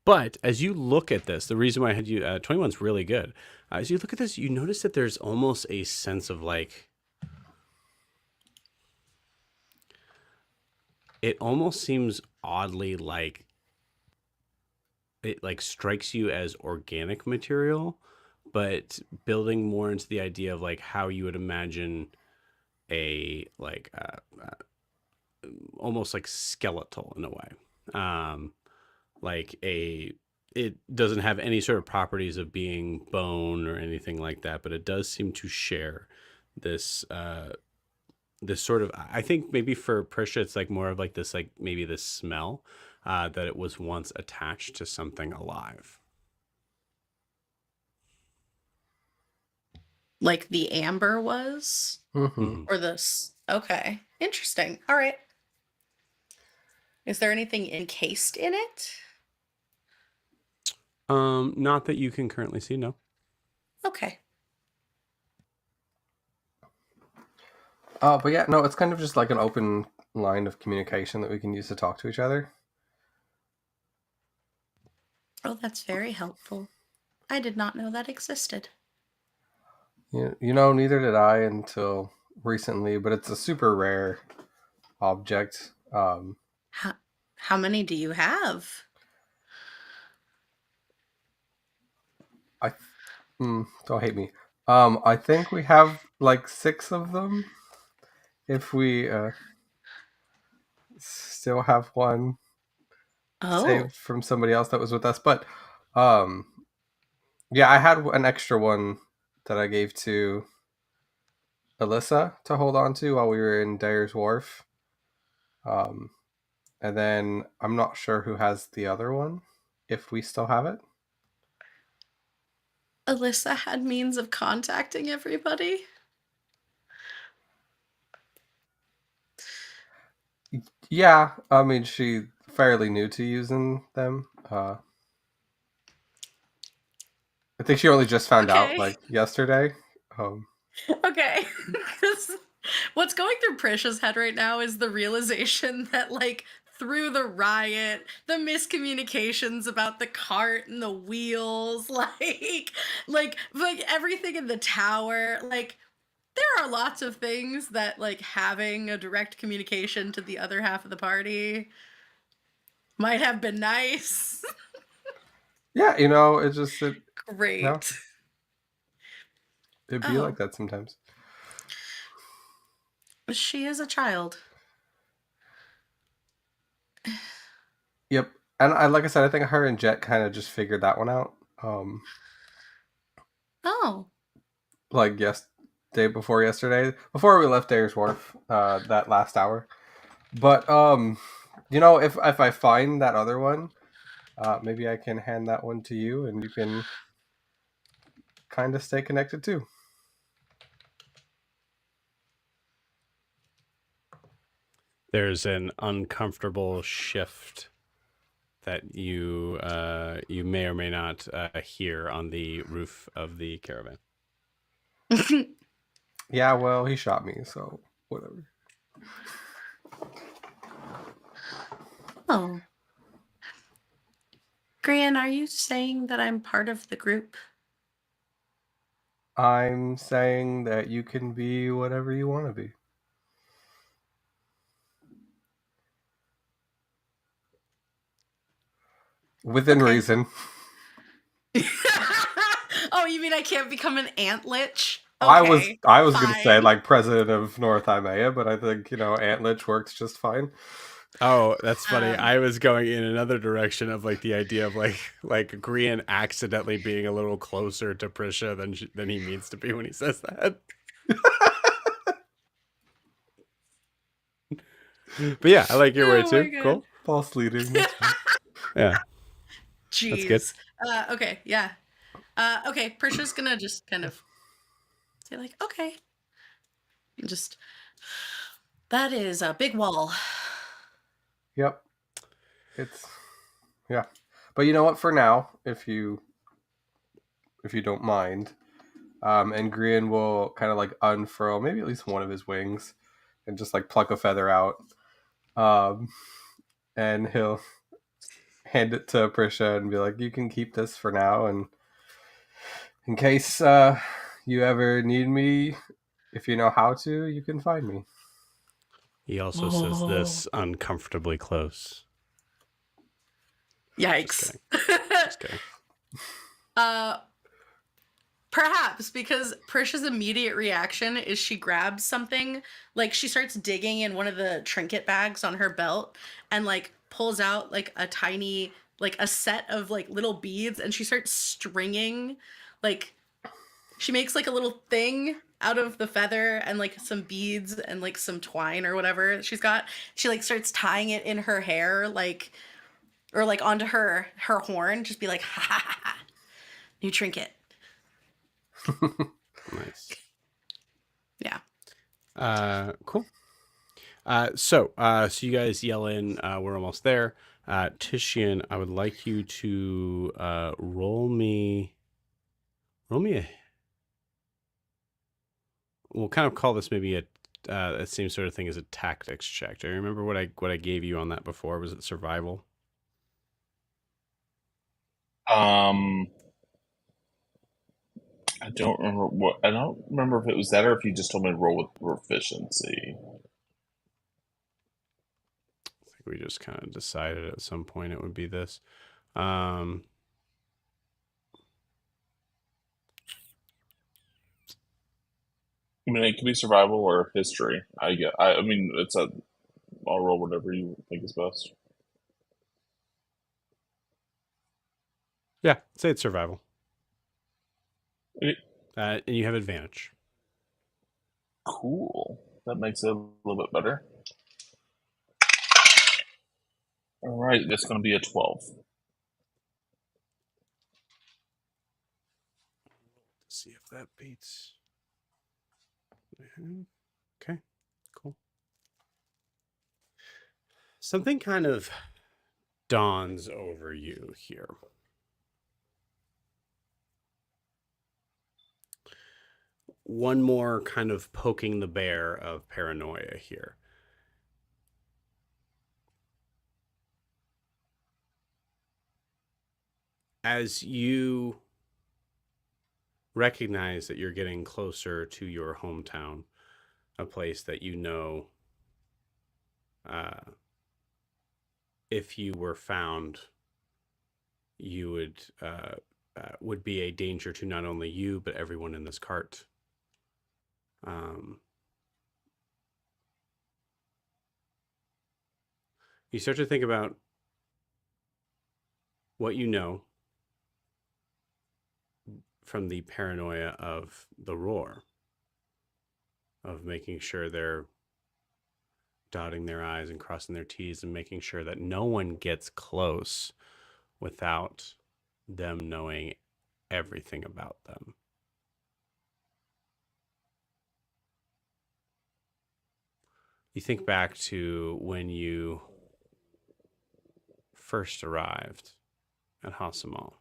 But as you look at this, the reason why I had you 21's really good. As you look at this, you notice that there's almost a sense of like, it almost seems oddly like it like strikes you as organic material, but building more into the idea of like how you would imagine a like almost like skeletal in a way. Like it doesn't have any sort of properties of being bone or anything like that, but it does seem to share this this sort of, I think maybe for Prisha it's like more of like this, like maybe this smell that it was once attached to something alive. Like the amber was? Mm-hmm. Or this? Okay. Interesting. All right. Is there anything encased in it? Not that you can currently see, no. Okay. But yeah, no, it's kind of just like an open line of communication that we can use to talk to each other. Oh, that's very helpful. I did not know that existed. You know, neither did I until recently, but it's a super rare object. How many do you have? Don't hate me. I think we have like 6 of them. If we still have one saved from somebody else that was with us, but yeah, I had an extra one that I gave to Elissa to hold on to while we were in Dyer's Wharf. And then I'm not sure who has the other one, if we still have it. Elissa had means of contacting everybody? Yeah, I mean, she's fairly new to using them. I think she only just found out like yesterday. Okay. What's going through Prisha's head right now is the realization that like through the riot, the miscommunications about the cart and the wheels, like everything in the tower, like there are lots of things that like having a direct communication to the other half of the party might have been nice. Yeah, you know, it Great. You know, it'd be like that sometimes. She is a child. Yep. And like I said, I think her and Jet kind of just figured that one out. Like day before yesterday, before we left Dyer's Wharf, that last hour. But you know, if I find that other one, maybe I can hand that one to you, and you can kind of stay connected too. There's an uncomfortable shift that you may or may not hear on the roof of the caravan. Yeah, well, he shot me, so whatever. Oh. Grian, are you saying that I'm part of the group? I'm saying that you can be whatever you want to be. Within Okay. reason. Oh, you mean I can't become an ant lich? I Okay, was going to say fine. like president of North Imea, but I think, Ant Lich works just fine. Oh, that's funny. Um, I was going in another direction of like the idea of like Grian accidentally being a little closer to Prisha than he means to be when he says that. But yeah, I like your way Oh too. my God. Cool. False leading. That's fine. Yeah. Jeez. good. Okay, yeah. Okay, Prisha's gonna just kind of say like, okay. And just, that is a big wall. Yep. Yeah. But you know what, for now, if you don't mind, and Grian will kind of like unfurl maybe at least one of his wings and just like pluck a feather out. And he'll hand it to Prisha and be like, you can keep this for now, and in case you ever need me, if you know how to, you can find me. He also says this uncomfortably close. Yikes. Just kidding. Perhaps because Prisha's immediate reaction is she grabs something, like she starts digging in one of the trinket bags on her belt and like pulls out like a tiny, like a set of like little beads, and she starts stringing, like she makes like a little thing out of the feather and like some beads and like some twine or whatever she's got. She like starts tying it in her hair, like, or like onto her horn, just be like, ha ha ha ha, new trinket. Nice. Yeah. Cool. So you guys yell in. We're almost there. Titian, I would like you to roll me a. We'll kind of call this maybe that same sort of thing as a tactics check. Do you remember what I gave you on that before? Was it survival? I don't remember if it was that or if you just told me to roll with proficiency. I think we just kind of decided at some point it would be this. I mean, it could be survival or history. I mean, I'll roll whatever you think is best. Yeah, say it's survival. Okay. And you have advantage. Cool. That makes it a little bit better. All right, that's going to be a 12. Let's see if that beats. Okay, cool. Something kind of dawns over you here. One more kind of poking the bear of paranoia here. As you recognize that you're getting closer to your hometown, a place that you know, if you were found, you would be a danger to not only you but everyone in this cart. You start to think about what you know from the paranoia of the roar, of making sure they're dotting their I's and crossing their T's and making sure that no one gets close without them knowing everything about them. You think back to when you first arrived at Hasamal.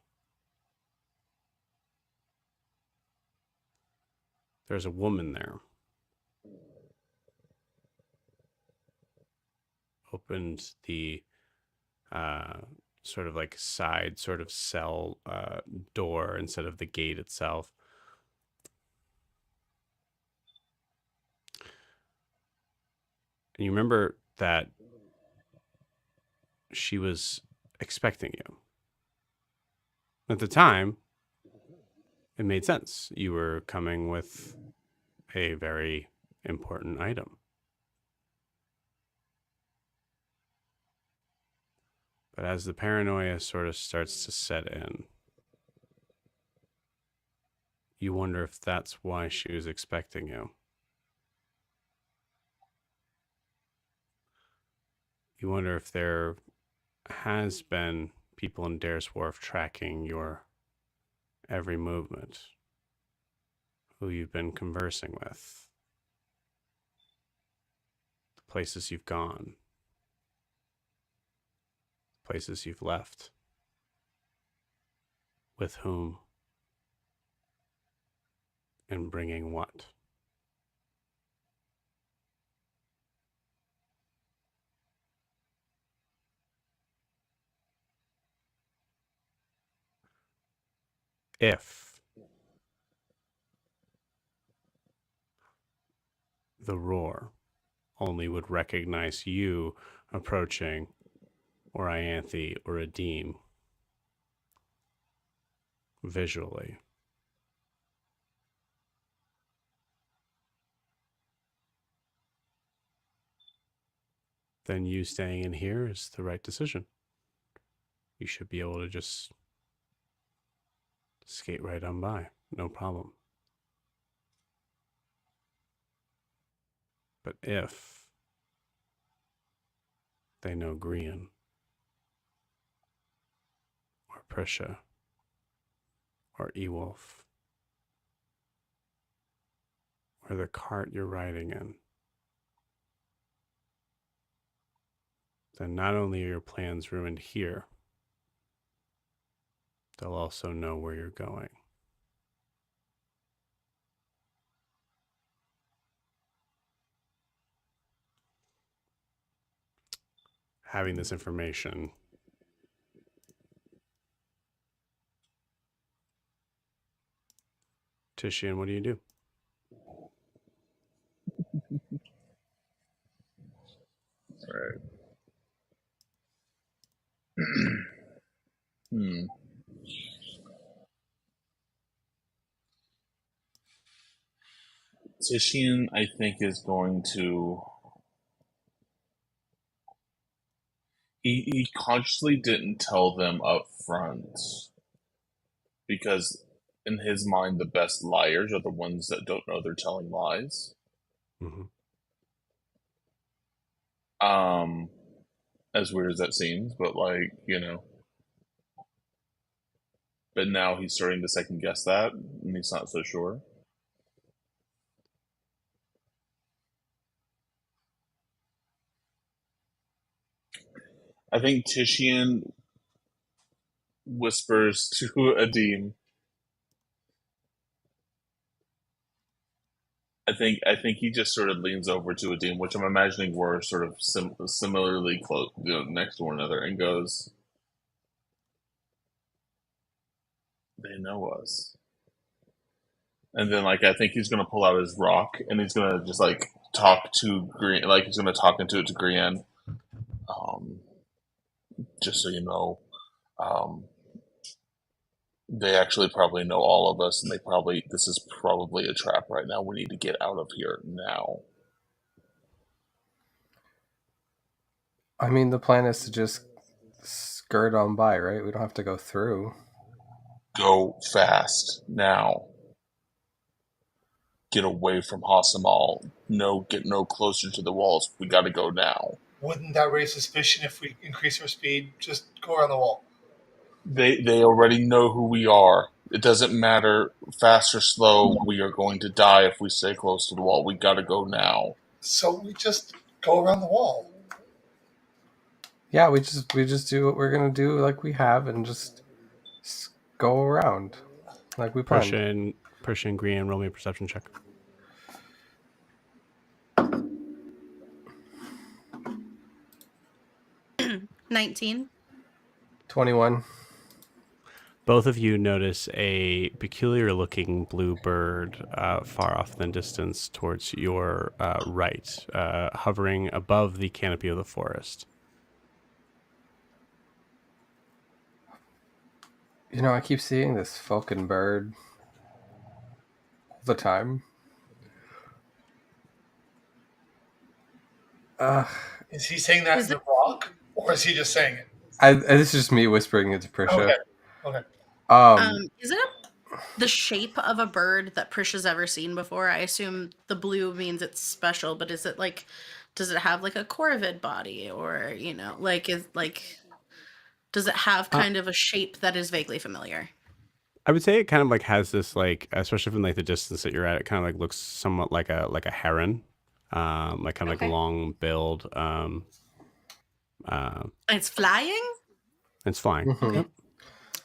There's a woman there. Opened the sort of like side sort of cell door instead of the gate itself. And you remember that she was expecting you. At the time, it made sense. You were coming with a very important item. But as the paranoia sort of starts to set in, you wonder if that's why she was expecting you. You wonder if there has been people in Dare's Wharf tracking your every movement, who you've been conversing with, the places you've gone, places you've left, with whom, and bringing what. If the roar only would recognize you approaching, or Ianthe or Adeem, visually, then you staying in here is the right decision. You should be able to just skate right on by, no problem. But if they know Grian or Prisha or Ewolf or the cart you're riding in, then not only are your plans ruined here, they'll also know where you're going. Having this information Tishian, what do you do? Hmm. Tishian, I think, is going to. He consciously didn't tell them up front because, in his mind, the best liars are the ones that don't know they're telling lies. Mm-hmm. As weird as that seems, but But now he's starting to second guess that, and he's not so sure. I think Tishian whispers to Adeem. I think he just sort of leans over to Adeem, which I'm imagining were sort of similarly close, next to one another, and goes, "They know us." And then, I think he's gonna pull out his rock, and he's gonna just talk to Grian, he's gonna talk into it to Grian. Just so you know, they actually probably know all of us, and this is probably a trap right now. We need to get out of here now. I mean, the plan is to just skirt on by, right? We don't have to go through. Go fast now. Get away from Hasamal. Get no closer to the walls. We gotta go now. Wouldn't that raise suspicion if we increase our speed? Just go around the wall. They already know who we are. It doesn't matter fast or slow. We are going to die if we stay close to the wall. We got to go now. So we just go around the wall. Yeah, we just do what we're gonna do, like we have, and just go around, like we planned. Persian Green, roll me a perception check. 19. 21. Both of you notice a peculiar-looking blue bird far off in the distance towards your right, hovering above the canopy of the forest. You know, I keep seeing this falcon bird all the time. Is he saying that Is in the rock, or is he just saying it? This is just me whispering it to Prisha. Okay. Is it the shape of a bird that Prisha's ever seen before? I assume the blue means it's special, but is it like, does it have like a corvid body, or does it have kind of a shape that is vaguely familiar? I would say it kind of like has this like, especially from like the distance that you're at, it kind of like looks somewhat like a heron, like kind of like a long build. It's flying? It's flying. Mm-hmm. Yep.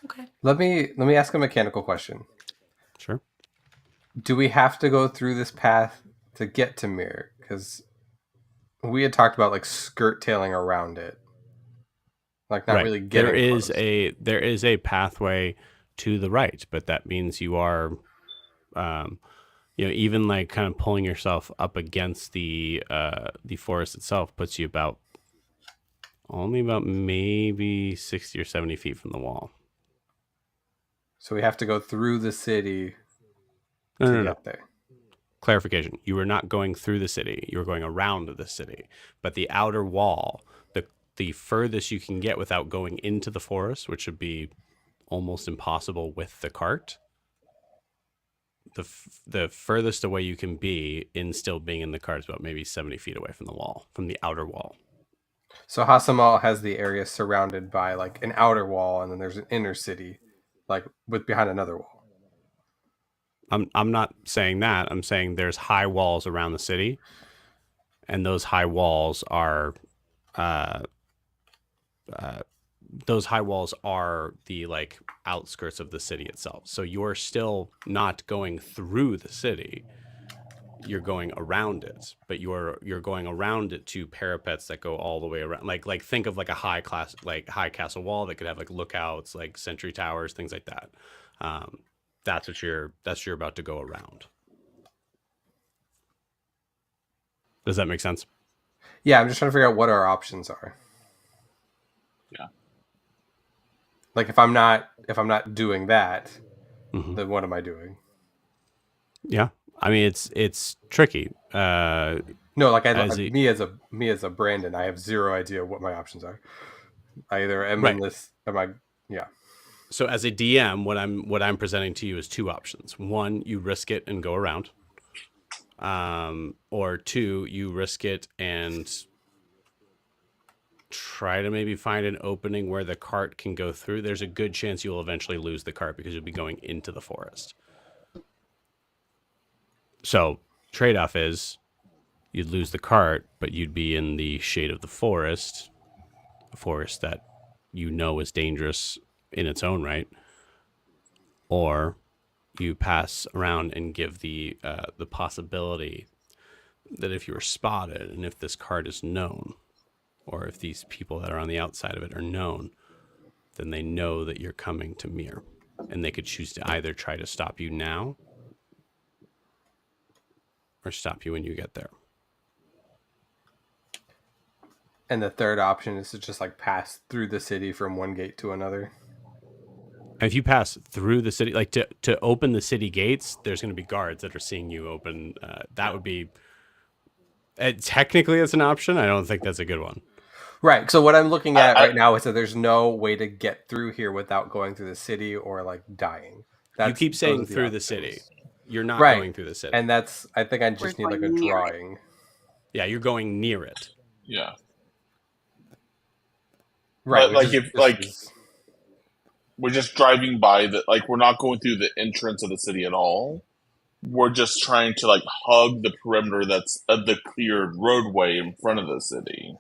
Okay. Let me ask a mechanical question. Sure. Do we have to go through this path to get to Mir? Because we had talked about like skirt tailing around it, like not really getting. There is a pathway to the right, but that means you are, even like kind of pulling yourself up against the forest itself puts you only about maybe 60 or 70 feet from the wall. So we have to go through the city No. get there. Clarification. You were not going through the city. You were going around the city. But the outer wall, the furthest you can get without going into the forest, which would be almost impossible with the cart, the furthest away you can be in still being in the cart is about maybe 70 feet away from the wall, from the outer wall. So Hasamal has the area surrounded by like an outer wall, and then there's an inner city, like with behind another wall. I'm not saying that. I'm saying there's high walls around the city, and those high walls are the like outskirts of the city itself. So you're still not going through the city. You're going around it, but you're going around it to parapets that go all the way around. Like think of like a high castle wall that could have like lookouts, like sentry towers, things like that. That's what you're about to go around. Does that make sense? Yeah, I'm just trying to figure out what our options are. Yeah. Like if I'm not doing that, Mm-hmm. then what am I doing? Yeah. I mean, it's tricky. No, like me as a Brandon, I have zero idea what my options are. I either am in this, yeah. So as a DM, what I'm presenting to you is two options. One, you risk it and go around. Or two, you risk it and try to maybe find an opening where the cart can go through. There's a good chance you'll eventually lose the cart because you'll be going into the forest. So trade-off is you'd lose the cart, but you'd be in the shade of the forest, a forest that you know is dangerous in its own right. Or you pass around and give the possibility that if you were spotted and if this cart is known, or if these people that are on the outside of it are known, then they know that you're coming to Mir, and they could choose to either try to stop you now or stop you when you get there. And the third option is to just like pass through the city from one gate to another. If you pass through the city, like to open the city gates, there's going to be guards that are seeing you open. That would be technically it's an option. I don't think that's a good one. Right. So what I'm looking at right now is that there's no way to get through here without going through the city or like dying. You keep saying through the city. You're not going through the city. And I think I just need like a drawing. Yeah, you're going near it. Yeah. Right. But We're just driving by we're not going through the entrance of the city at all. We're just trying to hug the perimeter that's of the cleared roadway in front of the city.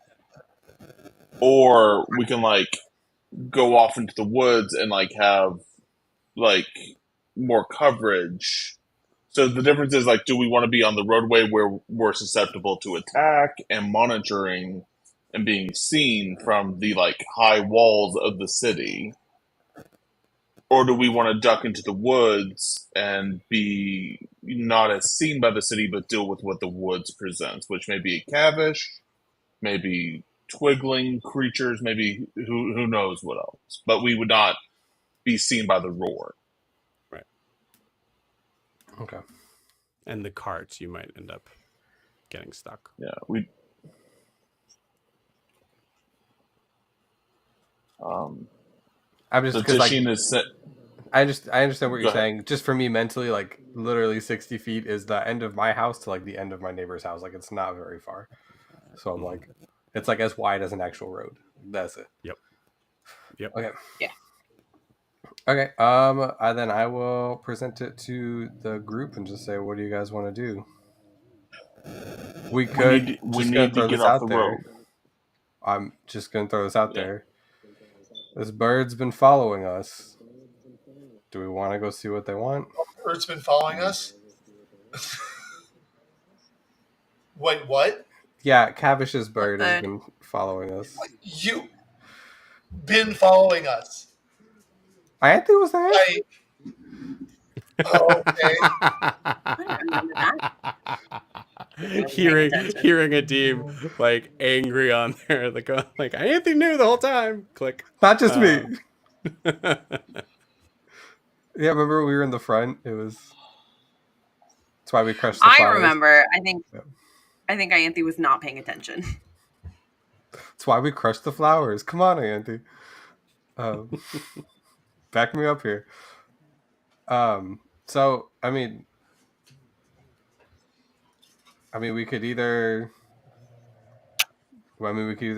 Or we can go off into the woods and have more coverage. So the difference is do we want to be on the roadway where we're susceptible to attack and monitoring and being seen from the high walls of the city? Or do we want to duck into the woods and be not as seen by the city, but deal with what the woods presents, which may be a cavish, maybe twiggling creatures, maybe who knows what else. But we would not be seen by the roar. Right. Okay. And the carts, you might end up getting stuck. Yeah, I'm just so because Tishin is set. I understand what Go you're ahead. saying. Just for me mentally, literally 60 feet is the end of my house to the end of my neighbor's house. It's not very far. So I'm it's as wide as an actual road. That's it. Yep. Okay. Yeah. Okay. Then I will present it to the group and just say, what do you guys want to do? We could We need to get off the road. I'm just gonna throw this out there. This bird's been following us. Do we want to go see what they want? Bird's been following us? Wait, what? Yeah, Cavish's bird has been following us. You been following us? Ianthe was there? Okay. I remember that. hearing Adeem angry on there, Ianthe knew the whole time. Click. Not just me. Yeah, remember we were in the front? That's why we crushed the flowers. I remember. I think Ianthe was not paying attention. That's why we crushed the flowers. Come on, Ianthe. Back me up here. So I mean, we could either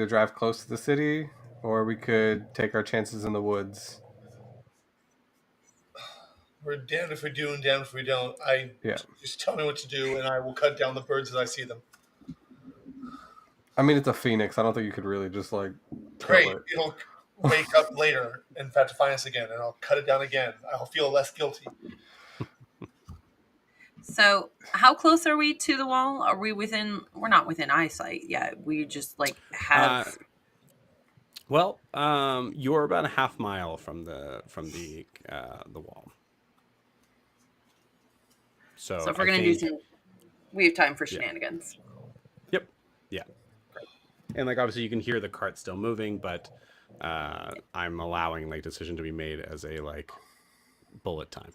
drive close to the city, or we could take our chances in the woods. We're damned if we do and damned if we don't. Just tell me what to do, and I will cut down the birds as I see them. It's a phoenix. I don't think you could really just Great. It'll wake up later and have to find us again, and I'll cut it down again. I'll feel less guilty. So, how close are we to the wall? Are we within? We're not within eyesight yet. We just have. Well, you're about a half mile from the wall. So if we're gonna do we have time for shenanigans. Yep. Yeah. And obviously you can hear the cart still moving, but I'm allowing decision to be made as a bullet time.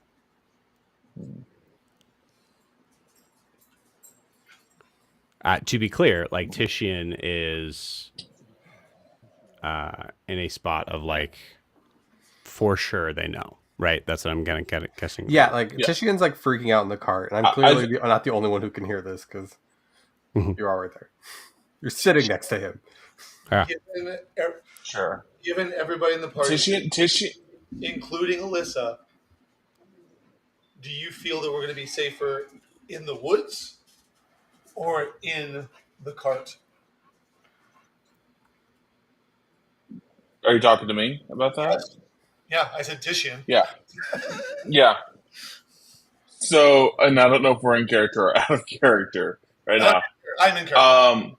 To be clear, Tishin is in a spot of for sure they know, right? That's what I'm guessing. Yeah, Tishian's freaking out in the cart, and I'm clearly not the only one who can hear this because you're all right there. You're sitting next to him. Yeah. Given everybody in the party, Tishin, including Elissa, do you feel that we're going to be safer in the woods or in the cart? Are you talking to me about that? Yes. Yeah, I said Tishian. Yeah. Yeah. So, and I don't know if we're in character or out of character right now. I'm in character.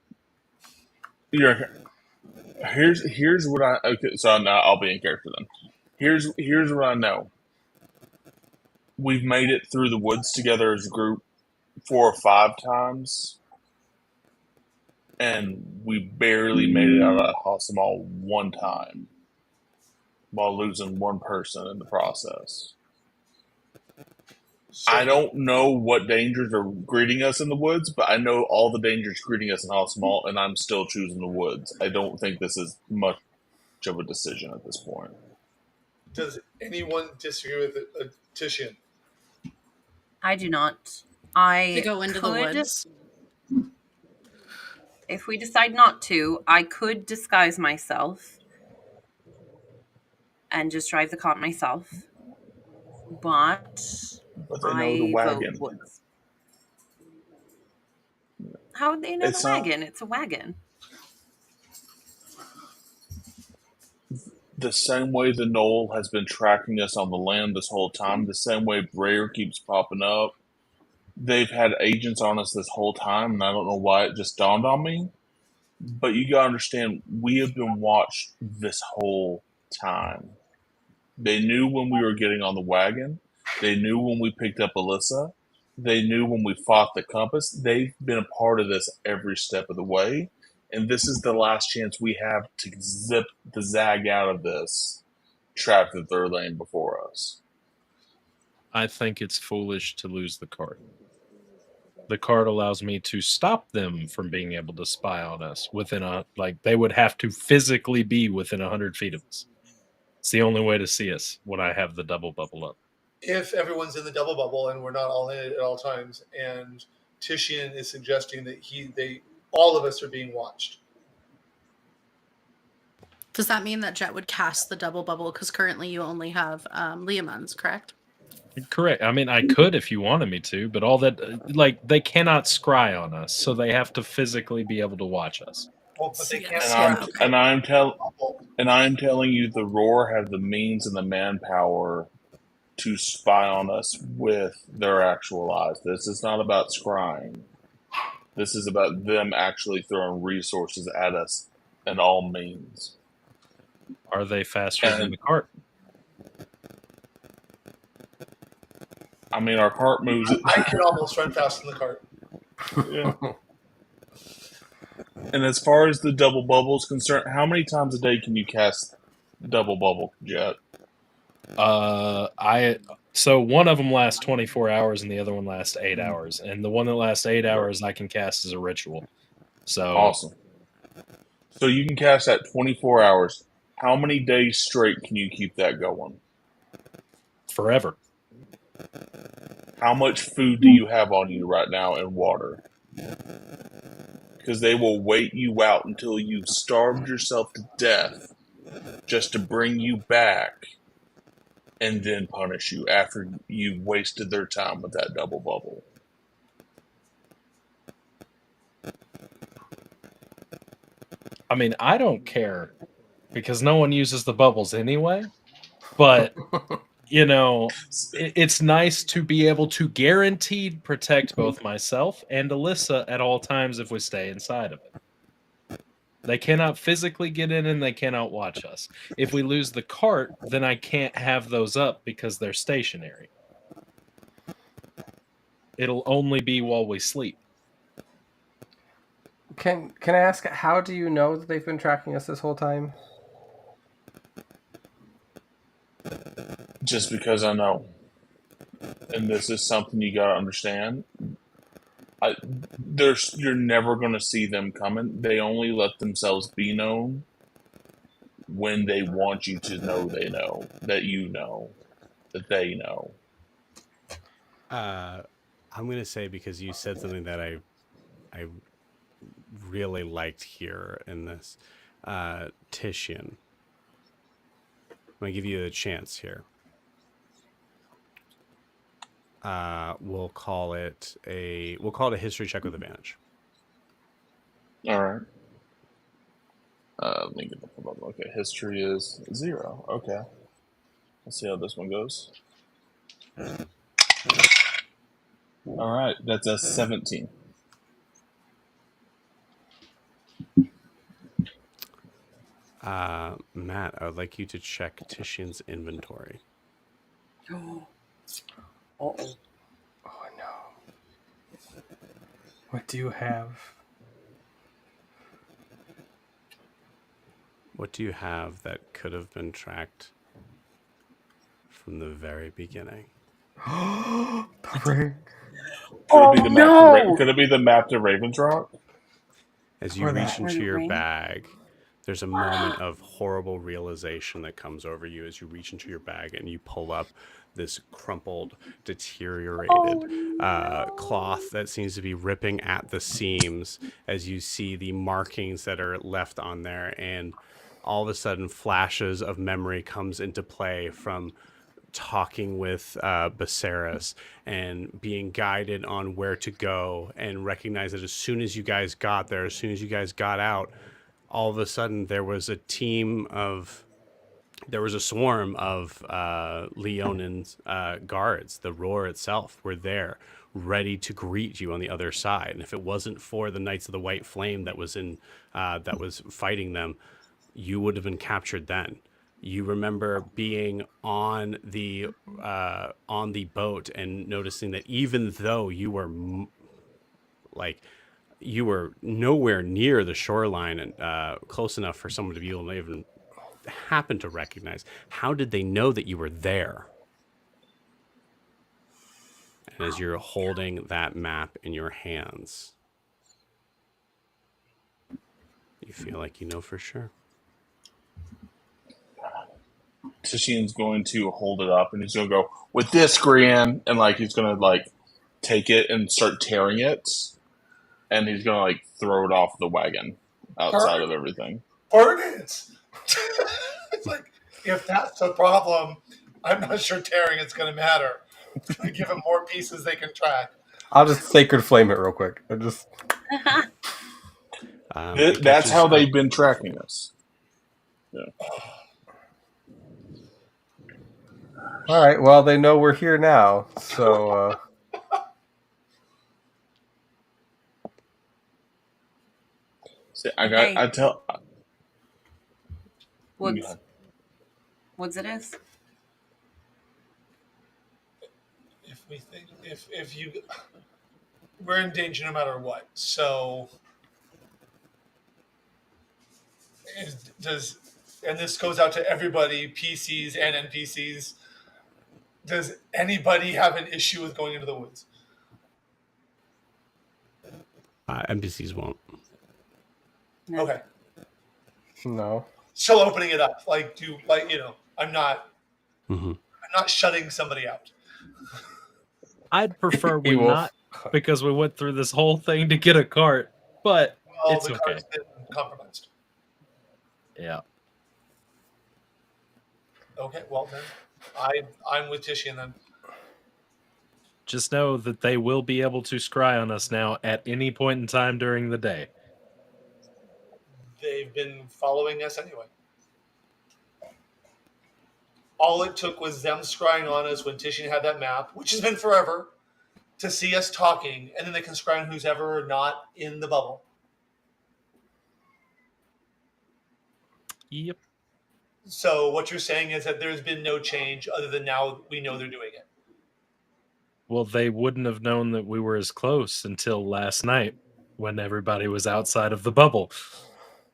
Here's what okay, so now I'll be in character then. Here's what I know. We've made it through the woods together as a group 4 or 5 times, and we barely made it out of Hasamal 1 time while losing 1 person in the process. I don't know what dangers are greeting us in the woods, but I know all the dangers greeting us in Hasamal, and I'm still choosing the woods. I don't think this is much of a decision at this point. Does anyone disagree with Tishian? I do not. I To go into the woods. If we decide not to, I could disguise myself and just drive the cart myself. But But they know the I wagon. vote woods. How would they know It's the not- wagon? It's a wagon. The same way the Knoll has been tracking us on the land this whole time, the same way Brayer keeps popping up. They've had agents on us this whole time, and I don't know why it just dawned on me. But you gotta understand, we have been watched this whole time. They knew when we were getting on the wagon. They knew when we picked up Elissa. They knew when we fought the Compass. They've been a part of this every step of the way. And this is the last chance we have to zip the zag out of this trap that they're laying before us. I think it's foolish to lose the cart. The cart allows me to stop them from being able to spy on us within they would have to physically be within 100 feet of us. It's the only way to see us when I have the double bubble up. If everyone's in the double bubble and we're not all in it at all times, and Titian is suggesting that all of us are being watched. Does that mean that Jet would cast the double bubble? Because currently you only have Liamon's, correct? Correct. I mean, I could if you wanted me to, but all that, they cannot scry on us, so they have to physically be able to watch us. Well, but they can't. Yes. And I'm telling you, the Roar have the means and the manpower to spy on us with their actual eyes. This is not about scrying. This is about them actually throwing resources at us in all means. Are they faster than the cart? I mean, our cart moves. I can almost run faster than the cart. Yeah. And as far as the double bubble is concerned, how many times a day can you cast double bubble, Jet? So one of them lasts 24 hours and the other one lasts 8 hours. And the one that lasts 8 hours I can cast as a ritual. So Awesome. So you can cast that 24 hours. How many days straight can you keep that going? Forever. How much food do you have on you right now and water? Because they will wait you out until you've starved yourself to death just to bring you back and then punish you after you've wasted their time with that double bubble. I mean, I don't care because no one uses the bubbles anyway. But, it's nice to be able to guaranteed protect both myself and Elissa at all times if we stay inside of it. They cannot physically get in and they cannot watch us. If we lose the cart, then I can't have those up because they're stationary. It'll only be while we sleep. Can I ask, how do you know that they've been tracking us this whole time? Just because I know. And this is something you gotta understand. You're never gonna see them coming. They only let themselves be known when they want you to know they know, that you know, that they know. I'm gonna say, because you said something that I really liked here in this, Titian. I'm gonna give you a chance here. We'll call it a history check with advantage. All right. Let me get the bubble. Okay, history is 0. Okay. Let's see how this one goes. All right, that's a 17. Matt, I would like you to check Titian's inventory. Oh no. What do you have? What do you have that could have been tracked from the very beginning? The ring. Could it be the map to Raven's Rock? As you reach into your bag, there's a moment of horrible realization that comes over you as you reach into your bag and you pull up this crumpled, deteriorated cloth that seems to be ripping at the seams as you see the markings that are left on there. And all of a sudden flashes of memory comes into play from talking with Baceres and being guided on where to go, and recognize that as soon as you guys got there, as soon as you guys got out, all of a sudden there was a swarm of Leonan's guards. The roar itself were there, ready to greet you on the other side. And if it wasn't for the Knights of the White Flame that was fighting them, you would have been captured then. You remember being on the boat and noticing that even though you were you were nowhere near the shoreline and close enough for someone to be able to even happen to recognize, how did they know that you were there? And as you're holding that map in your hands, you feel like you know for sure. Tishian's going to hold it up and he's going to go, with this, Grian, and he's going to take it and start tearing it, and he's going to throw it off the wagon outside of everything. Burn it! It's if that's the problem, I'm not sure tearing it's going to matter. Give them more pieces they can track. I'll just sacred flame it real quick. That's how they've been tracking us. Yeah. All right. Well, they know we're here now, so. See, I tell. What's it is? If you, we're in danger no matter what. So, and this goes out to everybody, PCs and NPCs. Does anybody have an issue with going into the woods? NPCs won't. No. Okay. No. Still opening it up, I'm not. Mm-hmm. I'm not shutting somebody out. I'd prefer we not, because we went through this whole thing to get a cart, but it's the okay. cart's been compromised. Yeah. Okay, well then, I'm with Tishian then. Just know that they will be able to scry on us now at any point in time during the day. They've been following us anyway. All it took was them scrying on us when Tishian had that map, which has been forever, to see us talking, and then they can scry on who's ever not in the bubble. Yep. So what you're saying is that there's been no change other than now we know they're doing it. Well, they wouldn't have known that we were as close until last night when everybody was outside of the bubble.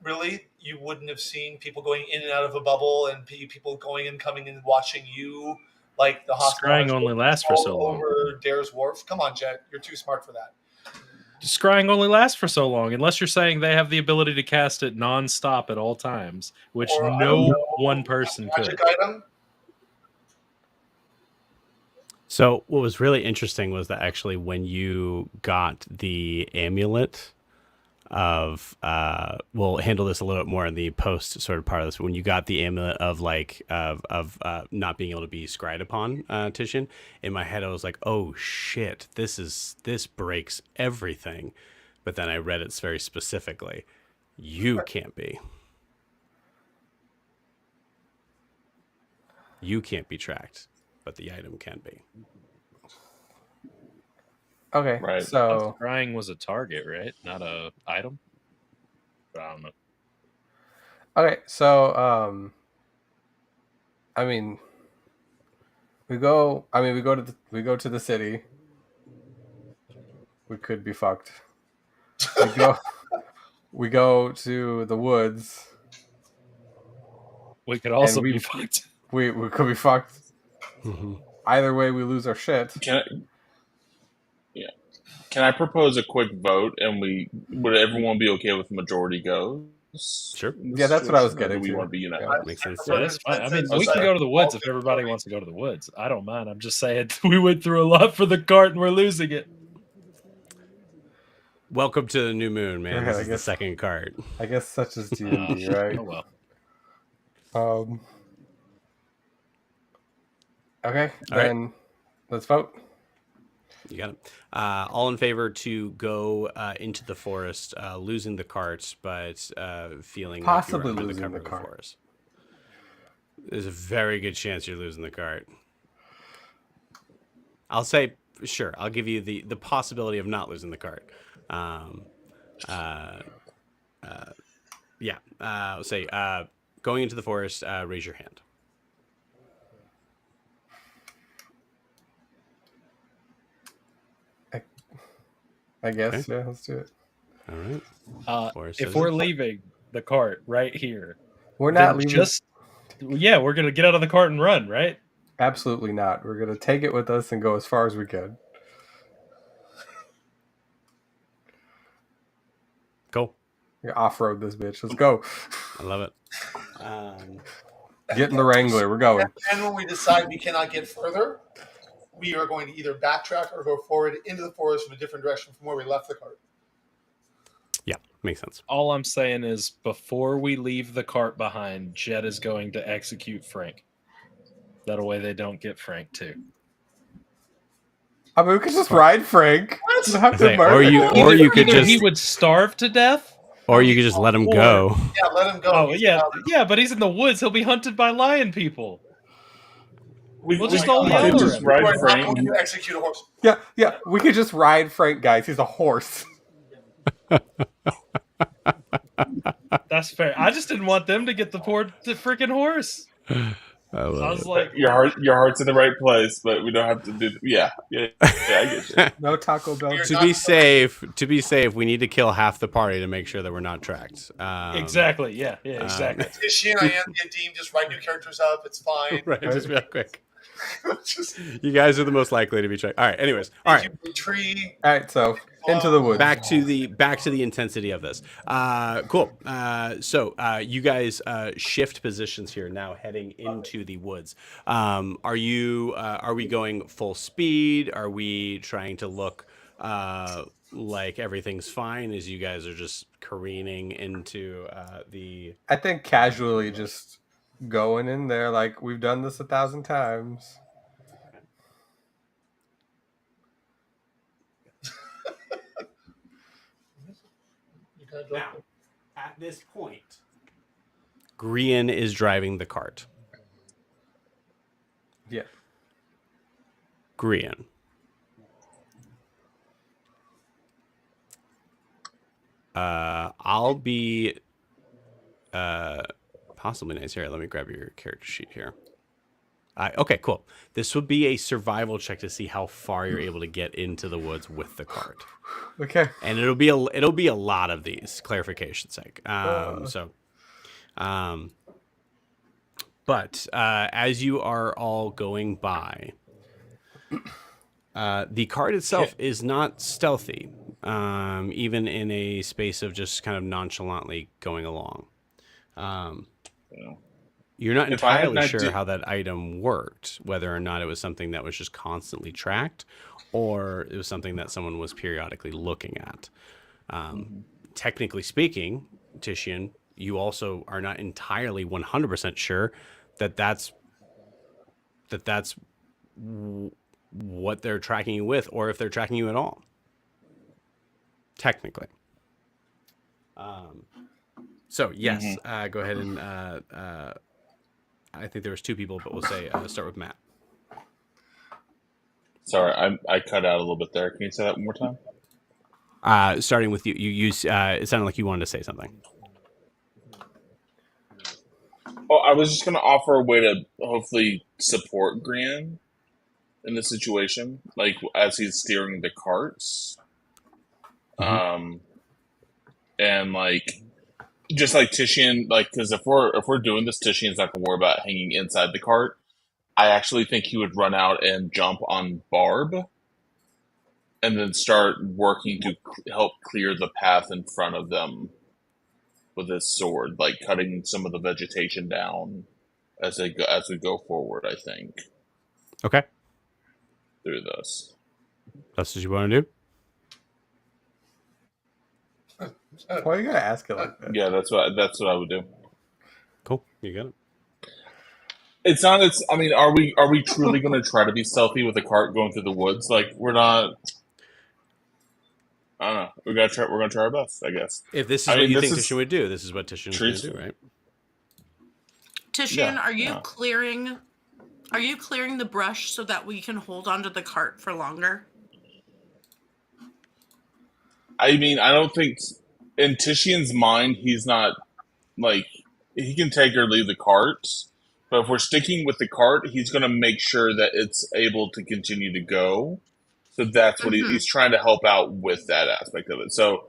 Really? You wouldn't have seen people going in and out of a bubble and people going and coming and watching you like the hospital. Scrying only lasts for so long. Over Dare's Wharf? Come on, Jet. You're too smart for that. Scrying only lasts for so long, unless you're saying they have the ability to cast it non-stop at all times, which no one person could. Magic item? So what was really interesting was that actually when you got the amulet of we'll handle this a little bit more in the post sort of part of this, but when you got the amulet of not being able to be scryed upon, Tishian, in my head I was like, oh shit, this breaks everything. But then I read it very specifically. You can't be. You can't be tracked, but the item can be. Okay, Right. so Scrying was a target, right? Not a item. But I don't know. okay, so I mean, we go to the city. We could be fucked. We go to the woods. We could also be fucked. We could be fucked. Mm-hmm. Either way, we lose our shit. Can I propose a quick vote, and would everyone be okay with majority goes? Sure. Yeah, that's what I was getting We to. want to be united. Yeah. Makes sense. Yeah, that's fine. I mean, we Okay. can go to the woods if everybody wants to go to the woods. I don't mind. I'm just saying we went through a lot for the cart and we're losing it. Welcome to the new moon, man. Yeah, This I is the guess- second card. I guess such is D&D, right? Oh well. Okay, All right. then let's vote. You got it. All in favor to go into the forest, losing the cart, but feeling Possibly like you're under the losing cover the of cart. the forest. There's a very good chance you're losing the cart. I'll say, sure, I'll give you the possibility of not losing the cart. Yeah. I'll say, going into the forest, raise your hand. I guess. Okay. Yeah, let's do it. All right. Forest If says we're it. leaving the cart right here, We're then not leaving. we're gonna get out of the cart and run, right? Absolutely not. We're gonna take it with us and go as far as we can. Cool. Off-road this bitch. Let's go. I love it. Get in the Wrangler. We're going. And when we decide we cannot get further, we are going to either backtrack or go forward into the forest in a different direction from where we left the cart. Yeah, makes sense. All I'm saying is, before we leave the cart behind, Jet is going to execute Frank. That way they don't get Frank too. I mean, we could just ride Frank. You don't have to Say, murder him. or you could Either just, he would starve to death, or you could just let him go. Yeah, let him go. Oh yeah, but he's in the woods. He'll be hunted by lion people. We'll just all yell could at just him. ride We're not Frank. going to execute a horse. Yeah. We could just ride Frank, guys. He's a horse. That's fair. I just didn't want them to get the freaking horse. I I was like, Your heart's in the right place, but we don't have to do. Yeah, I get you. No Taco Bell. To be safe, we need to kill half the party to make sure that we're not tracked. exactly. Yeah, exactly. Titian, Ianthe, and Adeem just write new characters up. It's fine. Right, just real quick. Just You guys are the most likely to be tracked. All right. Anyways, all right. tree. All right, so into the woods. Back to the intensity of this. Cool. So you guys shift positions here now, heading into the woods. Are we going full speed? Are we trying to look like everything's fine as you guys are just careening into the? I think casually just going in there like we've done this 1,000 times. Now, at this point, Grian is driving the cart. Yeah. Grian. I'll be possibly nice here. Let me grab your character sheet here. Okay, cool. This would be a survival check to see how far you're able to get into the woods with the cart. Okay. And it'll be a lot of these, clarification's sake. But as you are all going by, the cart itself is not stealthy, even in a space of just kind of nonchalantly going along. You're not entirely sure how that item worked, whether or not it was something that was just constantly tracked, or it was something that someone was periodically looking at. Technically speaking, Titian, you also are not entirely 100% sure that that's what they're tracking you with, or if they're tracking you at all. Technically. So yes, go ahead and I think there was two people, but we'll say start with Matt. Sorry, I cut out a little bit there. Can you say that one more time? Starting with you, it sounded like you wanted to say something. Oh, I was just going to offer a way to hopefully support Grian in this situation, like as he's steering the carts. And like, just like Titian, like, because if we're doing this, Titian's not going to worry about hanging inside the cart. I actually think he would run out and jump on Barb, and then start working to help clear the path in front of them with his sword, like cutting some of the vegetation down as we go forward. I think. Okay. Through this. That's what you want to do? Why you gotta ask it like that? Yeah, that's what I would do. Cool. You got it. It's not. It's. I mean, are we truly going to try to be stealthy with a cart going through the woods? Like, we're not. I don't know. We're gonna try our best, I guess. If this is I what mean, you this think is Titian would do, this is what Titian is going to do, truthful. right? Titian, Yeah, are you yeah. clearing? Are you clearing the brush so that we can hold onto the cart for longer? I mean, I don't think in Titian's mind he's not like he can take or leave the cart, but if we're sticking with the cart, he's going to make sure that it's able to continue to go. So that's what Mm-hmm. he's trying to help out with that aspect of it. So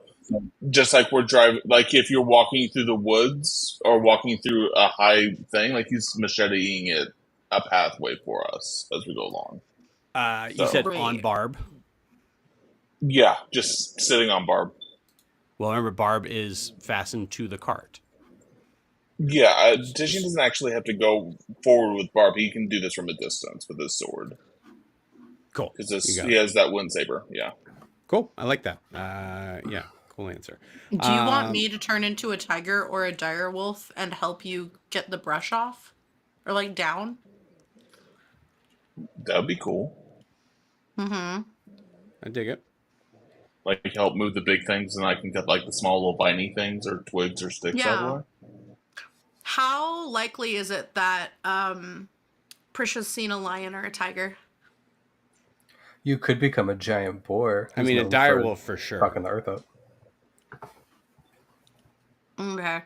just like we're driving, like if you're walking through the woods or walking through a high thing, like he's macheteing it a pathway for us as we go along. You said Right. on Barb. Yeah, just sitting on Barb. Well, remember, Barb is fastened to the cart. Yeah, Titian doesn't actually have to go forward with Barb. He can do this from a distance with his sword. Cool. Because You got he it. has that wind saber. Yeah. Cool. I like that. Yeah, cool answer. Do you want me to turn into a tiger or a dire wolf and help you get the brush off? Or like down? That would be cool. Mm-hmm. I dig it. Like help move the big things, and I can cut like the small little viney things or twigs or sticks out of the way. How likely is it that Prisha's seen a lion or a tiger? You could become a giant boar. I who's mean, a known dire for wolf for sure. fucking the earth up. Okay.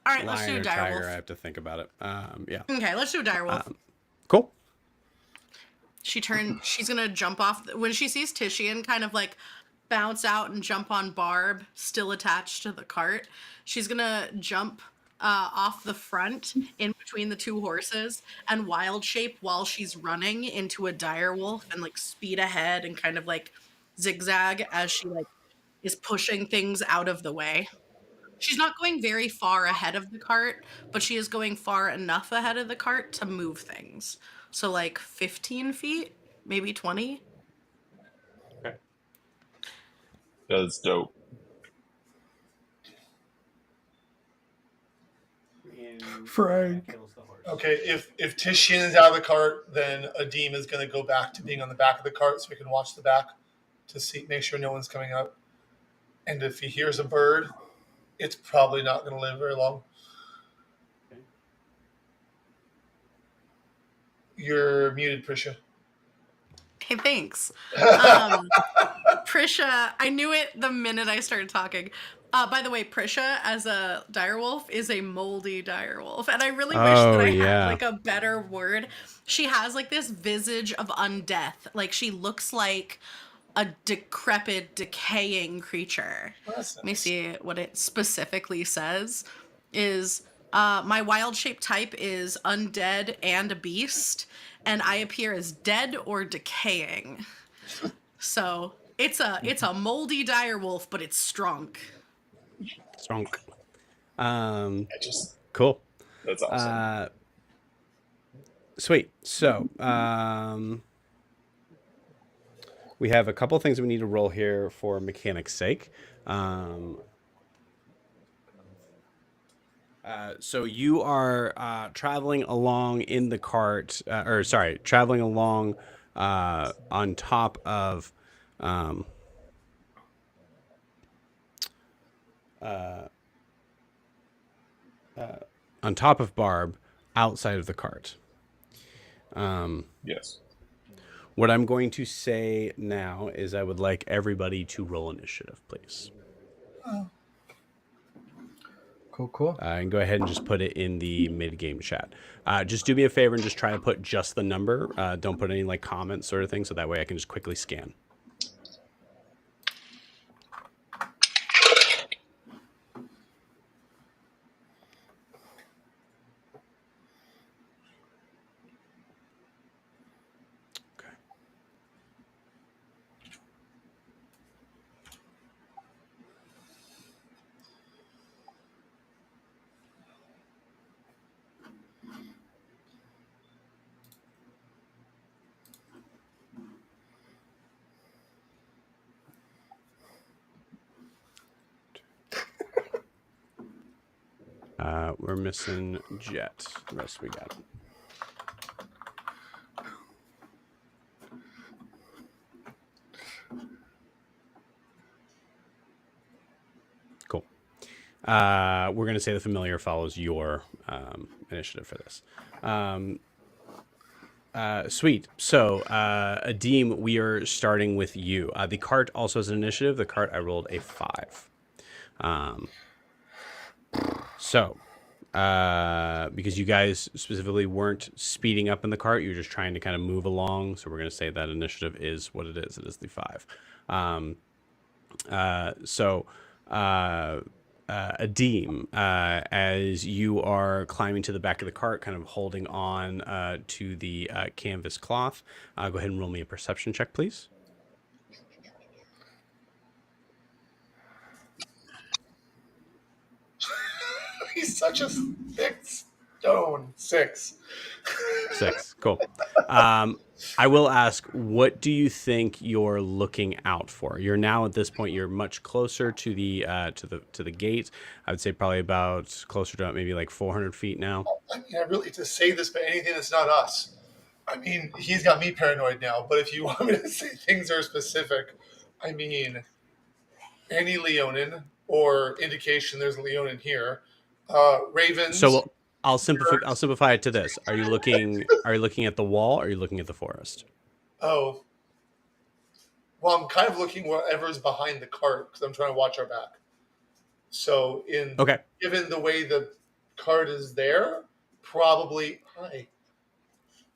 All right, let's do Lion a or dire tiger, wolf. I have to think about it. Yeah. Okay, let's do a dire wolf. Cool. She's gonna jump off when she sees Titian kind of like bounce out and jump on Barb, still attached to the cart. She's gonna jump off the front in between the two horses and wild shape while she's running into a dire wolf and like speed ahead and kind of like zigzag as she like is pushing things out of the way. She's not going very far ahead of the cart, but she is going far enough ahead of the cart to move things. So like 15 feet, maybe 20. That's dope. Frank. Okay, if Titian is out of the cart, then Adeem is going to go back to being on the back of the cart so we can watch the back to see, make sure no one's coming up. And if he hears a bird, it's probably not going to live very long. You're muted, Prisha. Hey, thanks. Prisha, I knew it the minute I started talking. By the way, Prisha as a direwolf is a moldy direwolf, and I really wish that I had like a better word. She has like this visage of undeath. Like she looks like a decrepit, decaying creature. Let me see what it specifically says. Is my wild shape type is undead and a beast, and I appear as dead or decaying. So it's a moldy direwolf, but it's strong. Cool. That's awesome. Sweet. So we have a couple things we need to roll here for mechanics' sake. So you are traveling along in the cart, traveling along on top of Barb, outside of the cart. Yes. What I'm going to say now is I would like everybody to roll initiative, please. Cool. And go ahead and just put it in the mid-game chat. Just do me a favor and just try to put just the number. Don't put any like comments sort of thing, so that way I can just quickly scan. We're missing Jet. The rest we got. we're going to say the familiar follows your initiative for this. Sweet. So, Adeem, we are starting with you. The cart also has an initiative. The cart, I rolled a 5. Because you guys specifically weren't speeding up in the cart, you're just trying to kind of move along. So we're going to say that initiative is what it is. It is the 5. Adeem, as you are climbing to the back of the cart, kind of holding on to the canvas cloth, go ahead and roll me a perception check, please. He's such a thick stone. 6. 6. Cool. I will ask, what do you think you're looking out for? You're now at this point, you're much closer to the gate. I would say probably about closer to maybe like 400 feet now. I mean, I really hate to say this, but anything that's not us. I mean, he's got me paranoid now. But if you want me to say things that are specific, I mean, any Leonin or indication there's a Leonin here. Ravens. So I'll simplify it to this. Are you looking at the wall, or are you looking at the forest? Oh. Well, I'm kind of looking whatever's behind the cart because I'm trying to watch our back. So given the way the cart is there, probably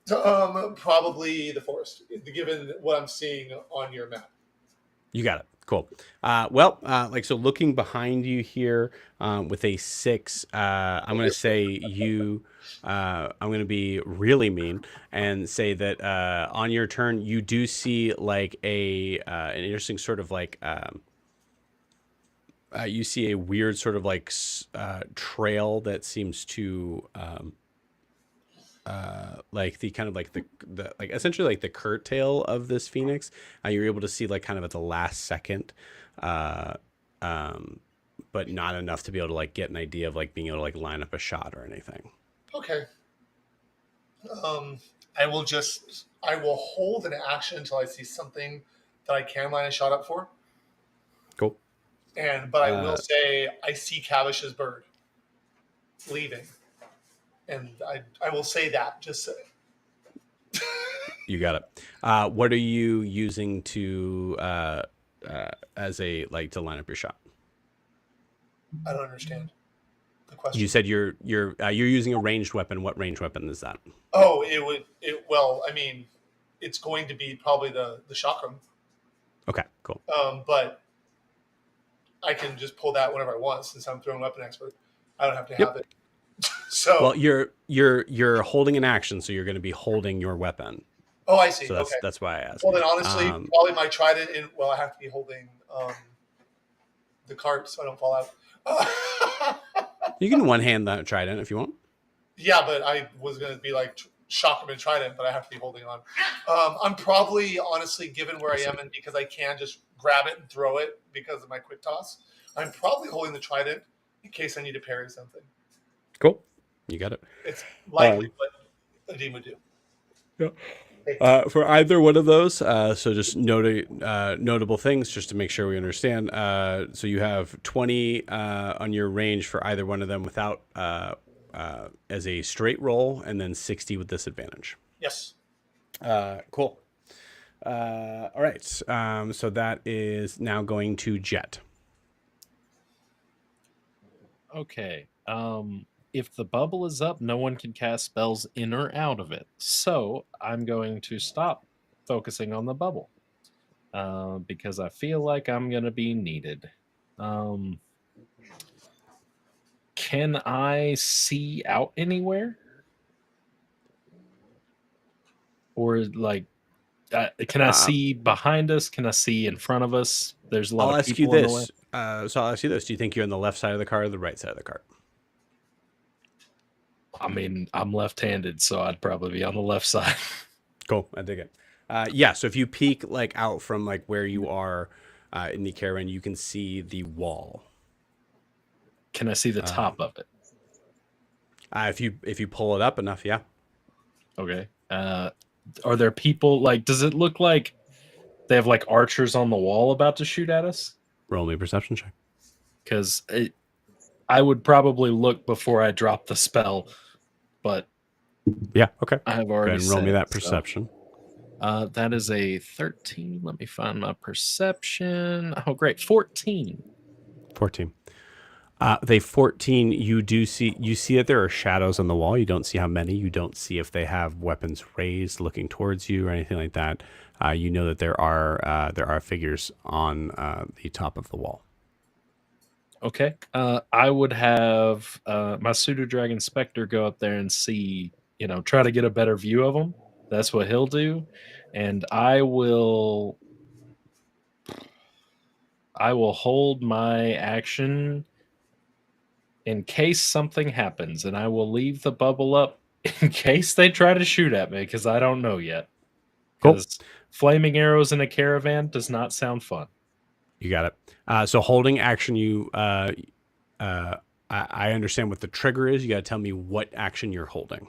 probably the forest, given what I'm seeing on your map. You got it. Cool. So looking behind you here with a 6, I'm going to say I'm going to be really mean and say that on your turn, you do see like an interesting sort of like, you see a weird sort of like trail that seems to like the kind of like the like essentially like the curtail of this phoenix. You're able to see like kind of at the last second, but not enough to be able to like get an idea of like being able to like line up a shot or anything. Okay. I will hold an action until I see something that I can line a shot up for. Cool. But I will say I see Cavish's bird leaving. And I will say that, just say. You got it. What are you using to as a like to line up your shot? I don't understand the question. You said you're using a ranged weapon. What ranged weapon is that? Oh, I mean, it's going to be probably the chakram. Okay, cool. But I can just pull that whenever I want since I'm throwing weapon expert. I don't have to have it. So well, you're holding an action, so you're going to be holding your weapon. Oh, I see. So that's why I asked. Well, then honestly, probably my trident. I have to be holding the cart so I don't fall out. You can one hand that trident if you want. Yeah, but I was going to be like Chakram trident, but I have to be holding on. I'm probably honestly, given where I am, and because I can just grab it and throw it because of my quick toss, I'm probably holding the trident in case I need to parry something. Cool. You got it. It's likely what Adeem would do. Yeah. For either one of those, so just notable things just to make sure we understand. So you have 20 on your range for either one of them without as a straight roll, and then 60 with disadvantage. Yes. Cool. All right. So that is now going to Jet. Okay. If the bubble is up, no one can cast spells in or out of it. So I'm going to stop focusing on the bubble because I feel like I'm going to be needed. Can I see out anywhere? Or like, can I see behind us? Can I see in front of us? There's a lot of people in the way. So I'll ask you this. Do you think you're on the left side of the cart or the right side of the cart? I mean, I'm left-handed, so I'd probably be on the left side. Cool. I dig it. Yeah. So if you peek like out from like where you are in the caravan, you can see the wall. Can I see the top of it? If you pull it up enough, yeah. Okay. Are there people like? Does it look like they have like archers on the wall about to shoot at us? Roll me a perception check. Because I would probably look before I drop the spell, but Yeah. Okay. I have Go already ahead and roll said me it, that so. perception. That is a 13. Let me find my perception. Oh, great. 14. 14. They 14. You see that there are shadows on the wall. You don't see how many. You don't see if they have weapons raised, looking towards you, or anything like that. You know that there are figures on the top of the wall. Okay. I would have my pseudo dragon specter go up there and see, try to get a better view of them. That's what he'll do, and I will hold my action in case something happens, and I will leave the bubble up in case they try to shoot at me, because I don't know yet. Cool. Because flaming arrows in a caravan does not sound fun. You got it. So holding action, I understand what the trigger is. You got to tell me what action you're holding.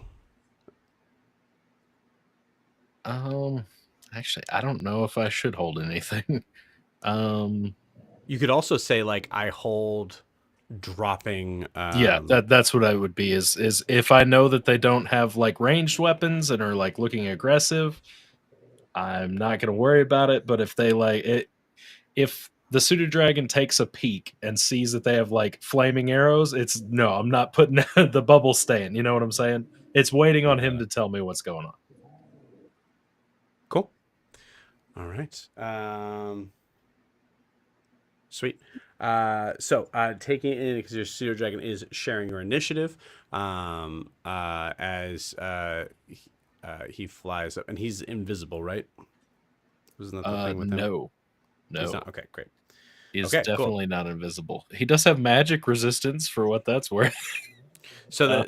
Actually, I don't know if I should hold anything. You could also say like I hold dropping. Yeah, that's what I would be. Is if I know that they don't have like ranged weapons and are like looking aggressive, I'm not gonna worry about it. But if they like it, if the pseudo dragon takes a peek and sees that they have like flaming arrows, it's no, I'm not putting the bubble staying. You know what I'm saying? It's waiting on him to tell me what's going on. Cool. All right. Sweet. So taking it in because your pseudo dragon is sharing your initiative. As he flies up, and he's invisible, right? Wasn't that the thing with him? No. He's not. Okay, great. He's Okay, cool. definitely not invisible. He does have magic resistance for what that's worth. So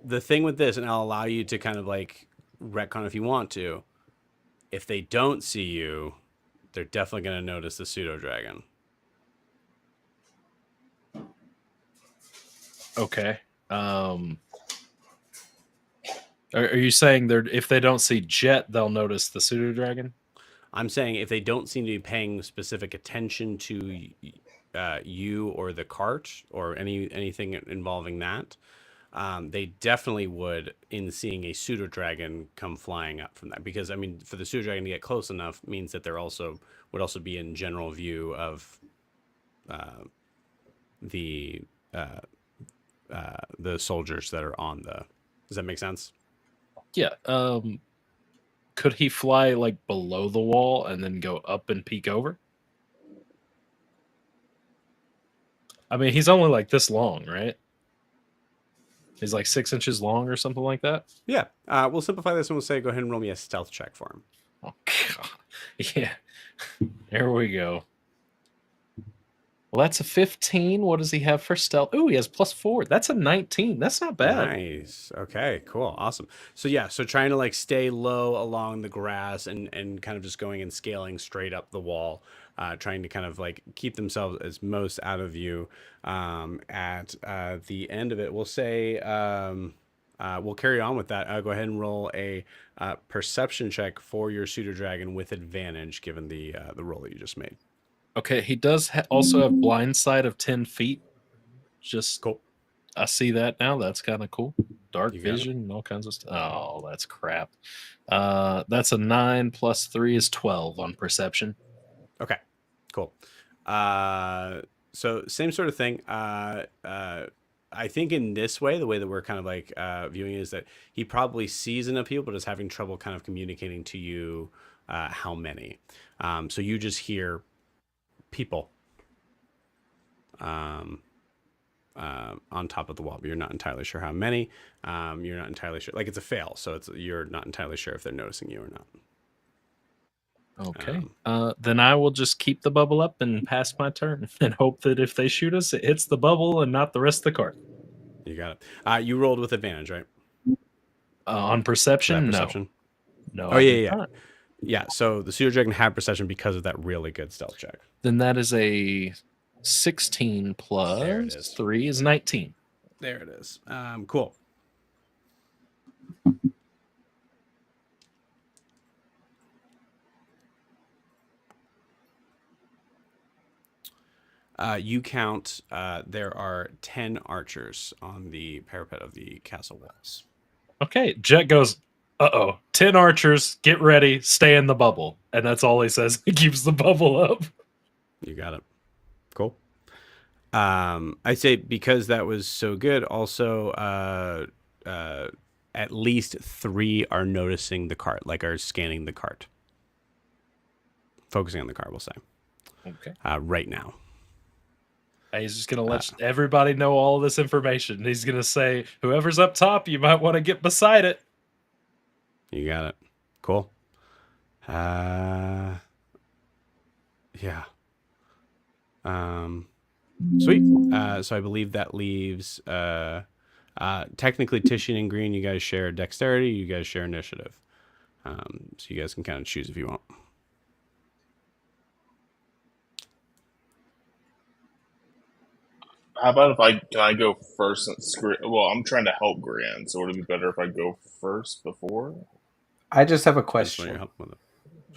the thing with this, and I'll allow you to kind of like retcon if you want to. If they don't see you, they're definitely going to notice the pseudo dragon. Okay. Are you saying if they don't see Jet, they'll notice the pseudo dragon? I'm saying if they don't seem to be paying specific attention to you or the cart or anything involving that, they definitely would in seeing a pseudo dragon come flying up from that. Because I mean, for the pseudo dragon to get close enough means that they're would also be in general view of the soldiers that are on the. Does that make sense? Yeah. Could he fly like below the wall and then go up and peek over? I mean, he's only like this long, right? He's like 6 inches long or something like that. Yeah. We'll simplify this and we'll say go ahead and roll me a stealth check for him. Oh God. Yeah. There we go. Well, that's a 15. What does he have for stealth? Oh, he has +4. That's a 19. That's not bad. Nice. Okay, cool. Awesome. So trying to like stay low along the grass and kind of just going and scaling straight up the wall, trying to kind of like keep themselves as most out of view. At the end of it, we'll say we'll carry on with that. Go ahead and roll a perception check for your pseudo dragon with advantage, given the roll that you just made. Okay, he does also have blind sight of 10 feet. Just cool. I see that now. That's kind of cool. Dark You got it. vision and all kinds of stuff. Oh, that's crap. That's a 9 + 3 is 12 on perception. Okay, cool. So same sort of thing. I think in this way, the way that we're kind of like viewing it is that he probably sees enough people, but is having trouble kind of communicating to you how many. So you just hear people on top of the wall, but you're not entirely sure how many. You're not entirely sure. Like it's a fail, so you're not entirely sure if they're noticing you or not. Okay. Then I will just keep the bubble up and pass my turn and hope that if they shoot us, it hits the bubble and not the rest of the cart. You got it. You rolled with advantage, right? On perception? Perception? No. Oh, yeah. Yeah, so the pseudo dragon had perception because of that really good stealth check. Then that is a 16 plus 3 is 19. There it is. Cool. You count. There are 10 archers on the parapet of the castle walls. Okay, Jet goes, 10 archers, get ready, stay in the bubble. And that's all he says. He keeps the bubble up. You got it. Cool. I say because that was so good, also at least 3 are noticing the cart, like are scanning the cart. Focusing on the cart, we'll say. Okay. Right now. He's just going to let everybody know all this information. He's going to say, whoever's up top, you might want to get beside it. You got it. Cool. Yeah. Sweet. So I believe that leaves technically Titian and Green, you guys share dexterity, you guys share initiative. So you guys can kind of choose if you want. How about if I go first? Well, I'm trying to help Gran, so would it be better if I go first before? I just have a I just want your question. help with it.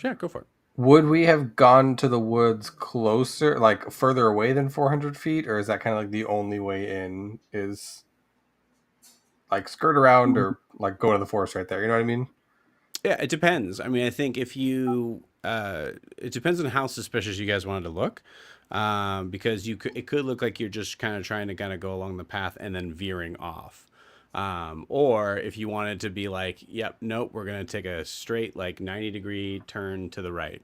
Yeah, go for it. Would we have gone to the woods closer, like further away than 400 feet, or is that kind of like the only way in? Is like skirt around or like go to the forest right there? You know what I mean? Yeah, it depends. I mean, I think if you, it depends on how suspicious you guys wanted to look, because it could look like you're just kind of trying to kind of go along the path and then veering off, or if you wanted to be like, yep, nope, we're gonna take a straight like 90-degree turn to the right,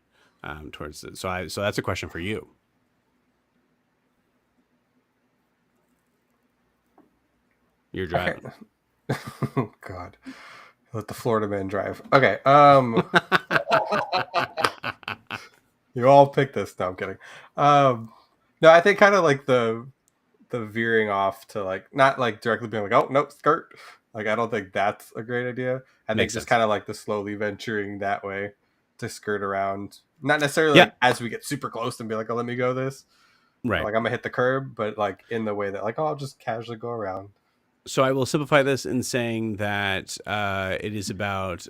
towards it. So that's a question for you. You're driving. Okay. God, let the Florida man drive. Okay. You all pick this. No, I'm kidding. No, I think kind of like the veering off to like not like directly being like, oh nope, skirt. Like I don't think that's a great idea. I think Makes just sense. kind of like the slowly venturing that way to skirt around. Not necessarily Yeah. like as we get super close and be like, oh, let me go this. Right. Like I'm gonna hit the curb, but like in the way that like, oh, I'll just casually go around. So I will simplify this in saying that it is about,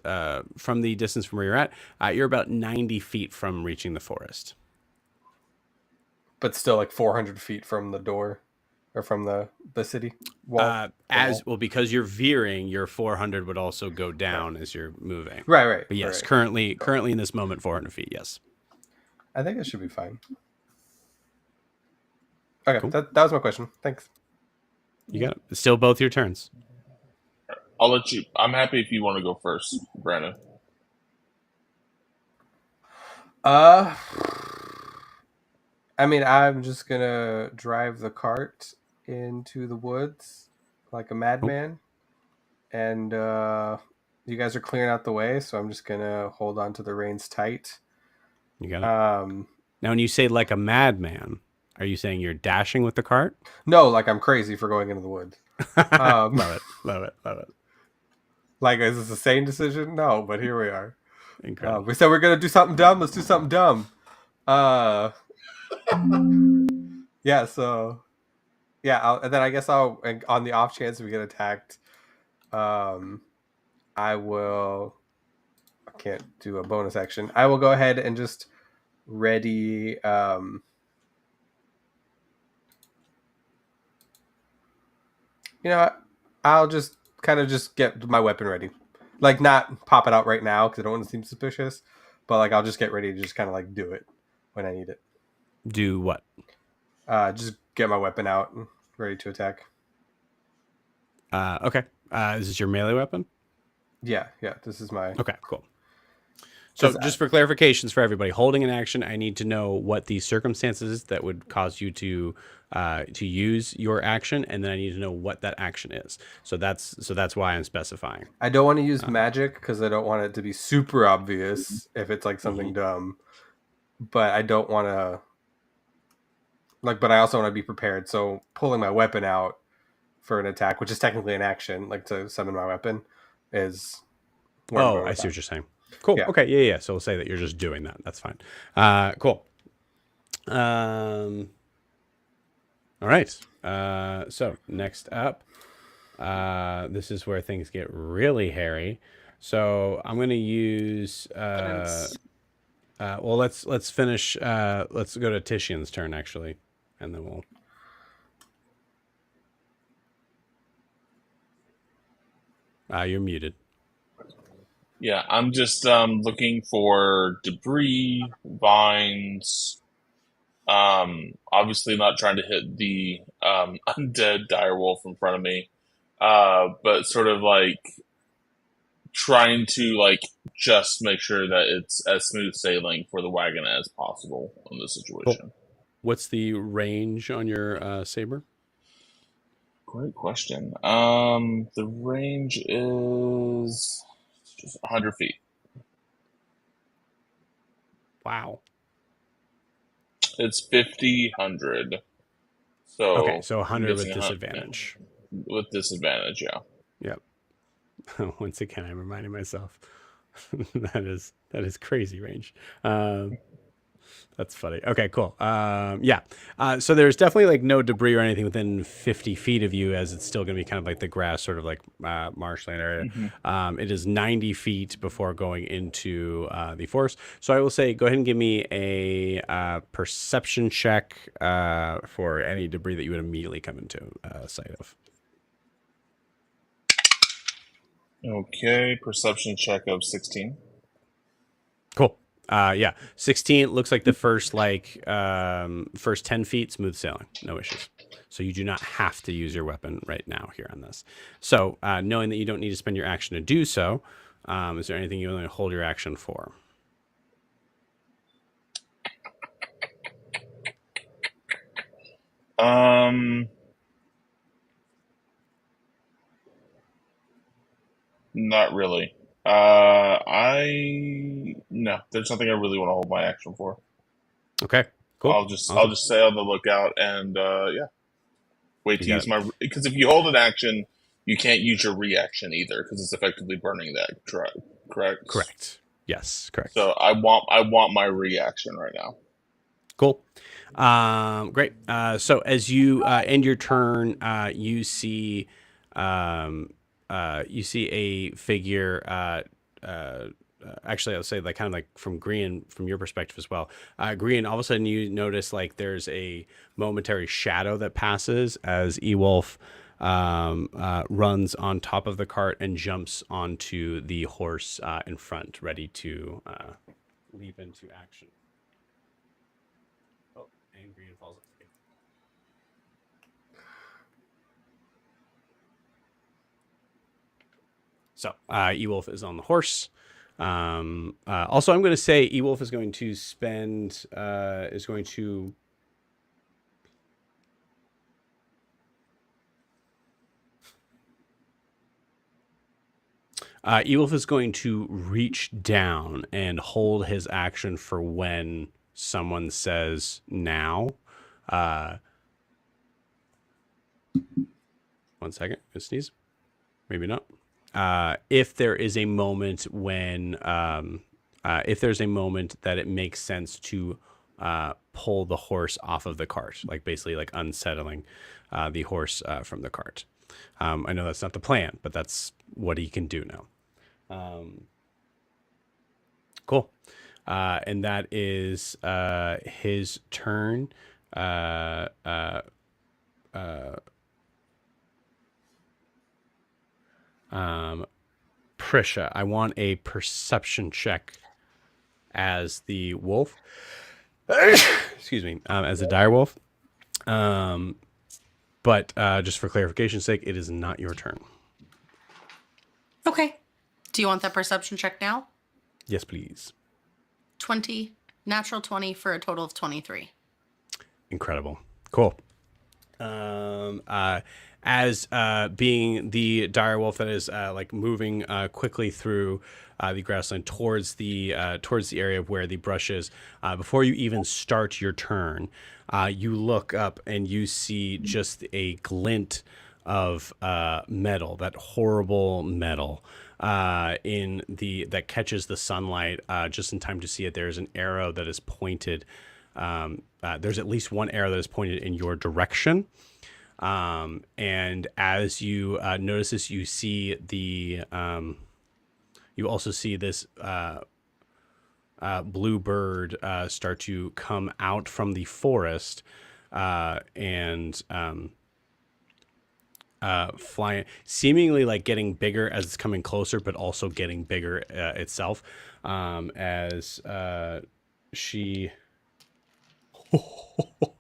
from the distance from where you're at, you're about 90 feet from reaching the forest. But still like 400 feet from the door or from the city wall. Because you're veering, your 400 would also go down as you're moving. Right. But yes, right. currently in this moment, 400 feet. Yes. I think it should be fine. Okay, Cool. that was my question. Thanks. You got it. It's still both your turns. I'll let you. I'm happy if you want to go first, Brandon. I mean, I'm just gonna drive the cart into the woods like a madman, and you guys are clearing out the way, so I'm just gonna hold on to the reins tight. You got it. Now, when you say like a madman, are you saying you're dashing with the cart? No, like I'm crazy for going into the woods. Love it. Like, is this a sane decision? No, but here we are. Incredible. We said we're gonna do something dumb. Let's do something dumb. Yeah. So, yeah. And then I guess and on the off chance we get attacked, I will. I can't do a bonus action. I will go ahead and just ready. You know, I'll just kind of just get my weapon ready. Like, not pop it out right now because I don't want to seem suspicious. But, like, I'll just get ready to just kind of, like, do it when I need it. Do what? Just get my weapon out and ready to attack. Okay. Is this your melee weapon? Yeah. This is my... Okay, cool. So just for clarifications for everybody, holding an action, I need to know what the circumstances that would cause you to use your action, and then I need to know what that action is. So that's why I'm specifying. I don't want to use magic because I don't want it to be super obvious if it's like something dumb. But I don't want to... Like, but I also want to be prepared. So pulling my weapon out for an attack, which is technically an action, like to summon my weapon, is... I see what you're saying. Cool. Yeah. Okay. Yeah. So we'll say that you're just doing that. That's fine. Cool. All right. So next up, this is where things get really hairy. So I'm going to use, well, let's finish, let's go to Titian's turn actually. and then we'll. You're muted. Yeah, I'm just looking for debris, vines. Obviously not trying to hit the undead direwolf in front of me, but sort of like trying to like just make sure that it's as smooth sailing for the wagon as possible in this situation. What's the range on your saber? Great question. The range is just 100 feet. Wow. It's 50, 100. So Okay, so I'm 100 with guessing disadvantage. With disadvantage, yeah. Yep. Once again, I'm reminding myself that is crazy range. That's funny. Okay, cool. Yeah. So there's definitely like no debris or anything within 50 feet of you, as it's still going to be kind of like the grass, sort of like marshland area. Mm-hmm. It is 90 feet before going into the forest. So I will say, go ahead and give me a perception check for any debris that you would immediately come into sight of. Okay, perception check of 16. Cool. Yeah, 16 looks like the first first 10 feet smooth sailing, no issues. So you do not have to use your weapon right now here on this. So knowing that you don't need to spend your action to do so, is there anything you want to hold your action for? Not really. No, there's nothing I really want to hold my action for. Okay, cool. I'll just stay on the lookout and wait to use my, because if you hold an action, you can't use your reaction either because it's effectively burning that. Correct. Correct. Yes, correct. So I want my reaction right now. Cool. Great. So as you end your turn, you see a figure. Actually, I would say like kind of like from Grian, from your perspective as well. Grian, all of a sudden you notice like there's a momentary shadow that passes as Ewolf runs on top of the cart and jumps onto the horse in front, ready to leap into action. Oh, and Grian falls off. So Ewolf is on the horse. Also, I'm going to say Ewolf is going to spend Ewolf is going to reach down and hold his action for when someone says now. 1 second, I sneeze. Maybe not. If there is a moment when, if there's a moment that it makes sense to pull the horse off of the cart, like basically like unsettling the horse from the cart. I know that's not the plan, but that's what he can do now. Cool. And that is his turn. Prisha, I want a perception check as the wolf. Excuse me, as the dire wolf. But just for clarification's sake, it is not your turn. Okay. Do you want that perception check now? Yes, please. 20, natural 20 for a total of 23. Incredible. Cool. As being the dire wolf that is like moving quickly through the grassland towards the area where the brush is, before you even start your turn, you look up and you see just a glint of metal, that horrible metal that catches the sunlight just in time to see it. There's an arrow that is pointed. There's at least one arrow that is pointed in your direction. And as you notice this, you see you also see this blue bird start to come out from the forest and flying, seemingly like getting bigger as it's coming closer, but also getting bigger itself, as she.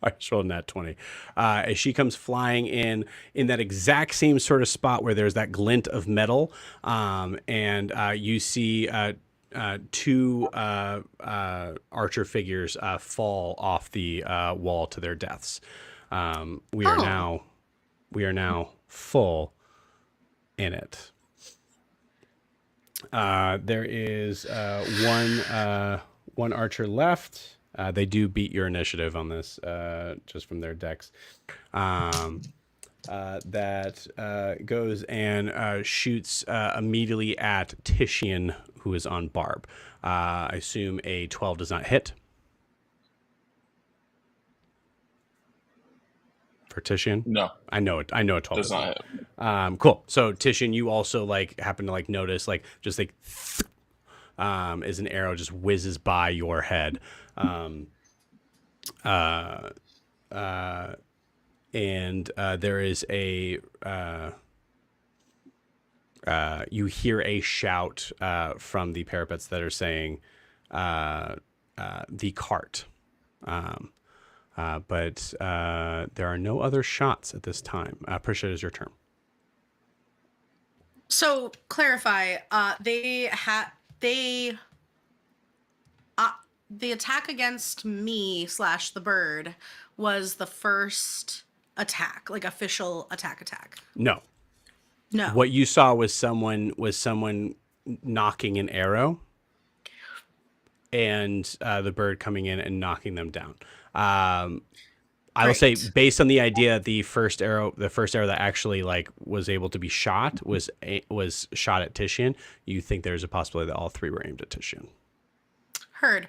I just rolled that 20. As she comes flying in that exact same sort of spot where there's that glint of metal, and you see two archer figures fall off the wall to their deaths. We are now full in it. There is one archer left. They do beat your initiative on this, just from their decks. That goes and shoots immediately at Titian, who is on Barb. I assume a 12 does not hit. For Titian? No. I know it. I know a 12 Does not hit. Cool. So Titian, you also like happen to like notice like just like as an arrow just whizzes by your head. And there is a you hear a shout from the parapets that are saying the cart. But there are no other shots at this time. Prisha, is your turn. So clarify, the attack against me / the bird was the first attack, like official attack. No. No. What you saw was someone knocking an arrow, and the bird coming in and knocking them down. I will say, based on the idea, the first arrow that actually like was able to be shot was shot at Titian. You think there's a possibility that all three were aimed at Titian. Heard.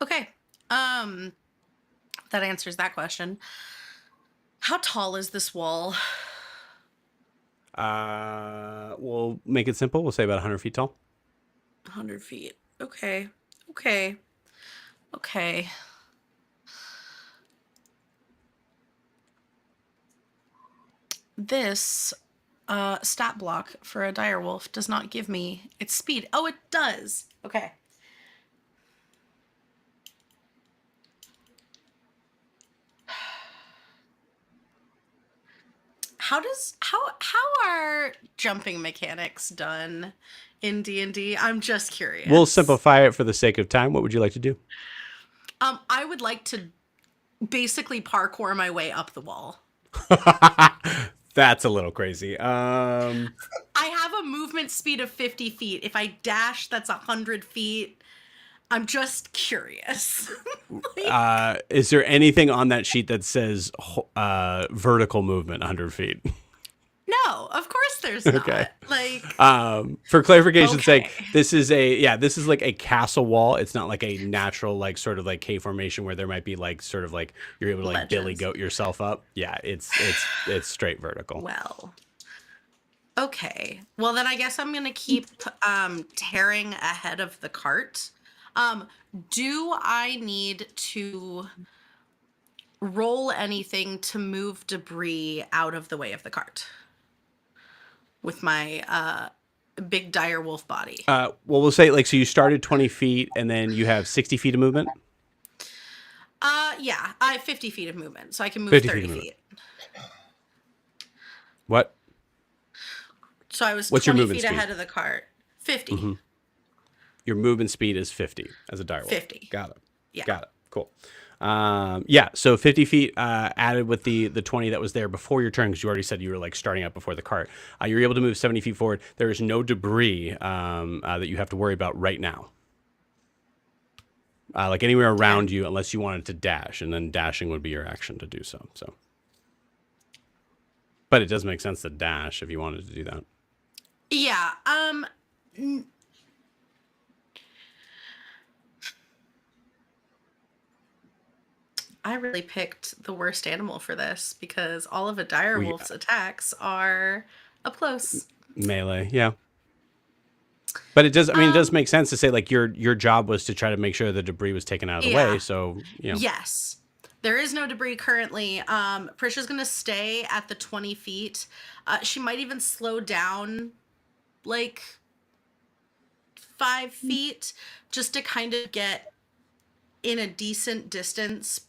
Okay. That answers that question. How tall is this wall? We'll make it simple. We'll say about 100 feet tall. 100 feet. Okay. This stat block for a direwolf does not give me its speed. Oh, it does. Okay. How are jumping mechanics done in D&D? I'm just curious. We'll simplify it for the sake of time. What would you like to do? I would like to basically parkour my way up the wall. That's a little crazy. I have a movement speed of 50 feet. If I dash, that's 100 feet. I'm just curious. Is there anything on that sheet that says vertical movement 100 feet? No, of course there's not. Okay. Like, for clarification's sake, this is like a castle wall. It's not like a natural, like sort of like cave formation where there might be like sort of like you're able to like Billy goat yourself up. Yeah, it's straight vertical. Well, okay. Well, then I guess I'm gonna keep tearing ahead of the cart. Do I need to roll anything to move debris out of the way of the cart with my big dire wolf body? Well, we'll say like, so you started 20 feet and then you have 60 feet of movement? Yeah, I have 50 feet of movement, so I can move 30 feet. What? So I was What's 20 your movement feet speed? ahead of the cart. 50. Mm-hmm. Your movement speed is 50 as a direwolf. 50. Got it. Yeah. Got it. Cool. Yeah, so 50 feet added with the 20 that was there before your turn, because you already said you were like starting out before the cart. You were able to move 70 feet forward. There is no debris that you have to worry about right now. Like anywhere around you, unless you wanted to dash, and then dashing would be your action to do so. So, but it does make sense to dash if you wanted to do that. Yeah. I really picked the worst animal for this because all of a direwolf's attacks are up close. Melee, yeah. But it does. I mean, it does make sense to say like your job was to try to make sure the debris was taken out of the way. So you know. Yes, There is no debris currently. Prisha's gonna stay at the 20 feet. She might even slow down like 5 feet just to kind of get in a decent distance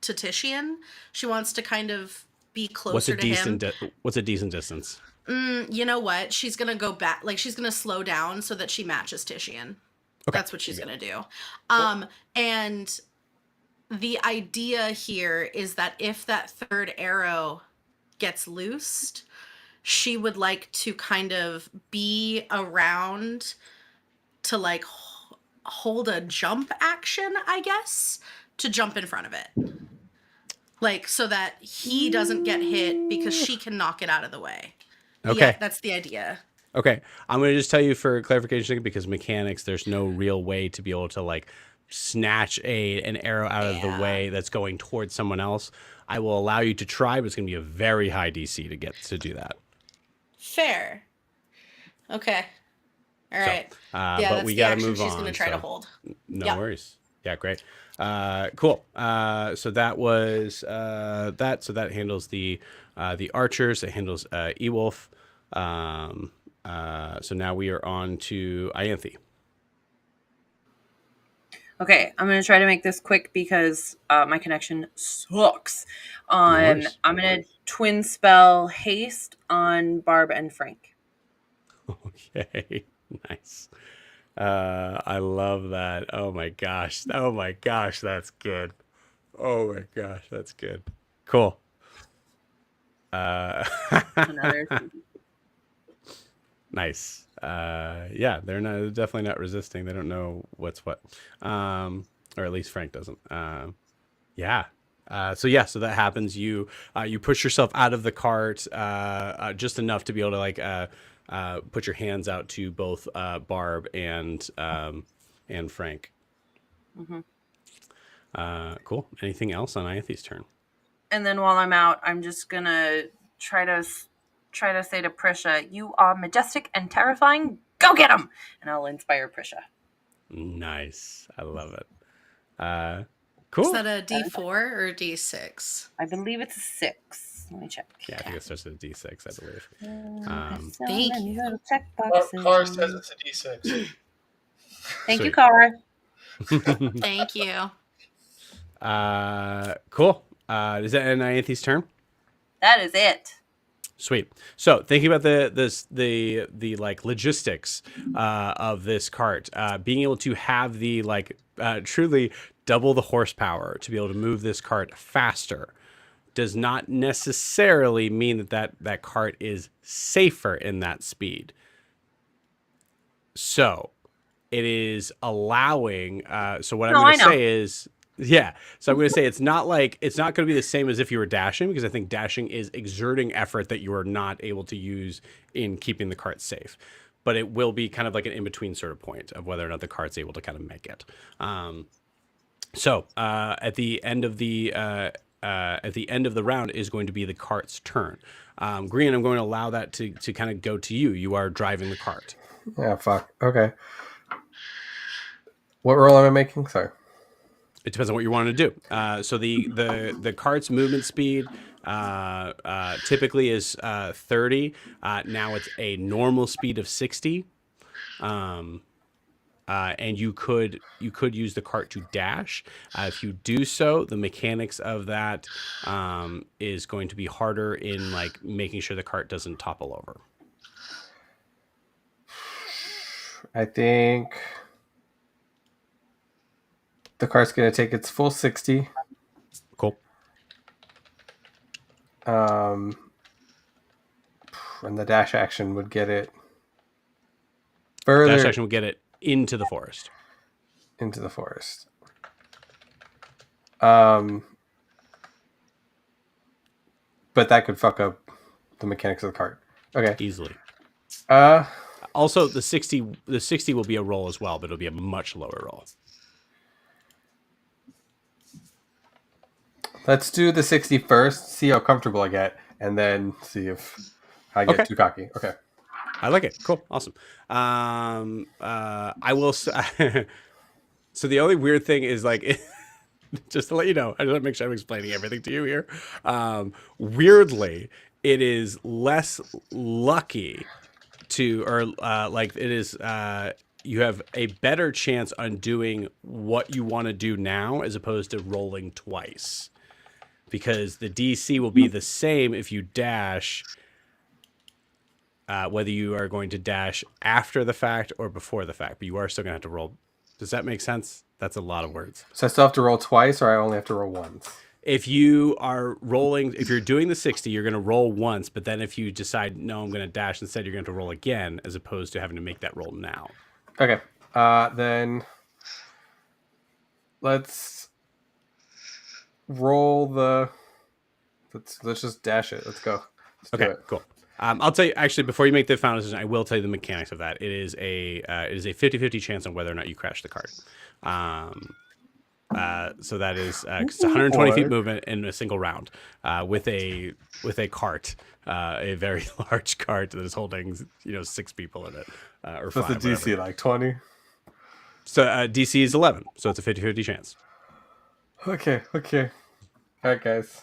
to Titian. She wants to kind of be closer to him. What's a decent distance? You know what? She's gonna go back. Like, she's gonna slow down so that she matches Titian. Okay. That's what she's gonna do. And the idea here is that if that third arrow gets loosed, she would like to kind of be around to like hold a jump action, I guess, to jump in front of it. Like, so that he doesn't get hit because she can knock it out of the way. Okay. Yeah, that's the idea. Okay. I'm going to just tell you for clarification, because mechanics, there's no real way to be able to like snatch an arrow out of the way that's going towards someone else. I will allow you to try, but it's going to be a very high DC to get to do that. Fair. Okay. All right. But that's we the got to action move on. she's going to try to hold. No worries. Yeah, great. Cool. So that was that. So that handles the archers. It handles Ewolf. So now we are on to Ianthe. Okay, I'm going to try to make this quick because my connection sucks. I'm going to twin spell haste on Barb and Frank. Okay, nice. I love that. Oh my gosh, that's good. Oh my gosh, that's good. Cool. Nice. Yeah, they're definitely not resisting. They don't know what's what. Or at least Frank doesn't. Yeah. So that happens. You push yourself out of the cart just enough to be able to like put your hands out to both Barb and Frank. Mm-hmm. Cool. Anything else on Ianthe's turn? And then while I'm out, I'm just gonna try to say to Prisha, "You are majestic and terrifying. Go get him!" And I'll inspire Prisha. Nice. I love it. Cool. Is that a D4 or a D6? I believe it's a 6. Let me check. Yeah, I think it's just a D6, I believe. Thank you. Car says it's a D6. Thank you, Cara. Thank you. Cool. Is that Ianthe's turn? That is it. Sweet. So thinking about the like logistics of this cart, being able to have the like truly double the horsepower to be able to move this cart faster does not necessarily mean that cart is safer in that speed. So it is allowing. So what I'm going to say is. Yeah. So I'm going to say it's not going to be the same as if you were dashing, because I think dashing is exerting effort that you are not able to use in keeping the cart safe. But it will be kind of like an in-between sort of point of whether or not the cart's able to kind of make it. At the end of the round is going to be the cart's turn. Green, I'm going to allow that to kind of go to you. You are driving the cart. Yeah, fuck. Okay. What roll am I making? Sorry. It depends on what you want to do. So the cart's movement speed typically is 30. Now it's a normal speed of 60. And you could use the cart to dash. If you do so, the mechanics of that is going to be harder in like making sure the cart doesn't topple over. I think the cart's going to take its full 60. Cool. And the dash action would get it further. Dash action would get it into the forest. Into the forest. But that could fuck up the mechanics of the cart. Okay. Easily. Also, the 60 will be a roll as well, but it'll be a much lower roll. Let's do the 60 first, see how comfortable I get, and then see if I get too cocky. Okay. I like it. Cool. Awesome. I will. So the only weird thing is like just to let you know, I just want to make sure I'm explaining everything to you here. Weirdly, it is less lucky to, or like it is, you have a better chance on doing what you want to do now as opposed to rolling twice, because the DC will be the same if you dash, whether you are going to dash after the fact or before the fact, but you are still going to have to roll. Does that make sense? That's a lot of words. So I still have to roll twice, or I only have to roll once? If you are rolling, if you're doing the 60, you're going to roll once, but then if you decide, no, I'm going to dash instead, you're going to roll again, as opposed to having to make that roll now. Okay. Then let's roll the... Let's just dash it. Let's go. Let's do Okay, it. cool. I'll tell you, actually, before you make the final decision, I will tell you the mechanics of that. It is a 50-50 chance on whether or not you crash the cart. So that is 'cause it's 120 feet movement in a single round, with a cart, a very large cart that is holding 6 people in it, or So 5. what's the DC, whatever. like 20? So DC is 11, so it's a 50-50 chance. Okay. All right, guys.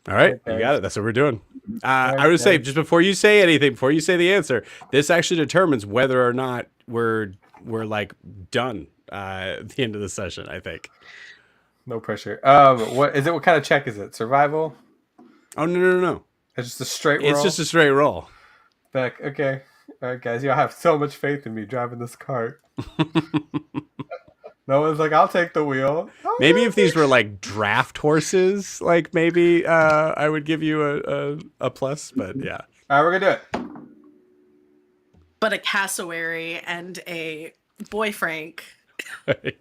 All right, Okay. you got it. That's what we're doing. I right, would say, guys. just before you say anything, before you say the answer, this actually determines whether or not we're like done at the end of the session, I think. No pressure. What is it? What kind of check is it? Survival? Oh, no. It's just a straight roll? It's just a straight roll. Back. Okay. All right, guys. Y'all have so much faith in me driving this cart. No one's like, I'll take the wheel. Maybe if these were like draft horses, like maybe I would give you a plus, but yeah. All right, we're going to do it. But a cassowary and a boy Frank.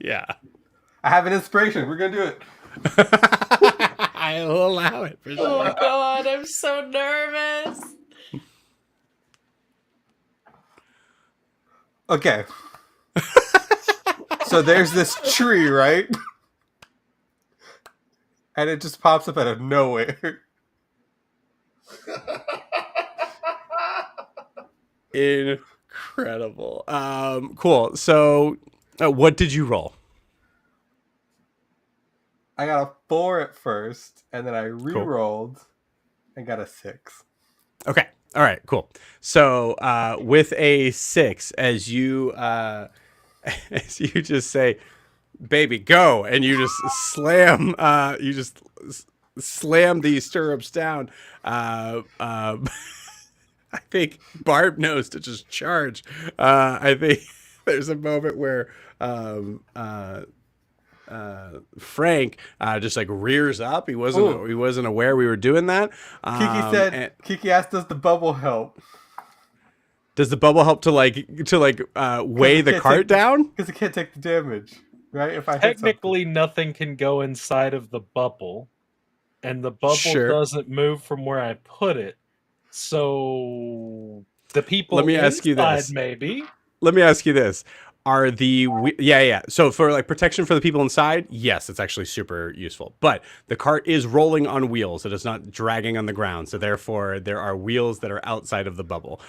Yeah. I have an inspiration. We're going to do it. I'll allow it for Oh sure. God, I'm so nervous. Okay. So there's this tree, right? And it just pops up out of nowhere. Incredible. Cool. So what did you roll? I got a 4 at first, and then I re-rolled and got a 6. Okay. All right, cool. So with a 6, as you just say, baby, go, and you just slam these stirrups down. I think Barb knows to just charge. I think there's a moment where Frank just like rears up. He wasn't aware we were doing that. Kiki asked, does the bubble help? Does the bubble help to weigh the cart down? Because it can't take the damage, right? If I Technically, nothing can go inside of the bubble, and the bubble doesn't move from where I put it. So the people inside, maybe. Let me ask you this. Are so for like protection for the people inside, yes, it's actually super useful. But the cart is rolling on wheels. It is not dragging on the ground. So therefore, there are wheels that are outside of the bubble.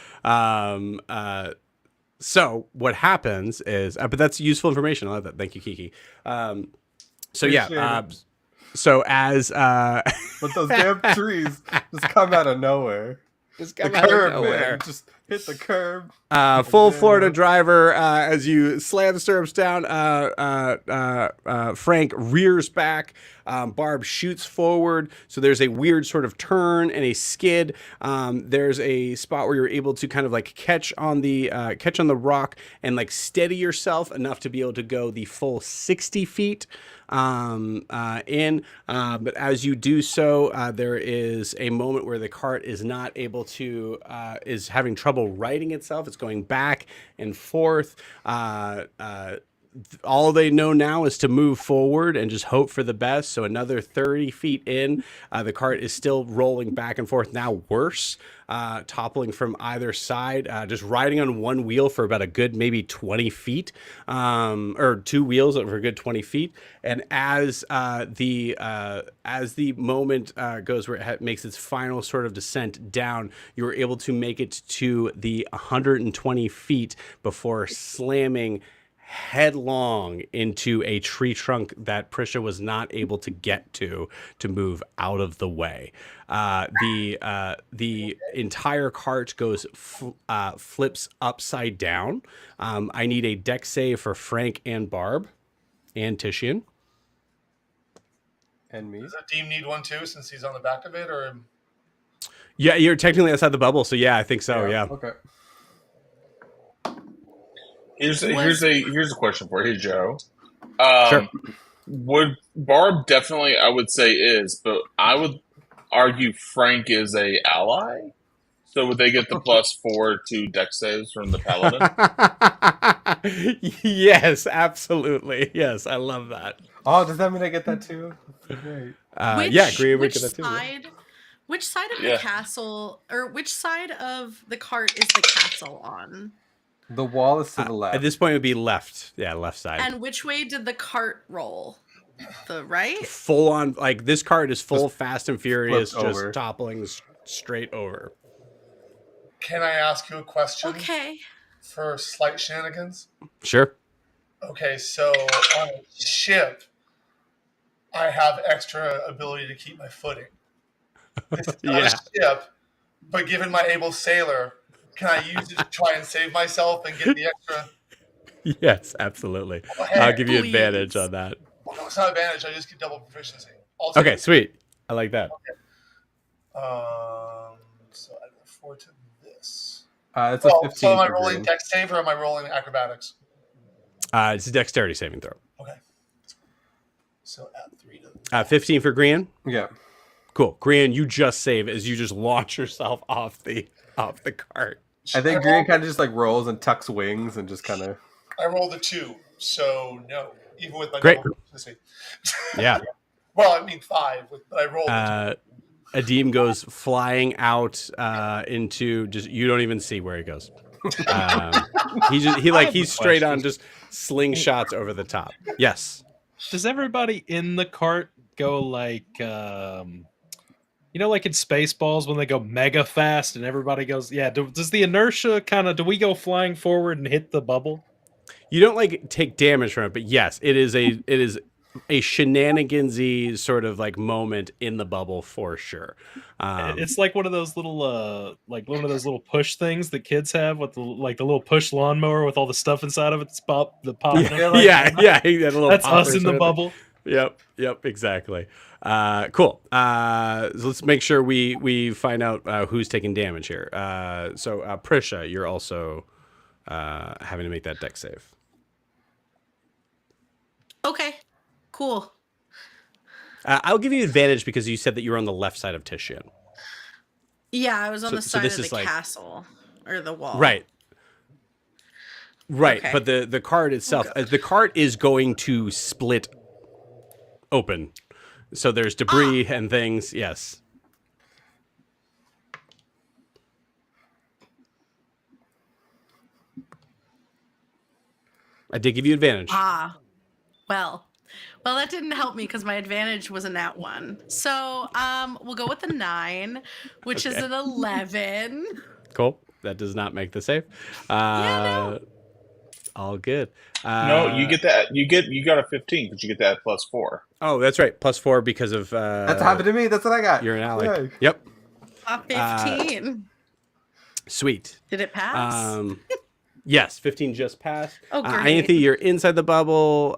So what happens is, but that's useful information. I love that. Thank you, Kiki. So as but those damn trees just come out of nowhere. Just come out of nowhere. Man, just hit the curb. Full Florida driver, as you slam the stirrups down, Frank rears back. Barb shoots forward. So there's a weird sort of turn and a skid. There's a spot where you're able to kind of like catch on the rock and like steady yourself enough to be able to go the full 60 feet in. But as you do so, there is a moment where the cart is not able to, is having trouble righting itself. It's going back and forth. All they know now is to move forward and just hope for the best. So another 30 feet in, the cart is still rolling back and forth, now worse, toppling from either side, just riding on one wheel for about a good maybe 20 feet, or 2 wheels for a good 20 feet. And as the moment goes where it makes its final sort of descent down, you're able to make it to the 120 feet before slamming headlong into a tree trunk that Prisha was not able to get to move out of the way. The entire cart goes flips upside down. I need a dex save for Frank and Barb and Titian. And me. Does Adeem need one too, since he's on the back of it, or? Yeah, you're technically outside the bubble, so yeah, I think so. Yeah. Okay. Here's a question for you, Joe. Sure. Would Barb definitely? I would say is, but I would argue Frank is a ally. So would they get the +4 to dex saves from the paladin? Yes, absolutely. Yes, I love that. Oh, does that mean I get that too? Great. Yeah, agree. We get that too. Which side of the castle, or which side of the cart is the castle on? The wall is to the left. At this point, it would be left. Yeah, left side. And which way did the cart roll? The right? Full on, like this cart is full, fast and furious, just over. toppling straight over. Can I ask you a question? Okay. For slight shenanigans? Sure. Okay, so on a ship, I have extra ability to keep my footing. This is not a ship, but given my able sailor, can I use it to try and save myself and get the extra? Yes, absolutely. Hey, I'll give you advantage on that. Well, no, it's not advantage. I just get double proficiency. Okay, sweet. I like that. Okay. So I go 4 to this. It's a 15. So am I rolling dex save or am I rolling acrobatics? It's a dexterity saving throw. Okay. So add 3 to 15 for Grian? Yeah. Cool. Grian, you just save as you just launch yourself off the cart. I think Grian kind of just like rolls and tucks wings and just kind of. I rolled a 2, so no. Even with my Great. double proficiency. Yeah. Well, I mean 5, but I rolled a 2. Adeem goes flying out into just you don't even see where he goes. He's straight on just slingshots over the top. Yes. Does everybody in the cart go like like in Spaceballs when they go mega fast and everybody goes, yeah, does the inertia do we go flying forward and hit the bubble? You don't like take damage from it, but yes, it is a shenanigansy sort of like moment in the bubble for sure. It's like one of those little push things that kids have with the little push lawnmower with all the stuff inside of it. That's the pop. Yeah. That's us in the bubble. Yep, exactly. Cool. So let's make sure we find out who's taking damage here. So Prisha, you're also having to make that dex save. Okay, cool. I'll give you advantage because you said that you were on the left side of Titian. Yeah, I was on the side of the like, castle or the wall. Right. Okay. But the cart itself, the cart is going to split open. So there's debris and things. Yes. I did give you advantage. Well, that didn't help me because my advantage was a nat 1. So, we'll go with the 9, which is an 11. Cool. That does not make the save. No. All good. No, you get that. You got a 15 because you get that +4. Oh, that's right. +4 because of. That's happened to me. That's what I got. You're an ally. Yay. Yep. 15. Sweet. Did it pass? Yes, 15 just passed. Oh, great. Ianthe, you're inside the bubble.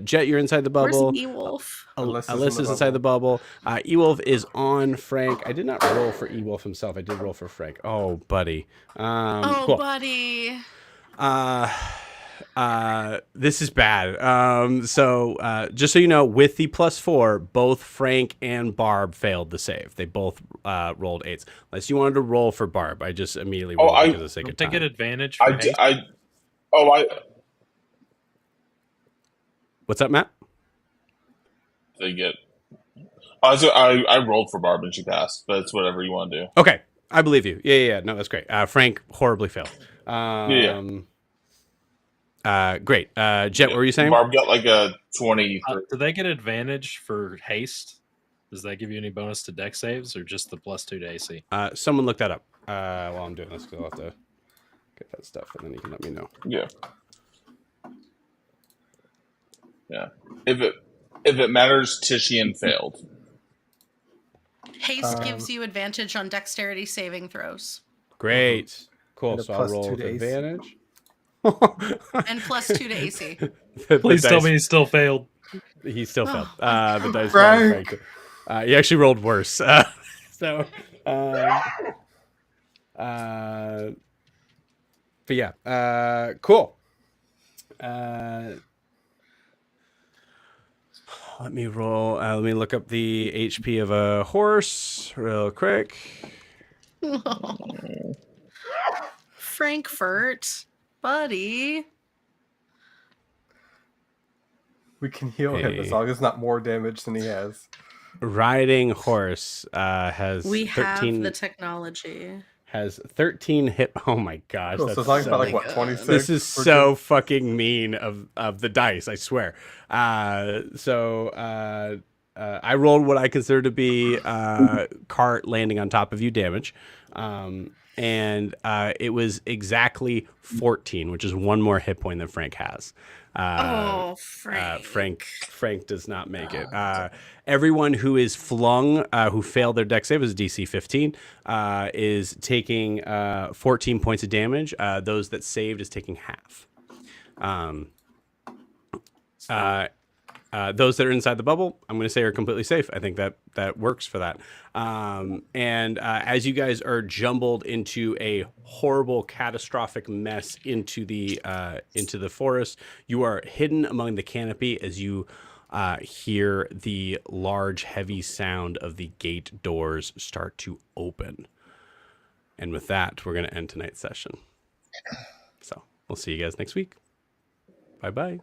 Jet, you're inside the bubble. Where's E-Wolf? Elissa's inside the bubble. E-Wolf is on Frank. I did not roll for E-Wolf himself. I did roll for Frank. Oh, buddy. Cool. Buddy. This is bad. So just so you know, with the +4, both Frank and Barb failed the save. They both rolled 8s. Unless you wanted to roll for Barb, I just immediately rolled because of the sake of time. They get advantage. What's up, Matt? They get. I rolled for Barb and she passed, but it's whatever you want to do. Okay, I believe you. Yeah. No, that's great. Frank horribly failed. Great. Jet, what were you saying? Barb got like a 20. Do they get advantage for haste? Does that give you any bonus to dex saves or just the +2 to AC? Someone look that up while I'm doing this because I'll have to get that stuff and then you can let me know. Yeah. Yeah. If it matters, Titian failed. Haste gives you advantage on dexterity saving throws. Great. Cool. And a So I'll plus roll 2 with to AC. advantage. And plus 2 to AC. The Please tell dice- me he still failed. He still failed. Oh, The come dice on. rolled Frank! Frank. He actually rolled worse. So, but yeah, cool. Let me roll. Let me look up the HP of a horse real quick. Frankfurt, buddy. We can heal him as long as not more damage than he has. Riding horse has We 13. have the technology. Has 13 hit. Oh my gosh, Cool, that's so as long as so not like my what God. 26. This is we're so good. fucking mean of the dice, I swear. I rolled what I consider to be cart landing on top of you damage. And it was exactly 14, which is one more hit point than Frank has. Frank does not make it. Everyone who is flung, who failed their dex save, is DC 15, is taking 14 points of damage. Those that saved is taking half. Those that are inside the bubble, I'm going to say are completely safe. I think that works for that. And as you guys are jumbled into a horrible, catastrophic mess into the forest, you are hidden among the canopy as you hear the large, heavy sound of the gate doors start to open. And with that, we're going to end tonight's session. So we'll see you guys next week. Bye-bye.